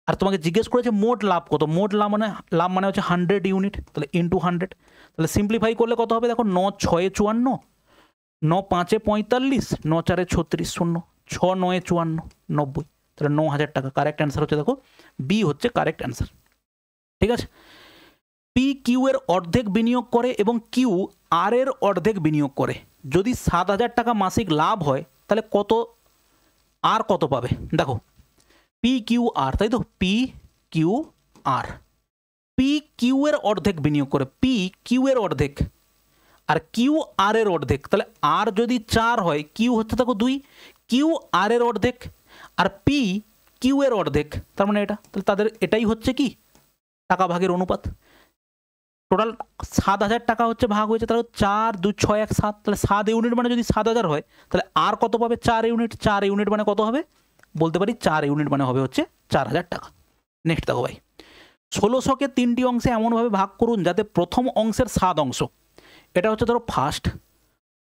Speaker 1: আর তোমাকে জিজ্ঞেস করেছে মোট লাভ কত, মোট লাভ মানে হচ্ছে 100 ইউনিট, তাহলে ইন্টু 100, তাহলে সিম্পলিফাই করলে কত হবে দেখো 9 6-এ 54, 9 5-এ 45, 9 4-এ 36, 0 6 9-এ 54, 90, তাহলে 9000 টাকা। কারেক্ট অ্যান্সার হচ্ছে দেখো বি হচ্ছে কারেক্ট অ্যান্সার। ঠিক আছে, পি কিউ এর অর্ধেক বিনিয়োগ করে এবং কিউ আর এর অর্ধেক বিনিয়োগ করে, যদি 7000 টাকা মাসিক লাভ হয় তাহলে কত আর কত পাবে। দেখো পি কিউ আর, তাই তো, P Q R, P Q এর অর্ধেক বিনিয়োগ করে, পি কিউ এর অর্ধেক আর কিউ আর এর অর্ধেক, তাহলে আর যদি 4 হয় কিউ হচ্ছে দেখো 2, কিউ আর এর অর্ধেক আর পি কিউ এর অর্ধেক, তার মানে এটা, তাহলে তাদের এটাই হচ্ছে কি টাকা ভাগের অনুপাত। টোটাল 7000 টাকা হচ্ছে ভাগ হয়েছে, তাহলে 4 2 6 1 7, তাহলে 7 ইউনিট মানে যদি 7000 হয় তাহলে আর কত পাবে 4 ইউনিট, 4 ইউনিট মানে কত হবে বলতে পারি 4 ইউনিট মানে হবে হচ্ছে 4000 টাকা। নেক্সট দেখো ভাই, 1600-কে 3টি অংশে এমনভাবে ভাগ করুন যাতে প্রথম অংশের 7 অংশ, এটা হচ্ছে ধরো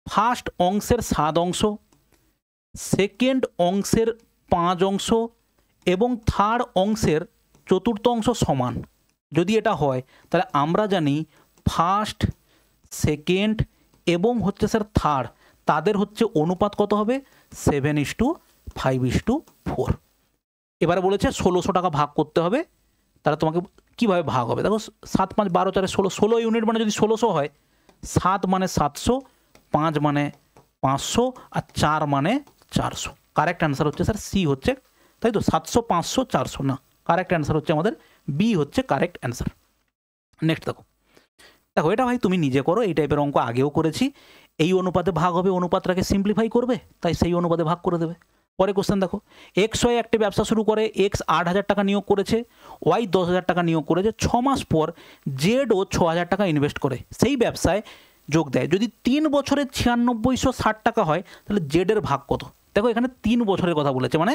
Speaker 1: ফার্স্ট অংশের 7 অংশ, সেকেন্ড অংশের 5 অংশ এবং থার্ড অংশের চতুর্থ অংশ সমান। যদি এটা হয় তাহলে আমরা জানি ফার্স্ট, সেকেন্ড এবং হচ্ছে স্যার থার্ড তাদের হচ্ছে অনুপাত কত হবে 7:5:4। এবারে বলেছে 1600 টাকা ভাগ করতে হবে, তাহলে তোমাকে কিভাবে ভাগ হবে দেখো 7 5 12 4 16, 16 ইউনিট মানে যদি 1600 হয়, 7 মানে 700, 5 মানে 500 আর 4 মানে 400। কারেক্ট অ্যান্সার হচ্ছে স্যার সি হচ্ছে, তাই তো 700 500 400 না, কারেক্ট অ্যান্সার হচ্ছে আমাদের বি হচ্ছে কারেক্ট অ্যান্সার। নেক্সট দেখো এটা ভাই তুমি নিজে করো, এই টাইপের অঙ্ক আগেও করেছি। এই অনুপাতে ভাগ হবে, অনুপাতটাকে সিম্পলিফাই করবে, তাই সেই অনুপাতে ভাগ করে দেবে। পরে কোশ্চেন দেখো, এক্স ওয়াই একটি ব্যবসা শুরু করে, এক্স 8000 টাকা নিয়োগ করেছে, ওয়াই 10,000 টাকা নিয়োগ করেছে, 6 মাস পর জেডও 6000 টাকা ইনভেস্ট করে সেই ব্যবসায় যোগ দেয়। যদি 3 বছরে 9660 টাকা হয় তাহলে জেডের ভাগ কত। দেখো এখানে 3 বছরের কথা বলেছে, মানে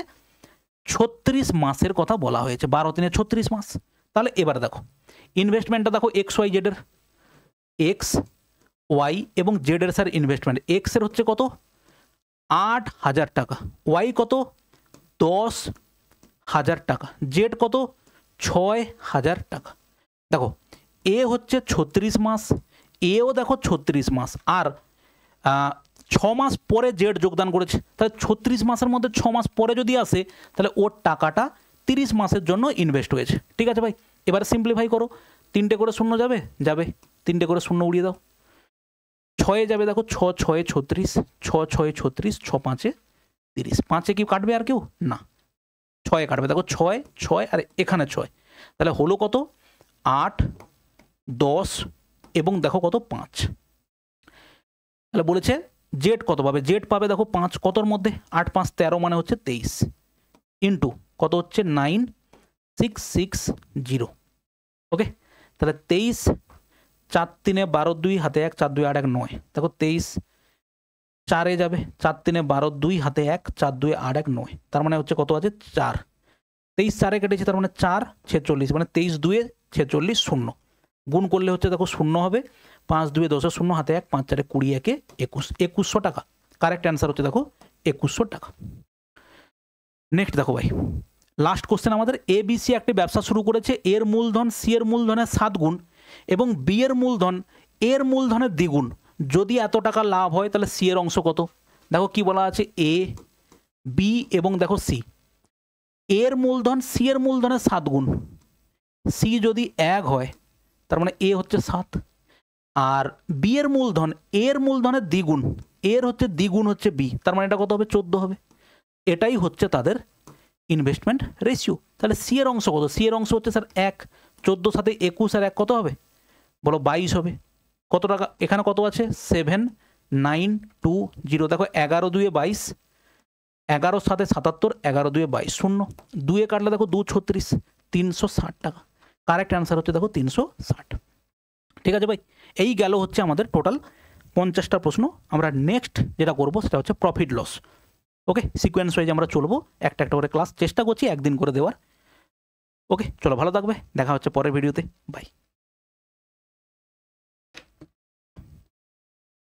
Speaker 1: 36 মাসের কথা বলা হয়েছে, 12 3 36 মাস। তাহলে এবার দেখো ইনভেস্টমেন্টটা দেখো এক্স ওয়াই জেডের, এক্স ওয়াই এবং জেডের স্যার ইনভেস্টমেন্ট, এক্সের হচ্ছে কত 8000 টাকা, ওয়াই কত 10,000 টাকা, জেড কত 6000 টাকা। দেখো এ হচ্ছে 36 মাস, এও দেখো 36 মাস, আর 6 মাস পরে জেড যোগদান করেছে, তাহলে 36 মাসের মধ্যে 6 মাস পরে যদি আসে তাহলে ওর টাকাটা 30 মাসের জন্য ইনভেস্ট হয়েছে। ঠিক আছে ভাই, এবার সিম্পলিফাই করো, 3টে করে শূন্য যাবে, 3টে করে শূন্য উড়িয়ে দাও, 6-এ যাবে দেখো 6 6-এ 36, 6 6-এ 36, 6 5-এ 30, 5-এ কি কাটবে আর কেউ না, 6-এ কাটবে, দেখো 6 6 আর এখানে 6, তাহলে হলো কত 8 10 এবং দেখো কত 5। তাহলে বলেছে জেড কত পাবে, জেড পাবে দেখো 5 কতর মধ্যে 8 5 13 মানে হচ্ছে 23 ইন্টু কত হচ্ছে 9660। ওকে, তাহলে 23 4 3 12 2 হাতে 1 4 2 8 1 9, দেখো 23 4-এ যাবে, 4 3 12 2 হাতে 1 4 2 8 1 9, তার মানে হচ্ছে কত আছে 4, 23 4-এ কেটেছে তার মানে 4 46, মানে 23 2 46 0, গুণ করলে হচ্ছে দেখো 0 হবে, 5 2 10 0 হাতে 1 5 4 20 1 21, 2100 টাকা। কারেক্ট অ্যান্সার হচ্ছে দেখো 2100 টাকা। নেক্সট দেখো ভাই, লাস্ট কোশ্চেন আমাদের, এ বি সি একটি ব্যবসা শুরু করেছে, এর মূলধন সি এর মূলধনের 7 গুণ এবং বি এর মূলধন এর মূলধনের দ্বিগুণ, যদি এত টাকা লাভ হয় তাহলে সি এর অংশ কত। দেখো কি বলা আছে, এ বি এবং দেখো সি, এর মূলধন সি এর মূলধনের 7 গুণ, সি যদি 1 হয় তার মানে এ হচ্ছে 7, আর বি এর মূলধন এর মূলধনের দ্বিগুণ, এর হচ্ছে দ্বিগুণ হচ্ছে বি, তার মানে এটা কত হবে 14 হবে। এটাই হচ্ছে তাদের ইনভেস্টমেন্ট রেশিও। তাহলে সি এর অংশ কত? সি এর অংশ হচ্ছে স্যার 1, 14 সাথে 21 আর 1 কত হবে? বলো 22 হবে। কত টাকা এখানে কত আছে? 7920। দেখো 11 2 22, 11 সাথে 77, 11 2 22, 0 2 কাটলে দেখো 2 36, 360 টাকা। কারেক্ট অ্যান্সার হচ্ছে দেখো 360। ঠিক আছে ভাই, এই গেল হচ্ছে আমাদের টোটাল 50টা প্রশ্ন। আমরা নেক্সট যেটা করবো সেটা হচ্ছে প্রফিট লস। ওকে, সিকোয়েন্স ওয়াইজ আমরা চলবো, একটা একটা করে ক্লাস চেষ্টা করছি একদিন করে দেওয়ার। ওকে চলো, ভালো থাকবে, দেখা হচ্ছে পরের ভিডিওতে, বাই।